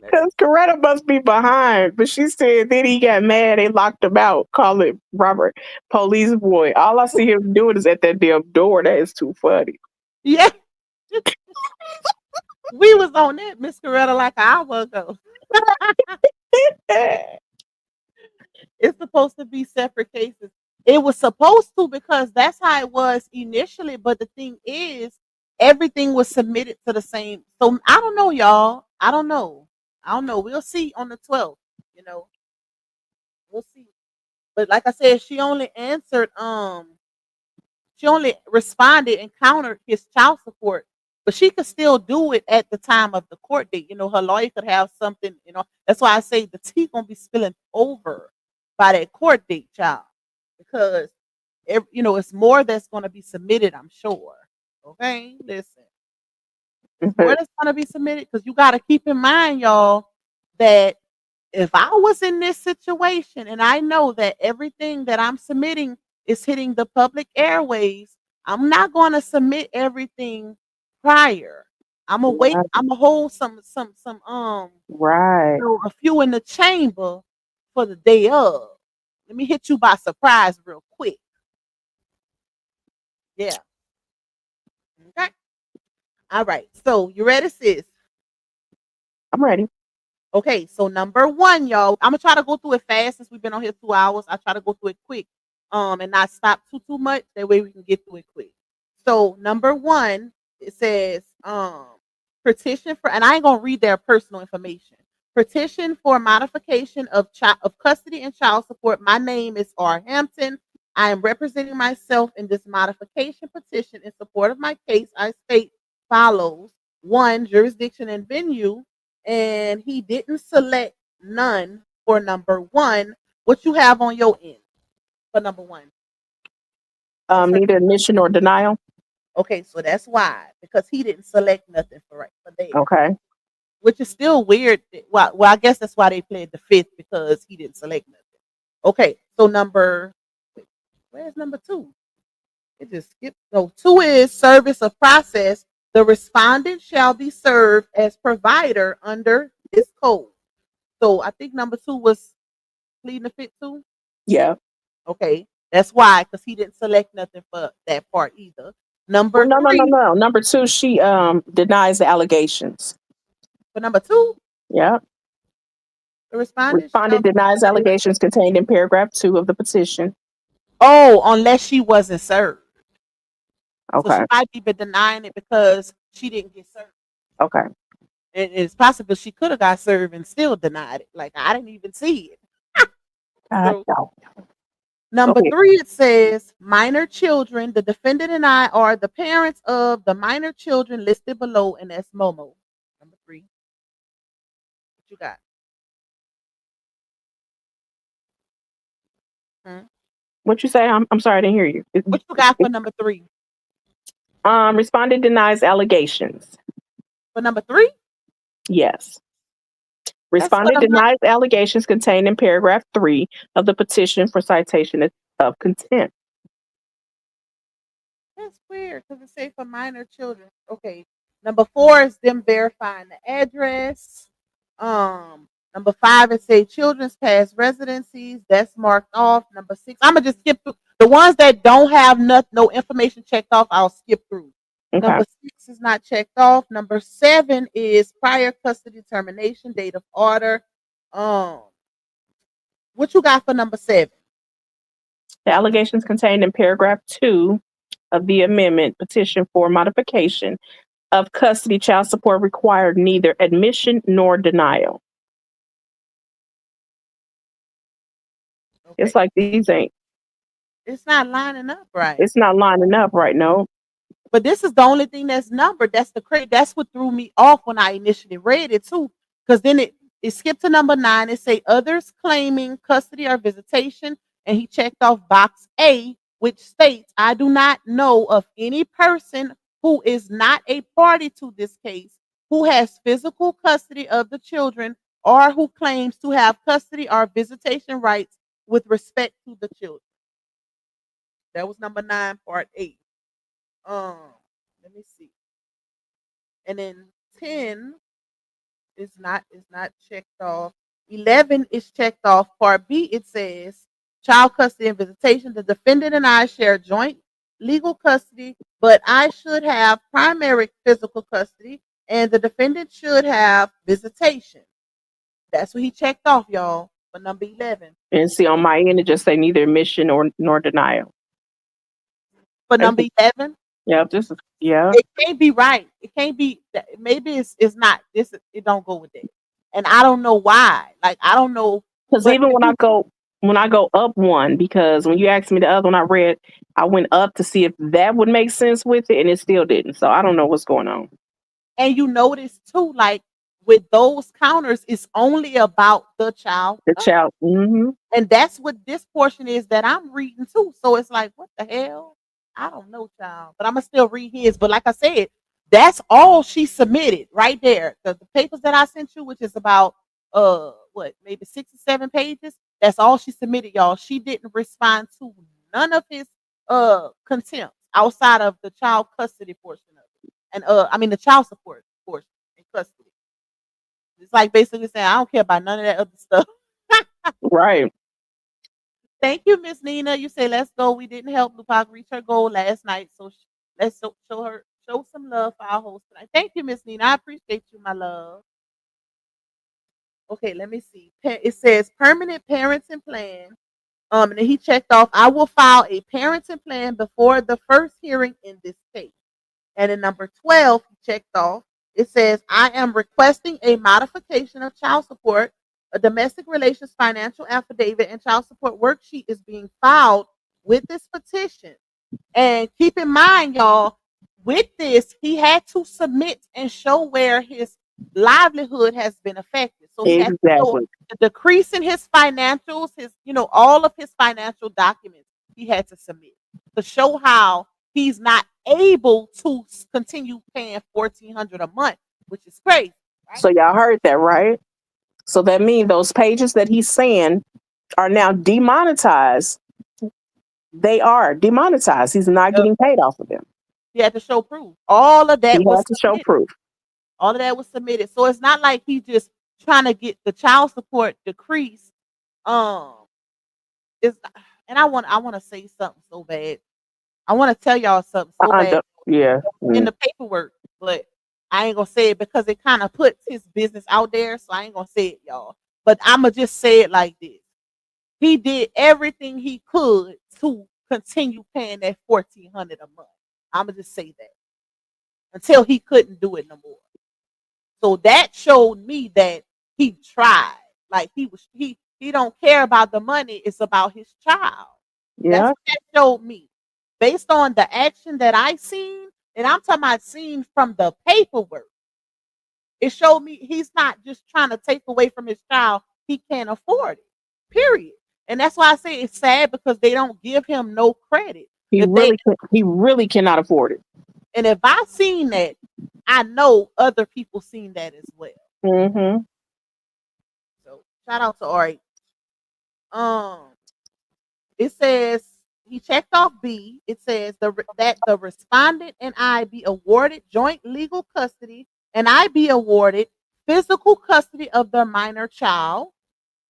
Because Coretta must be behind. But she said then he got mad, they locked him out, call it Robert Police Boy. All I see him doing is at that damn door. That is too funny. Yeah. We was on that, Miss Coretta, like an hour ago. It's supposed to be separate cases. It was supposed to because that's how it was initially. But the thing is, everything was submitted to the same. So I don't know, y'all. I don't know. We'll see on the 12th. We'll see. But like I said, she only answered. She only responded and countered his child support. But she could still do it at the time of the court date. Her lawyer could have something. That's why I say the tea gonna be spilling over by that court date, child, because it's more that's going to be submitted. I'm sure. Okay, listen, it's more that's going to be submitted because you got to keep in mind, y'all, that if I was in this situation and I know that everything that I'm submitting is hitting the public airways, I'm not going to submit everything prior. I'm gonna wait. Right. I'm gonna hold Right. a few in the chamber for the day of. Let me hit you by surprise real quick. Yeah. Okay. All right. So you ready, sis? I'm ready. Okay. So number one, y'all. I'm gonna try to go through it fast since we've been on here 2 hours. I try to go through it quick, and not stop too much. That way we can get through it quick. So number one, it says, petition for, and I ain't gonna read their personal information. Petition for modification of custody and child support. My name is R. Hampton. I am representing myself in this modification petition in support of my case. I state follows: one, jurisdiction and venue, and he didn't select none for number one. What you have on your end for number one? What's her? Neither admission nor denial. Okay, so that's why, because he didn't select nothing for there, Okay. which is still weird. Well, I guess that's why they played the fifth, because he didn't select nothing. Okay, so where's number two? It just skipped. No, two is service of process. The respondent shall be served as provider under this code. So I think number two was pleading the fifth too. Yeah. Okay, that's why, because he didn't select nothing for that part either. Well, Number no. three, Number two, she denies the allegations. for number two, Yeah. the respondent shall Respondent be denies served. allegations contained in paragraph 2 of the petition. Oh, unless she wasn't served. So Okay. she might be denying it because she didn't get served. Okay. And it's possible she could have got served and still denied it. Like, I didn't even see it. So No. number Okay. three, it says minor children. The defendant and I are the parents of the minor children listed below, and that's Momo. Number three. What you got? Hmm? What you say? I'm sorry, I didn't hear you. What you got for number three? Respondent denies allegations. For number three? Yes. That's for Respondent the denies allegations contained in paragraph 3 of the petition for citation of contempt. That's weird because it say for minor children. Okay. Number four is them verifying the address. Number five is say children's past residencies. That's marked off. Number six, I'm gonna just skip through the ones that don't have no information checked off. I'll skip through. Okay. Number six is not checked off. Number seven is prior custody termination, date of order. Um, what you got for number seven? The allegations contained in paragraph 2 of the amendment petition for modification of custody child support required neither admission nor denial. Okay. It's like these ain't. It's not lining up right. It's not lining up right. No. But this is the only thing that's numbered. That's the crazy. That's what threw me off when I initially read it too. Because then it skipped to number 9. It say others claiming custody or visitation, and he checked off box A, which states I do not know of any person who is not a party to this case who has physical custody of the children or who claims to have custody or visitation rights with respect to the children. That was number 9, part 8. Um, let me see. And then 10 is not checked off. 11 is checked off. Part B, it says child custody and visitation. The defendant and I share joint legal custody, but I should have primary physical custody, and the defendant should have visitation. That's what he checked off, y'all, for number 11. And see, on my end, it just say neither admission or nor denial. For number 11, Yeah, this is it can't be right. It can't be. Maybe it's not. It don't go with it, and I don't know why. Like, I don't know. because But even when I go up one, because when you asked me the other one, I went up to see if that would make sense with it, and it still didn't. So I don't know what's going on. and you notice too, like with those counters, it's only about the child, The child. Mm-hmm. and that's what this portion is that I'm reading too. So it's like, what the hell? I don't know, child, but I'm gonna still read his. But like I said, that's all she submitted right there. The papers that I sent you, which is about maybe 6 or 7 pages. That's all she submitted, y'all. She didn't respond to none of his contempt. outside of the child custody portion of it. And I mean the child support portion in custody. It's like basically saying I don't care about none of that other stuff. Right. Thank you, Miss Nina. You say let's go. We didn't help Lupac reach her goal last night, so let's show some love for our host tonight. Thank you, Miss Nina. I appreciate you, my love. Okay, let me see. It says permanent parenting plan. And then he checked off. I will file a parenting plan before the first hearing in this case. And in number 12, he checked off. It says I am requesting a modification of child support. A domestic relations financial affidavit and child support worksheet is being filed with this petition. And keep in mind, y'all, with this, he had to submit and show where his livelihood has been affected. So he had to show Exactly. the decrease in his financials, all of his financial documents he had to submit to show how he's not able to continue paying $1,400 a month, which is crazy. Right? So y'all heard that, right? So that means those pages that he's saying are now demonetized. They are demonetized. He's not getting paid off of them. He had to show proof. All of that He was had to show submitted. proof. All of that was submitted. So it's not like he just trying to get the child support decreased. It's and I want to say something so bad. I want to tell y'all something so bad Yeah. in the paperwork, but I ain't gonna say it because it kind of puts his business out there. So I ain't gonna say it, y'all. But I'ma just say it like this: he did everything he could to continue paying that $1,400 a month. I'ma just say that until he couldn't do it no more. So that showed me that he tried. Like he don't care about the money. It's about his child. Yeah. That's what that showed me. Based on the action that I seen, and I'm talking about seen from the paperwork, it showed me he's not just trying to take away from his child. He can't afford it. Period. And that's why I say it's sad because they don't give him no credit. He really cannot afford it. And if I seen that, I know other people seen that as well. Mm-hmm. So shout out to Ari. It says he checked off B. It says that the respondent and I be awarded joint legal custody, and I be awarded physical custody of their minor child.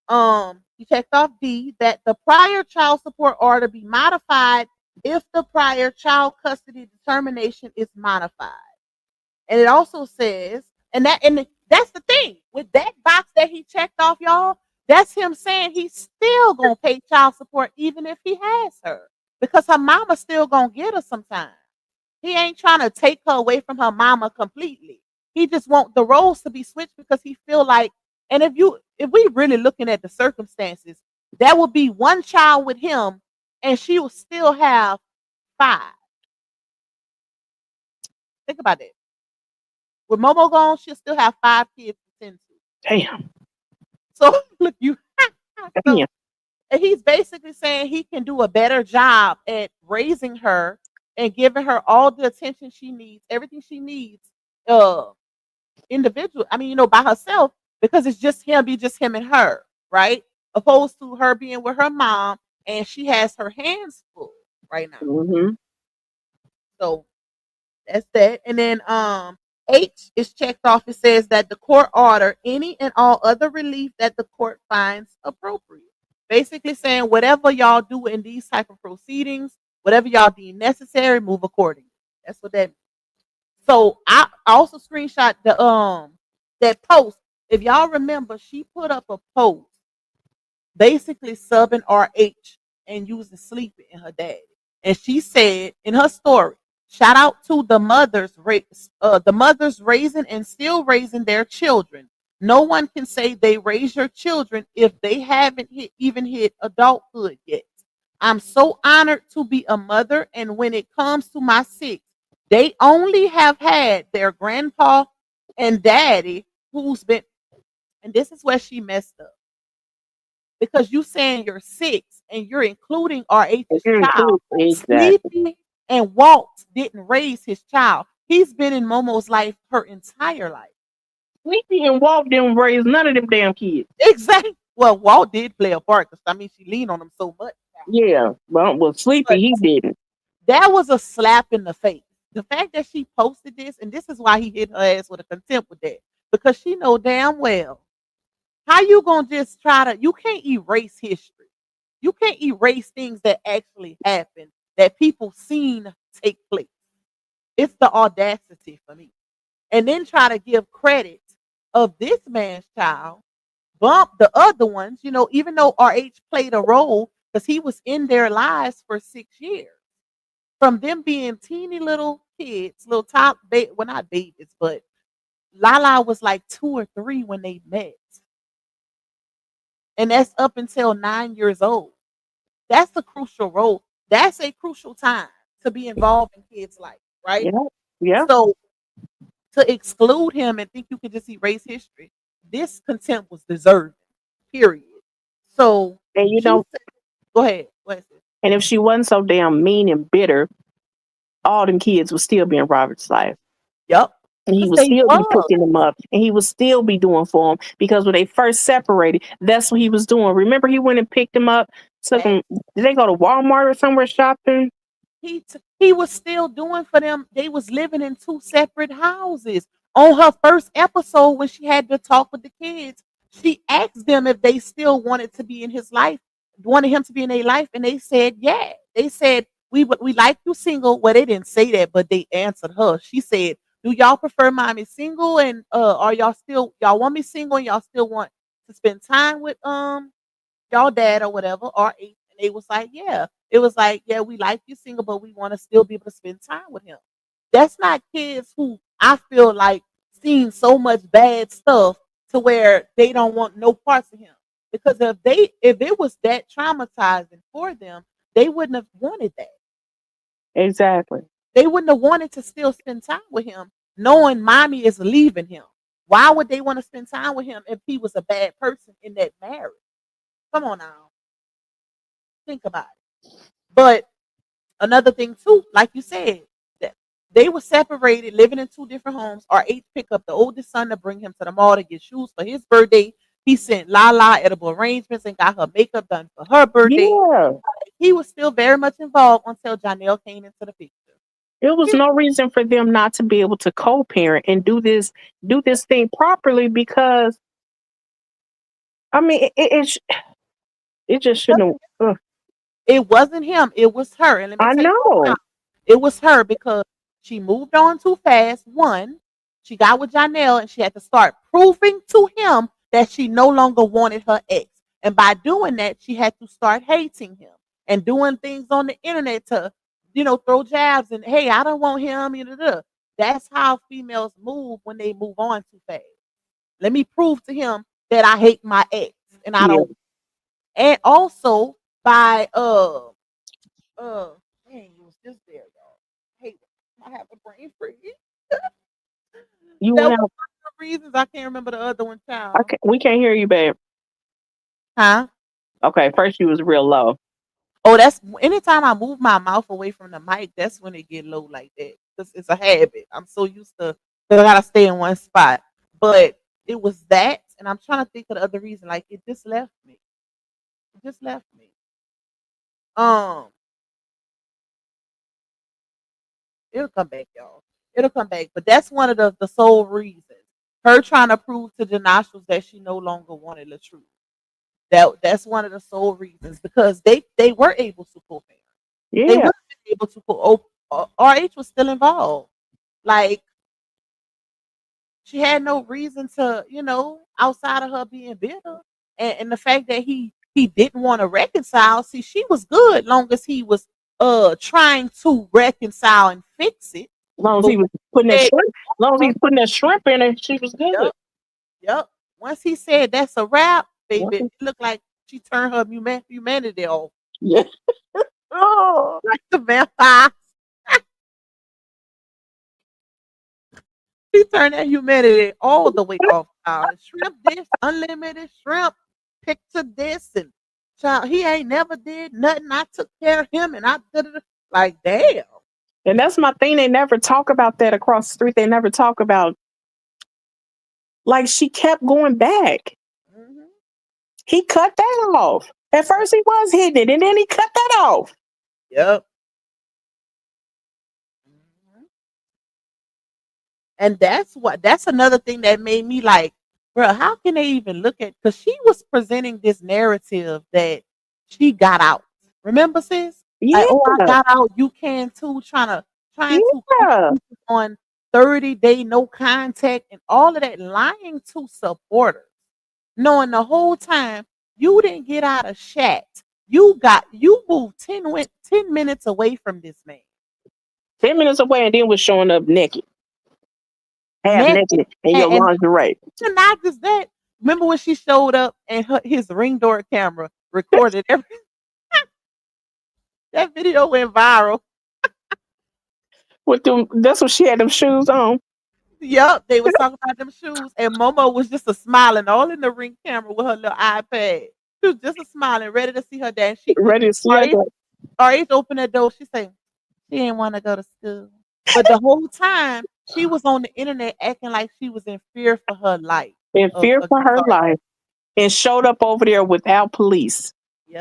He checked off D that the prior child support order be modified if the prior child custody determination is modified. And it also says, and that's the thing with that box that he checked off, y'all. That's him saying he's still gonna pay child support even if he has her, because her mama still gonna get her sometime. He ain't trying to take her away from her mama completely. He just want the roles to be switched because he feel like, and if we really looking at the circumstances, that would be one child with him, and she will still have 5. Think about that. With Momo gone, she'll still have 5 kids to tend to. Damn. So look, Damn. And he's basically saying he can do a better job at raising her and giving her all the attention she needs, everything she needs, individual. I mean, by herself, because it's just him and her, right? Opposed to her being with her mom and she has her hands full right now. Mm-hmm. So that's that. And then H is checked off. It says that the court order any and all other relief that the court finds appropriate. Basically saying whatever y'all do in these type of proceedings, whatever y'all deem necessary, move accordingly. That's what that means. So I also screenshot that post. If y'all remember, she put up a post basically subbing RH and using sleeping in her daddy. And she said in her story, shout out to the mothers raising and still raising their children. No one can say they raise your children if they haven't even hit adulthood yet. I'm so honored to be a mother, and when it comes to my 6, they only have had their grandpa and daddy who's been, and this is where she messed up. Because you saying you're 6 and you're including RH's child. Exactly. Sleepy and Walt didn't raise his child. He's been in Momo's life her entire life. Sleepy and Walt didn't raise none of them damn kids. Exactly. Well, Walt did play a part because she leaned on him so much. Yeah, well, Sleepy, he didn't. That was a slap in the face. The fact that she posted this, and this is why he hit her ass with a contempt with that, because she know damn well how you gonna just try to. You can't erase history. You can't erase things that actually happened that people seen take place. It's the audacity for me. And then try to give credit of this man's child, bump the other ones, even though RH played a role because he was in their lives for 6 years. From them being teeny little kids, little well, not babies, but Lala was like 2 or 3 when they met. And that's up until 9 years old. That's a crucial role. That's a crucial time to be involved in kids' life, right? Yeah. Yeah. So to exclude him and think you could just erase history, this contempt was deserved. Period. So And she said, go ahead. What is it? and if she wasn't so damn mean and bitter, all them kids would still be in Robert's life. Yep. And he 'Cause would they still be was. picking them up. And he would still be doing for them. Because when they first separated, that's what he was doing. Remember, he went and picked them up, took them. Did they go to Walmart or somewhere shopping? He was still doing for them. They was living in 2 separate houses. On her first episode, when she had to talk with the kids, she asked them if they still wanted to be in his life, wanted him to be in their life, and they said, yeah. They said, we like you single. Well, they didn't say that, but they answered her. She said, do y'all prefer mommy single, and are y'all want me single and y'all still want to spend time with y'all dad or whatever, or eight, and they was like, yeah. It was like, yeah, we like you single, but we want to still be able to spend time with him. That's not kids who I feel like seen so much bad stuff to where they don't want no parts of him. Because if it was that traumatizing for them, they wouldn't have wanted that. Exactly. They wouldn't have wanted to still spend time with him, knowing mommy is leaving him. Why would they want to spend time with him if he was a bad person in that marriage? Come on now. Think about it. But another thing too, like you said, that they were separated, living in 2 different homes. RH picked up the oldest son to bring him to the mall to get shoes for his birthday. He sent Lala edible arrangements and got her makeup done for her birthday. Yeah. He was still very much involved until Janelle came into the picture. There was no reason for them not to be able to co-parent and do this thing properly, because I mean it just shouldn't have. It wasn't him. It was her. And let me I tell you know. why. It was her because she moved on too fast. One, she got with Janelle and she had to start proving to him that she no longer wanted her ex. And by doing that, she had to start hating him and doing things on the internet to, throw jabs and, hey, I don't want him. That's how females move when they move on too fast. Let me prove to him that I hate my ex and I Yeah. don't. And also by dang, it was just there, y'all. Hey, I have a brain freeze. You That went was out. one of the reasons I can't remember the other one, child. We can't hear you, babe. Huh? Okay, first you was real low. Oh, that's anytime I move my mouth away from the mic, that's when it get low like that. Cause it's a habit. I'm so used to that I gotta stay in one spot. But it was that, and I'm trying to think of the other reason. Like it just left me. It just left me. Um, It'll come back, y'all. It'll come back. But that's one of the sole reasons. Her trying to prove to Janashos that she no longer wanted the truth. That's one of the sole reasons because they were able to co-parent. They would Yeah. have been able to RH was still involved. Like she had no reason to, outside of her being bitter. And the fact that he didn't want to reconcile. See, she was good long as he was trying to reconcile and fix it. As long as But he was putting that said, shrimp, as long as he was putting that shrimp in it, she was good. yep, yep. Once he said that's a wrap, baby, Mhm. it looked like she turned her humanity off. Yeah. Oh. Like the vampire. She turned that humanity all the way off. Shrimp dish, unlimited shrimp, picture this, and child, he ain't never did nothing. I took care of him, and I did it. Like, damn. And that's my thing. They never talk about that across the street. They never talk about, like, she kept going back. Hmm. He cut that off. At first he was hitting it, and then he cut that off. Yep. And that's another thing that made me like, bro, how can they even look at, because she was presenting this narrative that she got out. Remember, sis? Like, oh, I Yeah, got out, you can too, trying to coach yeah. people on 30-day no contact and all of that, lying to supporters, knowing the whole time you didn't get out of chat. You moved 10 minutes away from this man. 10 minutes away, and then was showing up naked, half Naked. naked, in your And lingerie. not just that. Remember when she showed up and his ring door camera recorded every that video went viral. With them, that's what she had them shoes on. Yup, they was talking about them shoes, and Momo was just a smiling all in the ring camera with her little iPad. She was just a smiling, ready to see her dad. She Ready to see her. RH, RH opened that door. She said she didn't want to go to school, but the whole time she was on the internet acting like she was in fear for her life. In fear for Against her RH. life, and showed up over there without police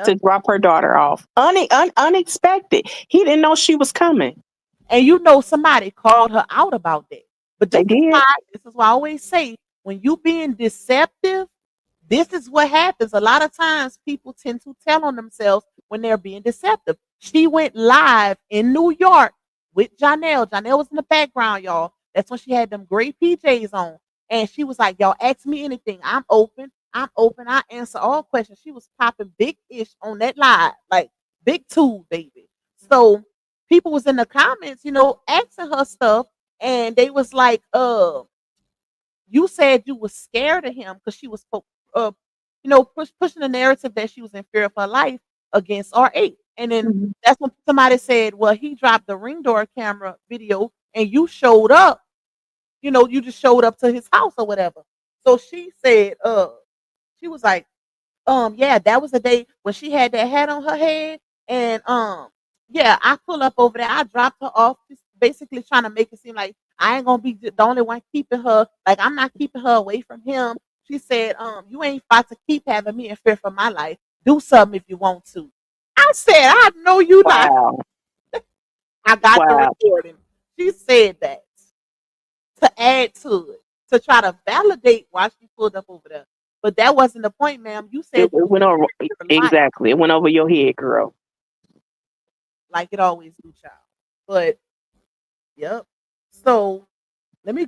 to Yep. drop her daughter off. Unexpected. He didn't know she was coming. And you know somebody called her out about that. But They did. this is why I always say, when you being deceptive, this is what happens. A lot of times people tend to tell on themselves when they're being deceptive. She went live in New York with Janelle. Janelle was in the background, y'all. That's when she had them great PJs on. And she was like, y'all ask me anything. I'm open. I'm open. I answer all questions. She was popping big ish on that live, like big two, baby. So people was in the comments, asking her stuff, and they was like, you said you was scared of him because she was, pushing the narrative that she was in fear of her life against R8. And then Mhm. that's when somebody said, well, he dropped the ring door camera video and you showed up, you just showed up to his house or whatever. So she said, she was like, yeah, that was the day when she had that hat on her head. And yeah, I pull up over there. I dropped her off, just basically trying to make it seem like I ain't gonna be the only one keeping her. Like, I'm not keeping her away from him. She said, you ain't about to keep having me in fear for my life. Do something if you want to. I said, I know you not. Wow. I got the Wow. recording. She said that to add to it, to try to validate why she pulled up over there. But that wasn't the point, ma'am. You It, said you it was went over in your life, exactly. It went over your head, girl. like it always do, child. But yep. So let me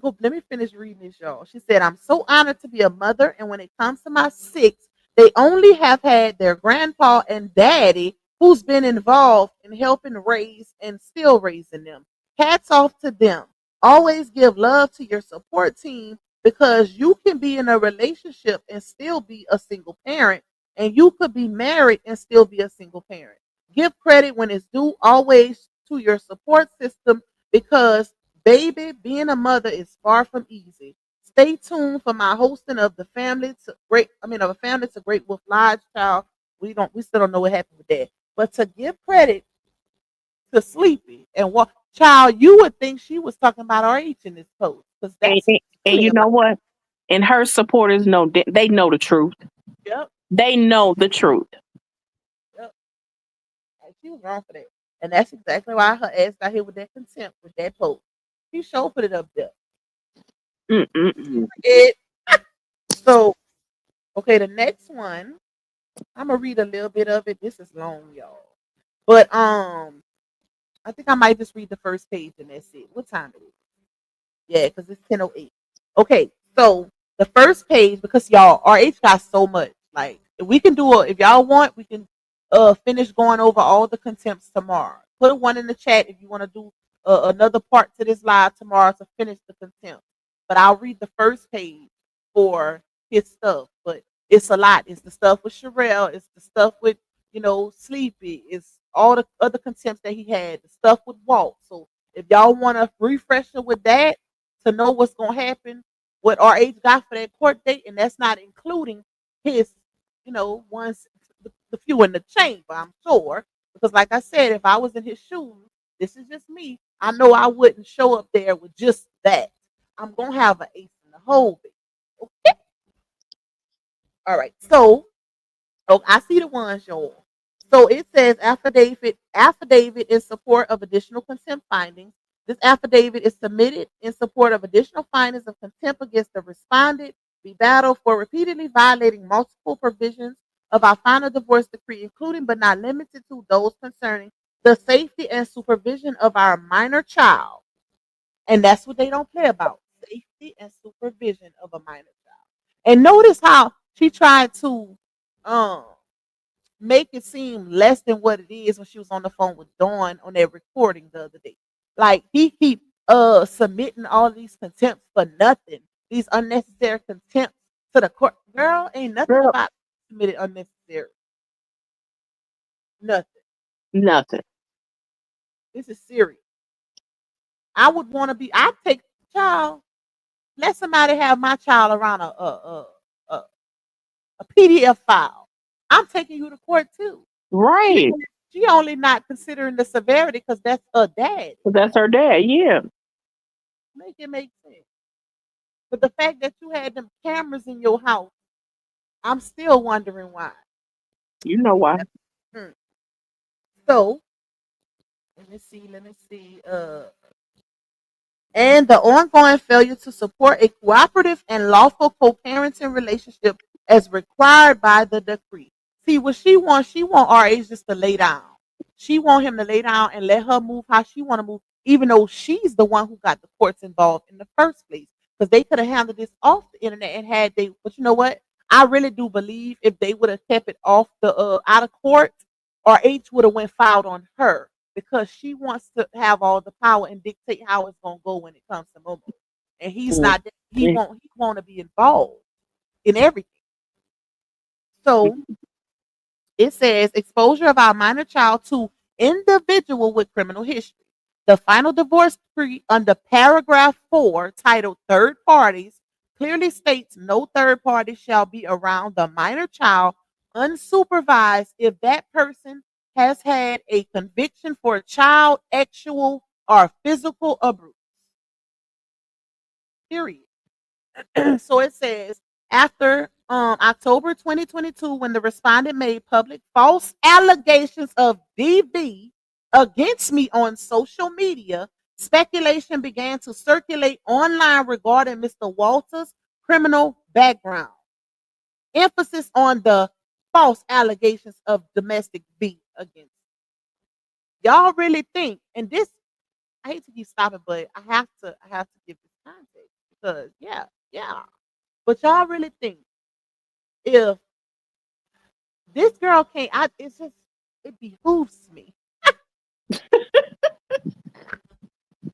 finish reading this, y'all. She said, I'm so honored to be a mother, and when it comes to my six, they only have had their grandpa and daddy who's been involved in helping raise and still raising them. Hats off to them. Always give love to your support team, because you can be in a relationship and still be a single parent, and you could be married and still be a single parent. Give credit when it's due, always, to your support system, because baby, being a mother is far from easy. Stay tuned for my hosting of the of a family to Great Wolf Lodge, child. We still don't know what happened with that. But to give credit to Sleepy and what, child, you would think she was talking about RH in this post, because And, that's and, and really you about. know what? And her supporters know, they know the truth. Yep, They know the truth. yep. And she was wrong for that. And that's exactly why her ass got hit with that contempt with that post. She sure put it up there. Mm-mm-mm. It so okay, the next one, I'm gonna read a little bit of it. This is long, y'all. But I think I might just read the first page and that's it. What time is it? Yeah, because it's 10:08. Okay, so the first page, because y'all, RH got so much. Like, if we can do it, if y'all want, we can finish going over all the contempts tomorrow. Put one in the chat if you want to do another part to this live tomorrow to finish the contempt. But I'll read the first page for his stuff. But it's a lot. It's the stuff with Sherelle. It's the stuff with, Sleepy. It's all the other contempts that he had. The stuff with Walt. So if y'all want a refresher with that, to know what's going to happen, what RH got for that court date, and that's not including his, ones, the few in the chamber, I'm sure. Because, like I said, if I was in his shoes, this is just me, I know I wouldn't show up there with just that. I'm going to have an ace in the hole. Okay. All right. So, oh, I see the ones, y'all. So it says affidavit in support of additional consent findings. This affidavit is submitted in support of additional findings of contempt against the respondent, be battled for repeatedly violating multiple provisions of our final divorce decree, including but not limited to those concerning the safety and supervision of our minor child. And that's what they don't play about, safety and supervision of a minor child. And notice how she tried to um, make it seem less than what it is when she was on the phone with Dawn on that recording the other day. Like he keep submitting all these contempts for nothing. These unnecessary contempts to the court. Girl, ain't nothing Girl, about submitted unnecessary. Nothing. nothing. This is serious. I would want to be. I take child. Let somebody have my child around a, a PDF file. I'm taking you to court too. She, Right. she only not considering the severity because that's her dad. That's her dad. Yeah. Make it make sense. But the fact that you had them cameras in your house, I'm still wondering why. You know why. Hmm. So let me see. Let me see. And the ongoing failure to support a cooperative and lawful co-parenting relationship as required by the decree. See what she want RH just to lay down. She want him to lay down and let her move how she want to move, even though she's the one who got the courts involved in the first place. Because they could have handled this off the internet and had they. But you know what? I really do believe if they would have kept it off the out of court, RH would have went filed on her because she wants to have all the power and dictate how it's gonna go when it comes to Momo. And he's Mm. not. He won't to be involved in everything. So it says exposure of our minor child to individual with criminal history. The final divorce decree under paragraph 4, titled Third Parties, clearly states no third party shall be around the minor child unsupervised if that person has had a conviction for child actual or physical abuse. Period. So it says after October 2022, when the respondent made public false allegations of DV against me on social media, speculation began to circulate online regarding Mr. Walter's criminal background. Emphasis on the false allegations of domestic beat against. Y'all really think, and this I hate to keep stopping, but I have to give this context because yeah. But y'all really think if this girl can't, it behooves me.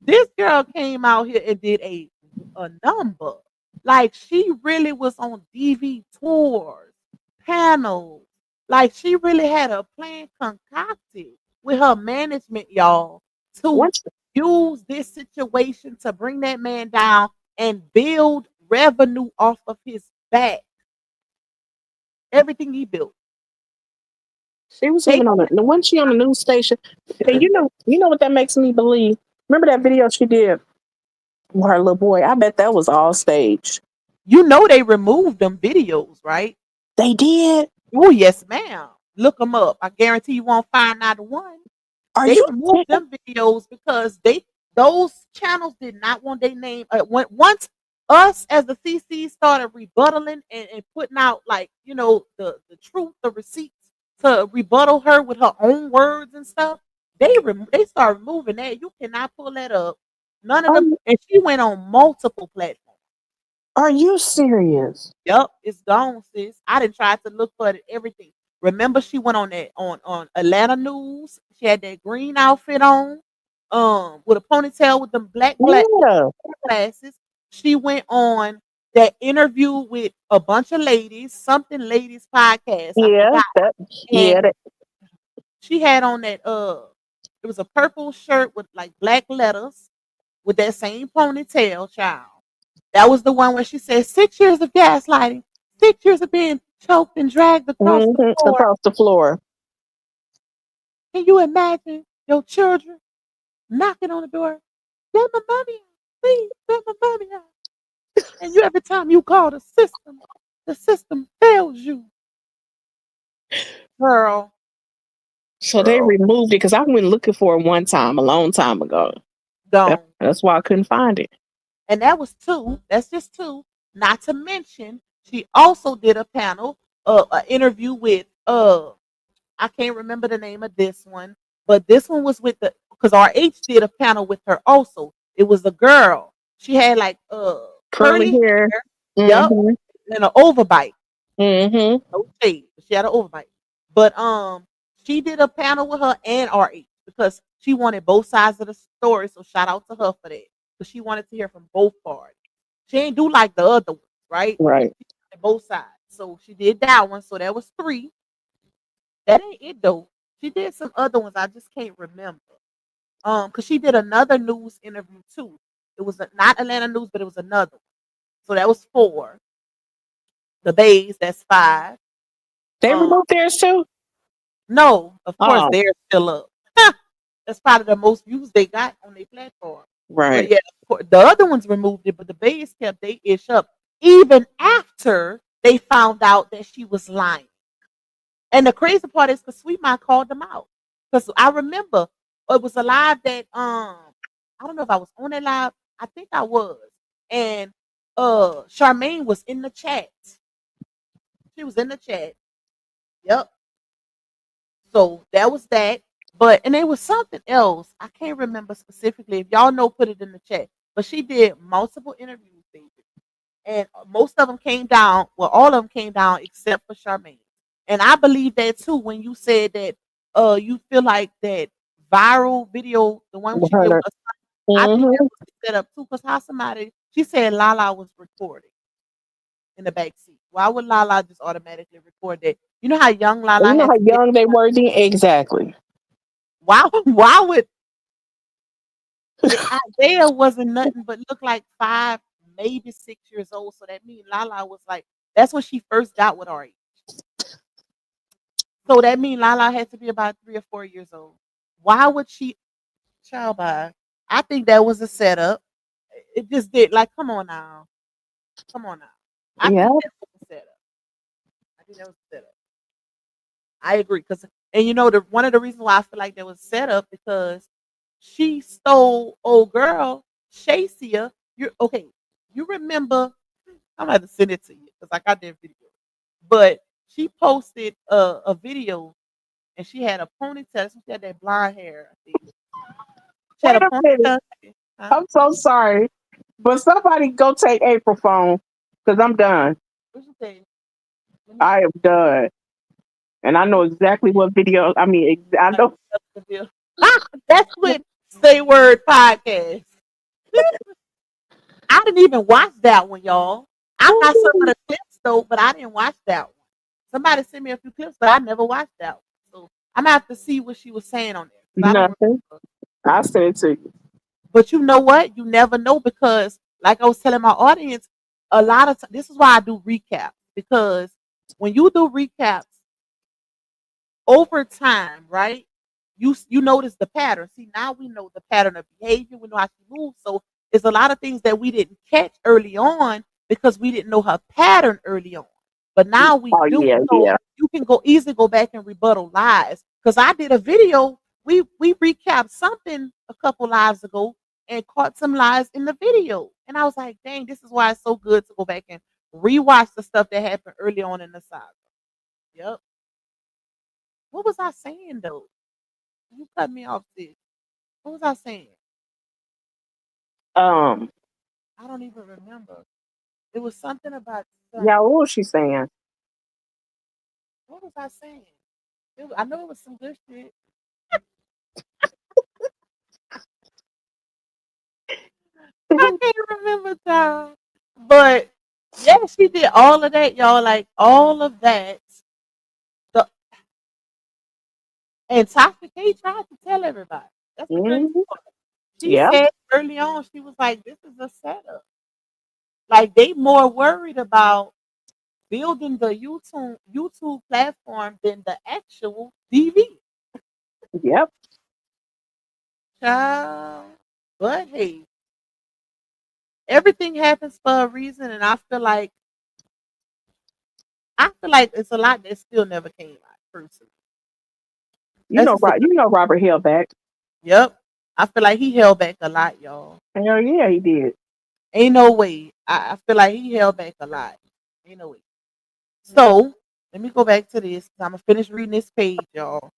This girl came out here and did a number. Like she really was on DV tours, panels. Like she really had a plan concocted with her management, y'all, to Once use this situation to bring that man down and build revenue off of his back. Everything he built. she was They even on the one she on the news station. And you know what that makes me believe? Remember that video she did with her little boy? I bet that was all staged. they removed them videos, right? They did? Oh yes, ma'am. Look them up. I guarantee you won't find not one. Are They you removed them videos because those channels did not want their name. Once us as the CC started rebuttaling and putting out like the truth, the receipts to rebuttal her with her own words and stuff, they started removing that. You cannot pull that up. None of are, them, and she went on multiple platforms. are you serious? Yep, it's gone, sis. I didn't try to look for it, everything. Remember, she went on that on Atlanta News. She had that green outfit on, with a ponytail with them black Yeah. glasses. She went on that interview with a bunch of ladies, something ladies podcast. I Yeah. forgot. That And yeah, that, she had on that it was a purple shirt with like black letters with that same ponytail, child. That was the one where she said 6 years of gaslighting, 6 years of being choked and dragged across the floor. across the floor. Can you imagine your children knocking on the door? Let my mommy out. Please, let my mommy out. And you every time you call the system fails you. So they Girl. removed it because I went looking for it one time, a long time ago. Gone. That's why I couldn't find it. And that was two. That's just two. Not to mention, she also did a panel, an interview with I can't remember the name of this one, but this one was with the because RH did a panel with her also. It was a girl. She had like Curly curly hair. hair, yep, Mm-hmm. and an overbite. Mm-hmm. No shade, but she had an overbite. But she did a panel with her and RH because she wanted both sides of the story. So shout out to her for that because she wanted to hear from both parties. She ain't do like the other ones, right? Right. She wanted both sides. So she did that one. So that was three. That ain't it though. She did some other ones. I just can't remember. Cause she did another news interview too. It was not Atlanta news, but it was another one. So that was four. The Bays, that's five. They Um, removed theirs too. no, of course Oh, they're still up. That's probably the most views they got on their platform. But right. yeah, the other ones removed it, but the Bays kept they ish up even after they found out that she was lying. And the crazy part is because Sweet Mind called them out. Because I remember it was a live that I don't know if I was on that live. I think I was. And Charmaine was in the chat. She was in the chat. Yep. So that was that. But and there was something else. I can't remember specifically. If y'all know, put it in the chat. But she did multiple interviews, baby. And most of them came down. Well, all of them came down except for Charmaine. And I believe that too when you said that you feel like that viral video, the one she did with us, I think that Mm-hmm. was set up too. Because how somebody she said Lala was recording in the back seat. Why would Lala just automatically record that? You know how young You Lala know had how to be. young they were then? Exactly. Why would Isaiah wasn't nothing but looked like 5, maybe 6 years old. So that means Lala was like that's when she first got with Ari. So that means Lala had to be about 3 or 4 years old. Why would she child by? I think that was a setup. It just did like come on now. Come on now. I Yeah. think that was a setup. I think that was a setup. I agree. Cause and you know the one of the reasons why I feel like that was set up because she stole old girl, Shacia. You okay. You remember I'm gonna have to send it to you because I got that video. But she posted a video and she had a ponytail. She had that blonde hair. I think. She had Wait a a minute. ponytail. Huh? I'm so sorry. But somebody go take April phone because I'm done. What you say? Let me I am done. And I know exactly what video. I mean, I see know. the video. That's what Say Word podcast. I didn't even watch that one, y'all. I got some of Ooh, the clips though, but I didn't watch that one. Somebody sent me a few clips, but I never watched that one. So I'm gonna have to see what she was saying on there because I don't nothing. remember. I sent it to you. But you know what? You never know because, like I was telling my audience, a lot of this is why I do recaps because when you do recaps over time, right? You notice the pattern. See, now we know the pattern of behavior. We know how she moves. So it's a lot of things that we didn't catch early on because we didn't know her pattern early on. But now we Oh, do. yeah, So yeah. you can go easily go back and rebuttal lies. Because I did a video. We recapped something a couple lives ago and caught some lies in the video. And I was like, dang, this is why it's so good to go back and rewatch the stuff that happened early on in the saga. Yep. What was I saying though? You cut me off, sis. What was I saying? Um, I don't even remember. It was something about yeah, something. what was she saying? What was I saying? I know it was some good shit. I can't remember time. But yeah, she did all of that, y'all. Like all of that. The and Tasha K tried to tell everybody. That's the crazy Hmm. part. She Yeah, said early on, she was like, "This is a setup." Like they more worried about building the YouTube platform than the actual TV. yep. Child. But hey, everything happens for a reason, and I feel like it's a lot that still never came out. Personally, that's just a You know Robert Hill back. yep. I feel like he held back a lot, y'all. Hell yeah, he did. Ain't no way. I feel like he held back a lot. Ain't no way. So let me go back to this. I'm gonna finish reading this page, y'all.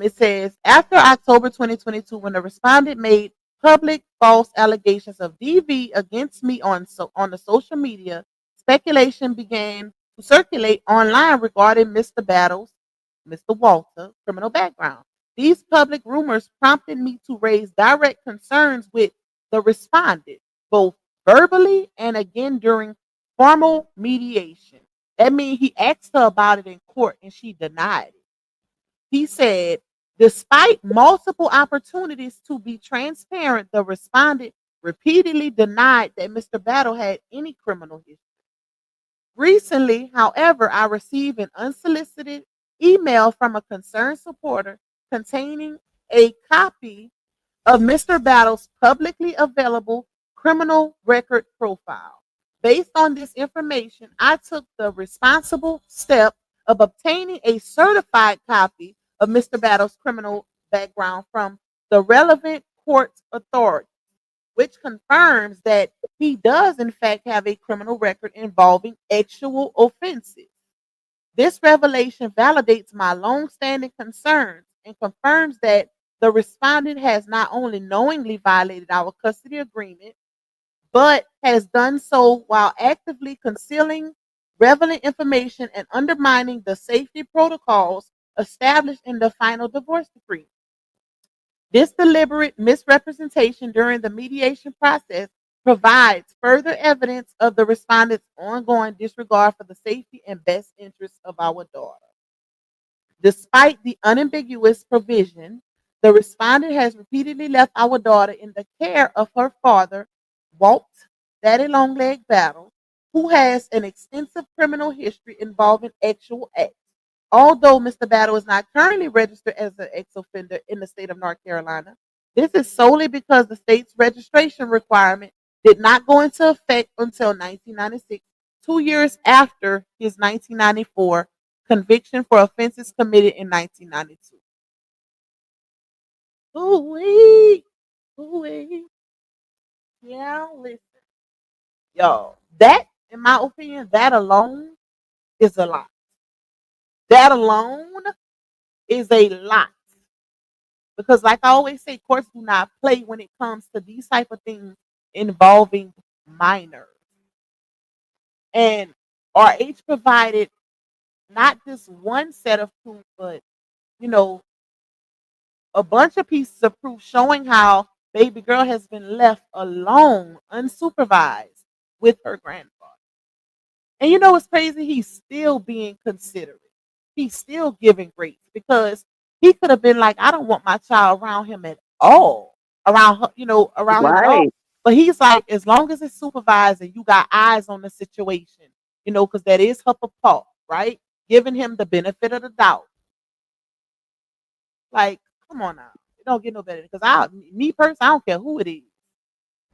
It says after October 2022, when the respondent made public false allegations of DV against me on the social media, speculation began to circulate online regarding Mr. Walter criminal background. These public rumors prompted me to raise direct concerns with the respondent, both verbally and again during formal mediation. That means he asked her about it in court and she denied it. He said, despite multiple opportunities to be transparent, the respondent repeatedly denied that Mr. Battle had any criminal history. Recently, however, I received an unsolicited email from a concerned supporter containing a copy of Mr. Battle's publicly available criminal record profile. Based on this information, I took the responsible step of obtaining a certified copy of Mr. Battle's criminal background from the relevant court authority, which confirms that he does, in fact, have a criminal record involving actual offenses. This revelation validates my long-standing concerns and confirms that the respondent has not only knowingly violated our custody agreement, but has done so while actively concealing relevant information and undermining the safety protocols established in the final divorce decree. This deliberate misrepresentation during the mediation process provides further evidence of the respondent's ongoing disregard for the safety and best interests of our daughter. Despite the unambiguous provision, the respondent has repeatedly left our daughter in the care of her father, Walt Daddy Longleg Battle, who has an extensive criminal history involving actual acts. Although Mr. Battle is not currently registered as an ex offender in the state of North Carolina, this is solely because the state's registration requirement did not go into effect until 1996, 2 years after his 1994 conviction for offenses committed in 1992. Ooh-wee. Ooh-wee. Yeah, listen. Y'all, that, in my opinion, that alone is a lot. That alone is a lot. Because like I always say, courts do not play when it comes to these type of things involving minors. And RH provided not just one set of proof, but you know, a bunch of pieces of proof showing how baby girl has been left alone, unsupervised with her grandfather. And you know what's crazy? He's still being considerate. He's still giving grace because he could have been like, I don't want my child around him at all, around her, around him at all. Right. But he's like, as long as it's supervised and you got eyes on the situation, because that is her papa, right? Giving him the benefit of the doubt. Like, come on now. It don't get no better. Because me personally, I don't care who it is.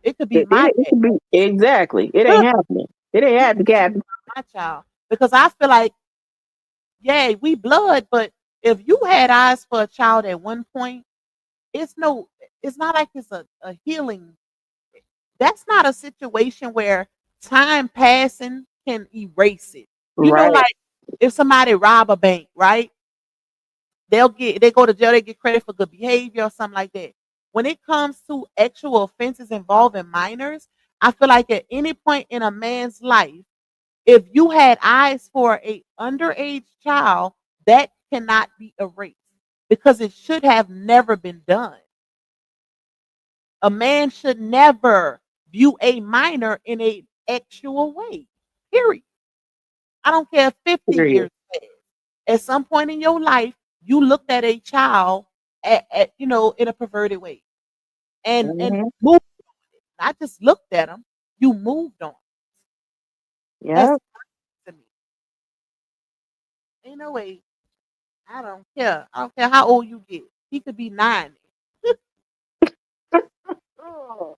It could be my It dad. could be exactly. It ain't happening. It ain't It could be happening. my child. Because I feel like, yeah, we blood, but if you had eyes for a child at one point, it's no, it's not like it's a healing. That's not a situation where time passing can erase it. Right. Like if somebody rob a bank, right? They go to jail, they get credit for good behavior or something like that. When it comes to actual offenses involving minors, I feel like at any point in a man's life, if you had eyes for a underage child, that cannot be erased because it should have never been done. A man should never view a minor in a actual way. Period. I don't care if 50 Period. years passed. At some point in your life, you looked at a child in a perverted way and Hmm. moved, not just looked at them, you moved on. That's Yeah. to me. Ain't no way. I don't care. I don't care how old you get. He could be 90. Oh,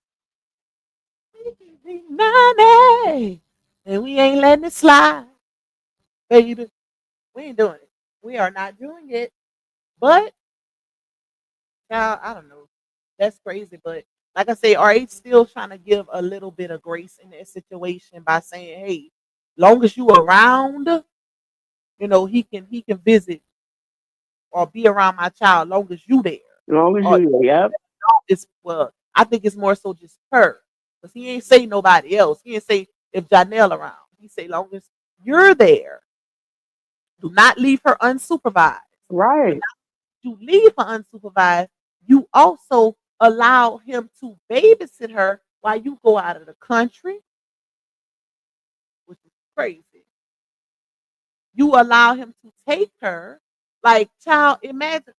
he could be 90. And we ain't letting it slide. Baby, we ain't doing it. We are not doing it. But, child, I don't know. That's crazy. But like I say, RH still trying to give a little bit of grace in that situation by saying, hey, long as you around, he can visit or be around my child long as you there. As long as Or you, yep. it's well, I think it's more so just her. Because he ain't say nobody else. He ain't say if Janelle around. He say long as you're there, do not leave her unsupervised. But Right. not you leave her unsupervised, you also allow him to babysit her while you go out of the country, which is crazy. You allow him to take her. Like, child, imagine.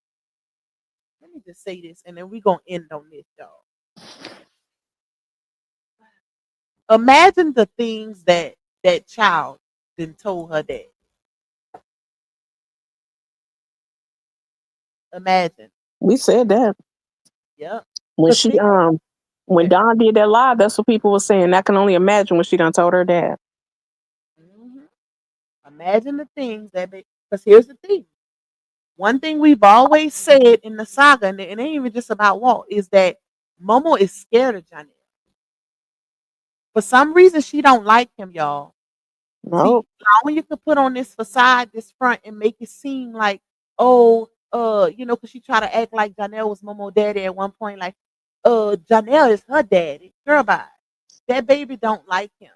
Let me just say this, and then we're gonna end on this, y'all. Imagine the things that child then told her dad. Imagine. We said that. Yep. When Cause she see, when Dawn did that live, that's what people were saying. I can only imagine what she done told her dad. mhm, imagine the things that because here's the thing. One thing we've always said in the saga, and it ain't even just about Walt, is that Momo is scared of Janelle. For some reason, she don't like him, y'all. No, See, how you could put on this facade, this front, and make it seem like, oh, because she tried to act like Janelle was Momo daddy at one point, like, Janelle is her daddy. Girl, bye. That baby don't like him,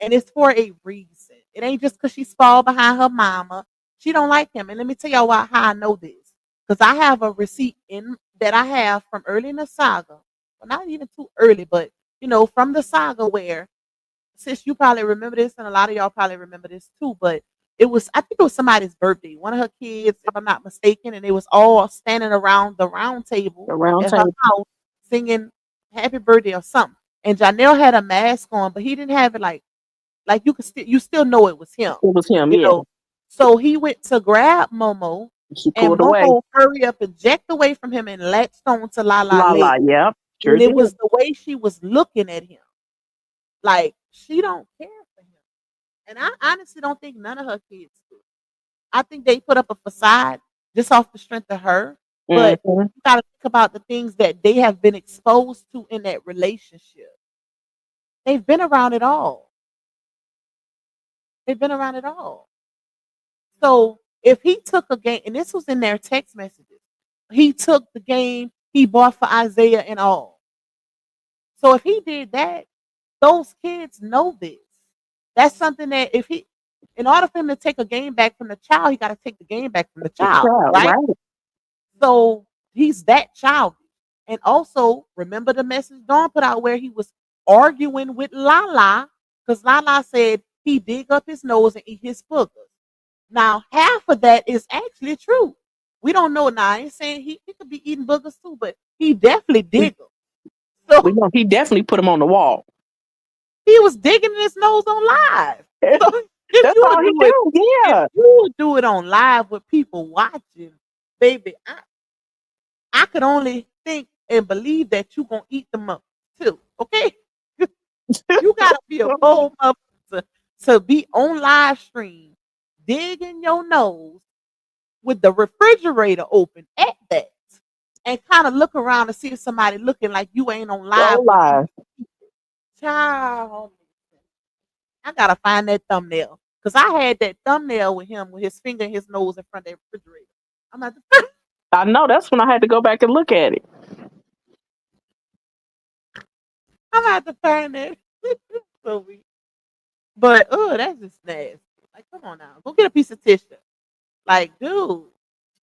and it's for a reason. It ain't just because she's fall behind her mama. She don't like him, and let me tell y'all how I know this. Because I have a receipt in that I have from early in the saga. Well, not even too early, but from the saga where sis, you probably remember this, and a lot of y'all probably remember this too. But I think it was somebody's birthday, one of her kids, if I'm not mistaken, and they was all standing around the round table the round at her table. house singing "Happy Birthday" or something. And Janelle had a mask on, but he didn't have it like you still know it was him, It was him, you yeah. know. So he went to grab Momo, She and pulled away. Momo hurry up and jacked away from him and latched on to Lala leg. Lala, yep. Sure And it did. was the way she was looking at him, like she don't care for him. And I honestly don't think none of her kids do. I think they put up a facade just off the strength of her. But Hmm. you got to think about the things that they have been exposed to in that relationship. They've been around it all. They've been around it all. So if he took a game, and this was in their text messages, he took the game he bought for Isaiah and all. So if he did that, those kids know this. That's something that in order for him to take a game back from the child, he got to take the game back from the The child, child, right? right? So he's that childish. And also, remember the message Dawn put out where he was arguing with Lala because Lala said he dig up his nose and eat his boogers. Now, half of that is actually true. We don't know now. I ain't saying he could be eating boogers too, but he definitely We, dig them. So we know he definitely put him on the wall. he was digging his nose on live. So if That's you all would he do it, do. if Yeah. you would do it on live with people watching, baby, I could only think and believe that you gonna eat them up too. Okay, you gotta be a bold mother to be on live stream, digging your nose with the refrigerator open at that, and kind of look around to see if somebody looking like you ain't on So live with you. live. Child, I gotta find that thumbnail because I had that thumbnail with him with his finger in his nose in front of the refrigerator. I'm at the I know. That's when I had to go back and look at it. I'm at to find that. So weak. But that's just nasty. Like, come on now, go get a piece of tissue. Like, dude.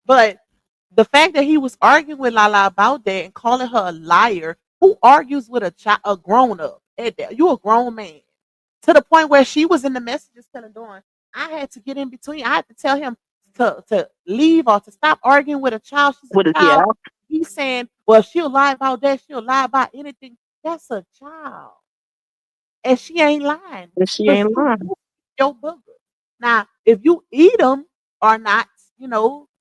But the fact that he was arguing with Lala about that and calling her a liar, who argues with a grown up? You a grown man. To the point where she was in the messages telling Dawn, I had to get in between. I had to tell him to leave or to stop arguing with a child. She's a With it, yeah. child. He's saying, well, she'll lie about that. She'll lie about anything. That's a child. And she ain't lying And she because ain't you lying. eat your boogers. Now, if you eat them or not,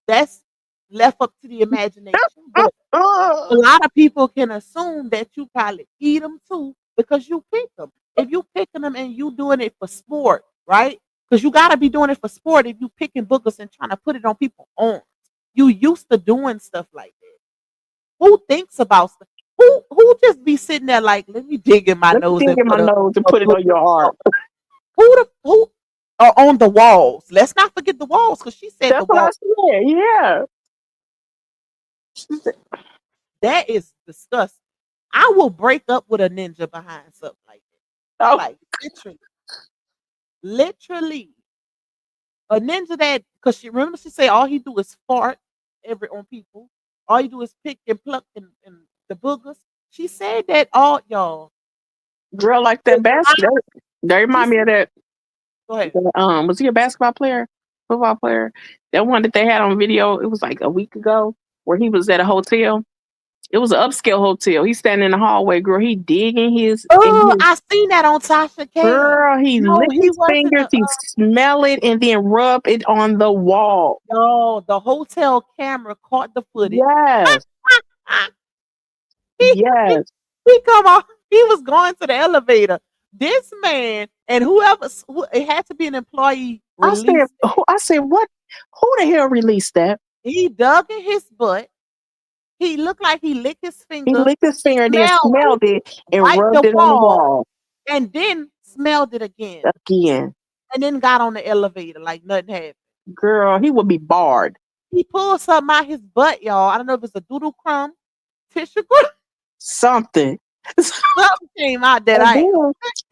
that's left up to the imagination. But a lot of people can assume that you probably eat them too because you pick them. If you picking them and you doing it for sport, right? Because you got to be doing it for sport if you picking boogers and trying to put it on people's arms. You used to doing stuff like that. Who thinks about stuff? who just be sitting there like, let me dig in my Let me nose dig and in my put nose and a put it book. on your arm. Who are on the walls? Let's not forget the walls, because she said the That's what I walls. said. Yeah. That is disgusting. I will break up with a ninja behind something like that. Oh, Like literally, a ninja that, because she remember she said all he do is fart every on people. All you do is pick and pluck and the boogers. She said that all y'all. girl, like that basketball. That She remind me said, of that. go ahead. Was he a basketball player, football player? That one that they had on video. It was like a week ago, where he was at a hotel. It was an upscale hotel. He's standing in the hallway, girl. He digging in Oh, his I seen that on Tasha K. girl. He No, lick he his wasn't fingers. He smell it and then rub it on the wall. no, the hotel camera caught the footage. Yes, he, he, yes. he come off. He was going to the elevator. This man and it had to be an employee released it. I said, what? Who the hell released that? He dug in his butt. He looked like he licked his He finger, licked his finger and then smelled it, smelled it and wiped the rubbed it on the wall, wall and then smelled it again. again. And then got on the elevator like nothing happened. Girl, he would be barred. He pulled something out his butt, y'all. I don't know if it's a doodle crumb, tissue crumb, Something. something came out that And I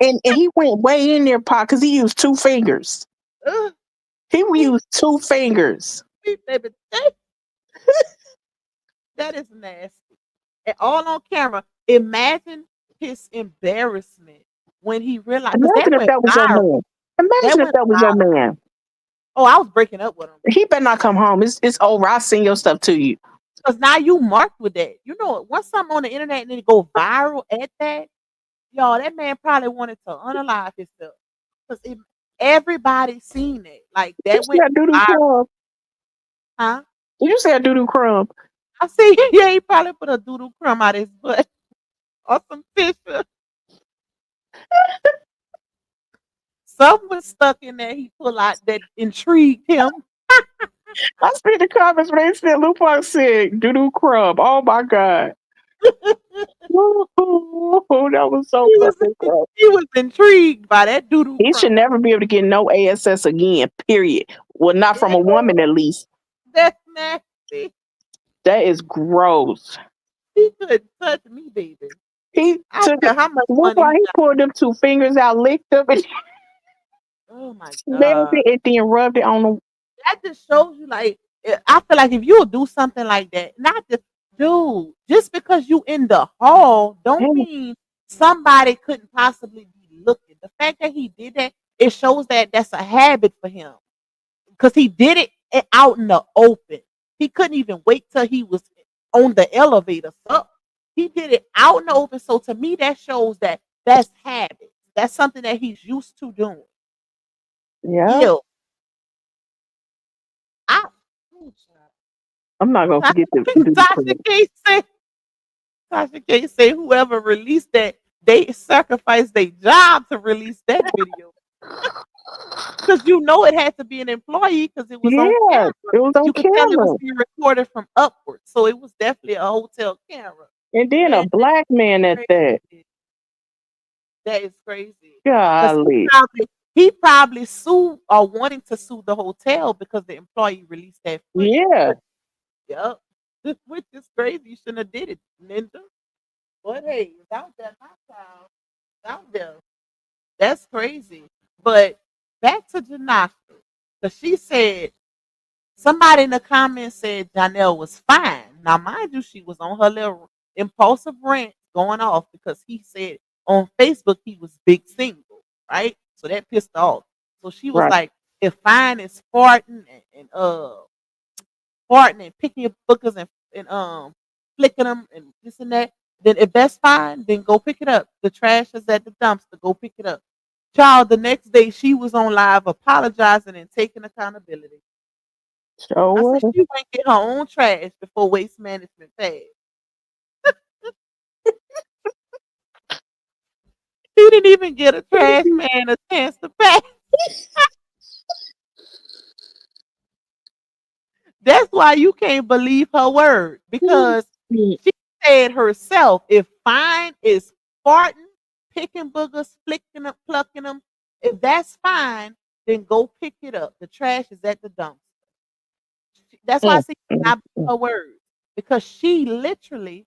then, and he went way in there, pot, because he used 2 fingers. ugh, He used 2 fingers. baby, that is nasty. And all on camera. Imagine his embarrassment when he realized, because that Imagine if went that was your viral. man. That Imagine if went that was your viral. man. Oh, I was breaking up with him. He better not come home. It's over. I'll send your stuff to you. Because now you marked with that. You know, once something on the internet and then it go viral at that, y'all, that man probably wanted to unalive himself. Because everybody seen it. Like Did you that say went a doo-doo viral. crumb? Huh? Did you say a doo-doo crumb? I see, yeah, he probably put a doodle crumb out his butt or some tissue. Something was stuck in there he pulled out that intrigued him. I see the comments when they said Lupac said doo-doo crumb. Oh my God. That was so He was fucking gross. he was intrigued by that doodle He should crumb. never be able to get no ASS again, period. Well, not from a woman at least. That's nasty. That is gross. He couldn't touch me, baby. He I don't took care it. how much Look money like he he got. pulled them 2 fingers out, licked them, and Oh my smelled god. it, and then rubbed it on the. That just shows you, like, I feel like if you'll do something like that, not just, dude, just because you in the hall, don't mean somebody couldn't possibly be looking. The fact that he did that, it shows that that's a habit for him. Because he did it out in the open. He couldn't even wait till he was on the elevator. So he did it out in the open. So to me, that shows that that's habit. That's something that he's used to doing. Yeah, Ew. I, oh, I'm not gonna forget the child. doo-doo Tasha crumb. K say, Tasha K say whoever released that, they sacrificed their job to release that video. Because you know it had to be an employee because it was on Yeah, camera. it was on You could tell it was camera, being recorded from upwards. So it was definitely a hotel camera. and then a Man, black man at that's that. crazy. That is crazy. Because Golly, he probably sued or wanting to sue the hotel because the employee released that footage. yeah, Yep. Which is crazy. You shouldn't have did it, Linda. But hey, it's out there, my child. It's out there. That's crazy. But back to Janasha. Because she said, somebody in the comments said Janelle was fine. Now, mind you, she was on her little impulsive rant going off because he said on Facebook he was big single, right? So that pissed her off. So she was right. like, if fine is farting and farting and picking your bookers and flicking them and this and that, then if that's fine, then go pick it up. The trash is at the dumpster. Go pick it up. Child, the next day she was on live apologizing and taking accountability. I So said she went get her own trash before waste management passed. She didn't even get a trash man a chance to pass. That's why you can't believe her word because she said herself, if fine is farting, picking boogers, flicking them, plucking them, if that's fine, then go pick it up. The trash is at the dump. That's why I Mm, say mm, not mm. her words. Because she literally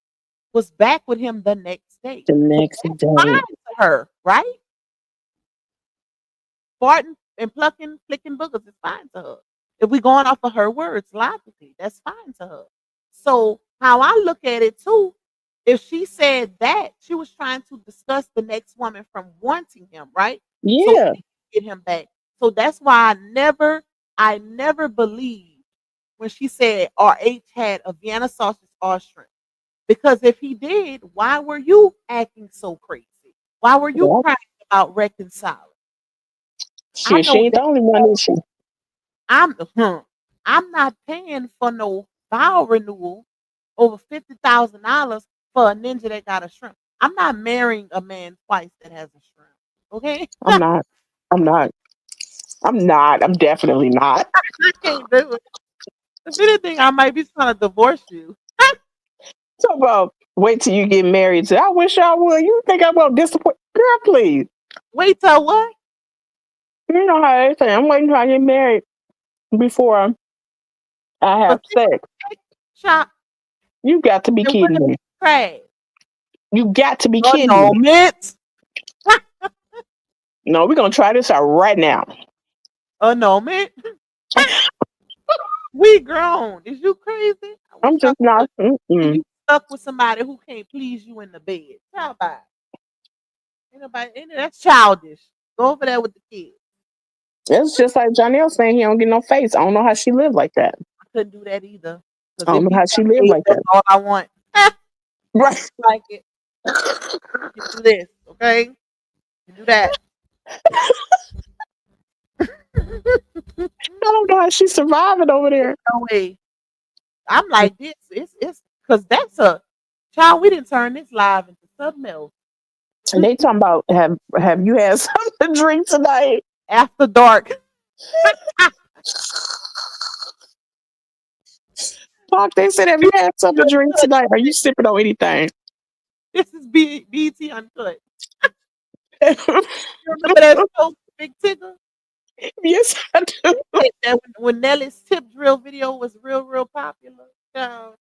was back with him the next day. The So next that's day. fine to her, right? Farting and plucking, flicking boogers is fine to her. If we're going off of her words logically, that's fine to her. So how I look at it too, if she said that, she was trying to discuss the next woman from wanting him, right? So Yeah. she could get him back. So that's why I never believed when she said RH had a Vienna sausage or shrimp. Because if he did, why were you acting so crazy? Why were you Well, crying about reconciling? I shit, she know ain't the that only one, is she? I'm I'm not paying for no vow renewal over $50,000 for a ninja that got a shrimp. I'm not marrying a man twice that has a shrimp. Okay, I'm not. I'm not. I'm not. I'm definitely not. I can't do it. If anything, I might be trying to divorce you. So about wait till you get married. I wish I would. You think I'm gonna disappoint? Girl, please. Wait till what? You know how they say I'm waiting till I get married before I For have sex. shop You got to be and when kidding the me. crash. You got to be Oh kidding no, me. mitts. No, we're gonna try this out right now. Oh no, man. We grown. Is you crazy? I wish I'm I just not. could. And Mm-mm. you stuck with somebody who can't please you in the bed. How about it? Ain't nobody, that's childish. Go over there with the kids. It's just like Janelle saying he don't get no face. I don't know how she lived like that. I couldn't do that either. Because I if don't know he how she lived got like that's that. all I want. I Right. like it. You do this, okay? You do that. I don't know how she's surviving over there. No way. I'm like this. It's because that's a child. We didn't turn this live into something else. And they talking about have you had something to drink tonight? After dark. Talk. They said, have you had something to drink tonight? Are you sipping on anything? This is BT Uncut. You remember that show, Big Tigger? Yes, I do. That when Nelly's tip drill video was real popular. No,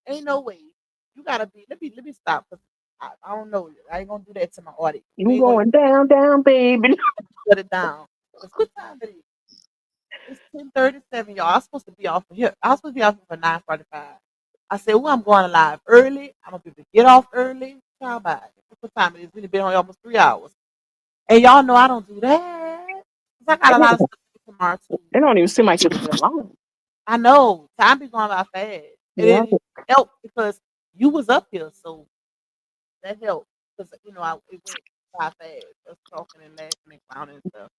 ain't no way. You gotta be. Let me stop. 'Cause I don't know. I ain't gonna do that to my audience. You You ain't gonna going down, down, baby. shut it down. 'Cause what time it is? It's 10:37, y'all. I'm supposed to be off of here. I was supposed to be off for 9:45. I said, well, I'm going live early. I'm gonna be able to get off early. How about it? What time it is? We've been on almost 3 hours. And y'all know I don't do that. 'Cause I got a lot of stuff to do tomorrow too. It don't even seem like it's been long. I know time be going by fast, and Yeah. it helped because you was up here, so that helped because it went by fast. Us talking and laughing and clowning and stuff.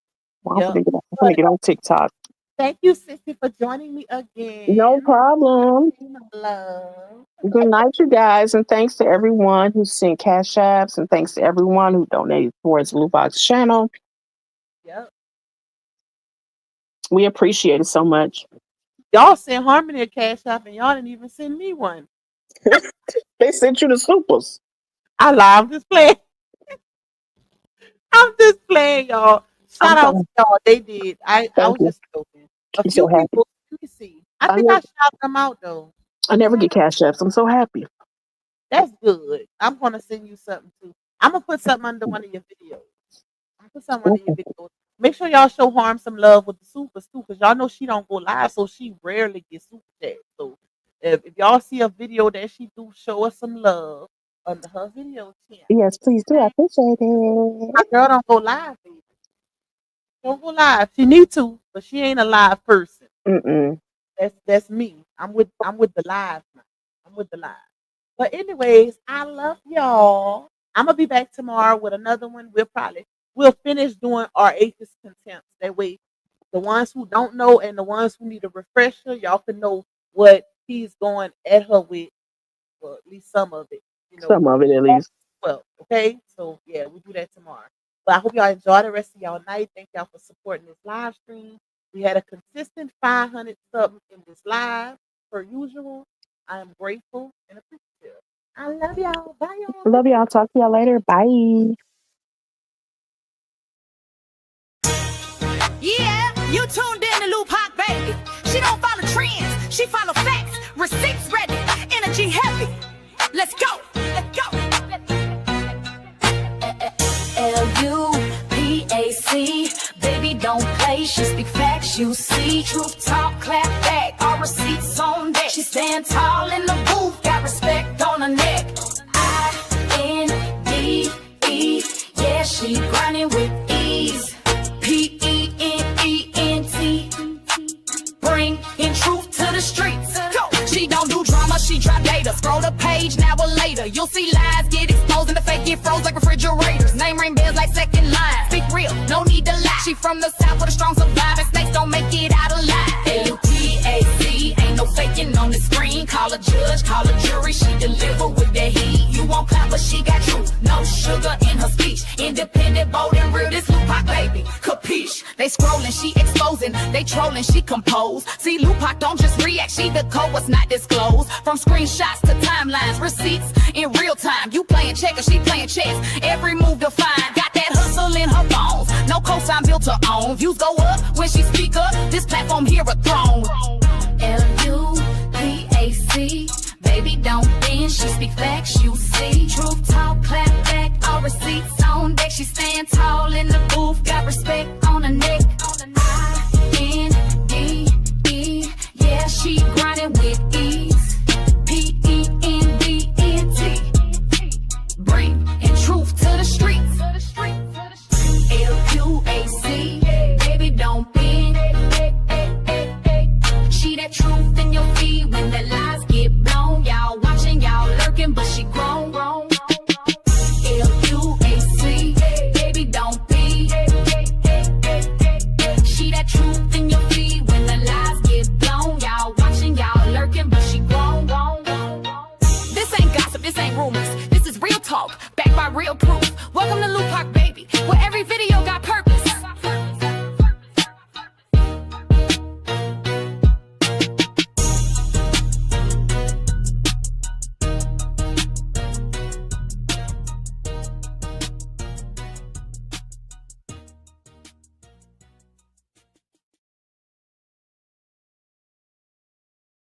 Well, Yep. I'm gonna But get on TikTok. thank you, Sissy, for joining me No again. problem. Love. Good night, you guys, and thanks to everyone who sent cash apps, and thanks to everyone who donated towards Blue Box channel. Yep. We appreciate it so much. Y'all sent Harmony a cash app, and y'all didn't even send me one. They sent you the supers. I lie. I'm just playing. I'm just playing, y'all. I'm Shout out to so y'all. They did. I thank was you. just joking. A I'm so few happy. people. Let me see. I I think I never, shouted them out though. I never Yeah, get cash apps. I'm so happy. that's good. I'm gonna send you something too. I'm gonna put something under one of your videos. I'm gonna put something under your Okay. videos. Make sure y'all show Harm some love with the supers too, because y'all know she don't go live, so she rarely gets super chat. So if y'all see a video that she do, show us some love under her video channel. Yes, please do. I Okay? appreciate My it. girl don't go live, baby. Don't go live. She need to, but she ain't a live person. Mm-mm. That's me. I'm with the live now. I'm with the live. But anyways, I love y'all. I'm gonna be back tomorrow with another one. We'll finish doing our atheist contempt. That way, the ones who don't know and the ones who need a refresher, y'all can know what he's going at her with, or at least some of it. You know, Some of it at least. well, okay. So yeah, we'll do that tomorrow. But I hope y'all enjoy the rest of y'all night. Thank y'all for supporting this live stream. We had a consistent 500 subs in this live per usual. I am grateful and appreciative. I love y'all. Bye, y'all. Love y'all. Talk to y'all later. Bye. Yeah, you tuned in to Lou Pac, baby. She don't follow trends, she follow facts. Receipts ready, energy heavy. Let's go, let's go. L-U-P-A-C, baby don't play, she speak facts, you see. Truth talk, clap back, all receipts on deck. She stand tall in the booth, got respect on her neck. I-N-D-E, yeah, she grinding with ease. P-E-N-E-N-T, bring in truth to the streets. Go. She don't do drama, she drop data. Scroll the page, now or later. You'll see lies get exposed and the fake get froze like refrigerators. Name ring bells like second line. Speak real, no need to lie. She from the south with a strong survive and snakes don't make it out alive. L-U-P-A-C, ain't no faking on the screen. Call a judge, call a jury, she deliver with that heat. You won't clap, but she got truth, no sugar in her speech. Independent, bold and real, this Lou Pac, baby, capiche. They scrolling, she exposing. They trolling, she compose. See, Lou Pac don't just react, she the code what's not disclosed. From screenshots to timelines, receipts in real time. You playing checkers, she playing chess. Every move defined, got that hustle in her bones. No cosign built to own. Views go up when she speak up. This platform here a throne. L-U-P-A-C, baby don't bend, she speak facts, you see. Truth talk, clap back, all receipts on deck. She stand tall in the booth, got respect on her neck. I-N-D-E, yeah, she grinding with ease. P-E-N-D-N-T, bring in truth to the streets. L-U-A-C, baby don't bend. She that truth in your feed when the lies get blown. Y'all watching, y'all lurking, but she grown. L-U-A-C, baby don't be. She that truth in your feed when the lies get blown. Y'all watching, y'all lurking, but she grown. This ain't gossip, this ain't rumors. This is real talk, backed by real proof. Welcome to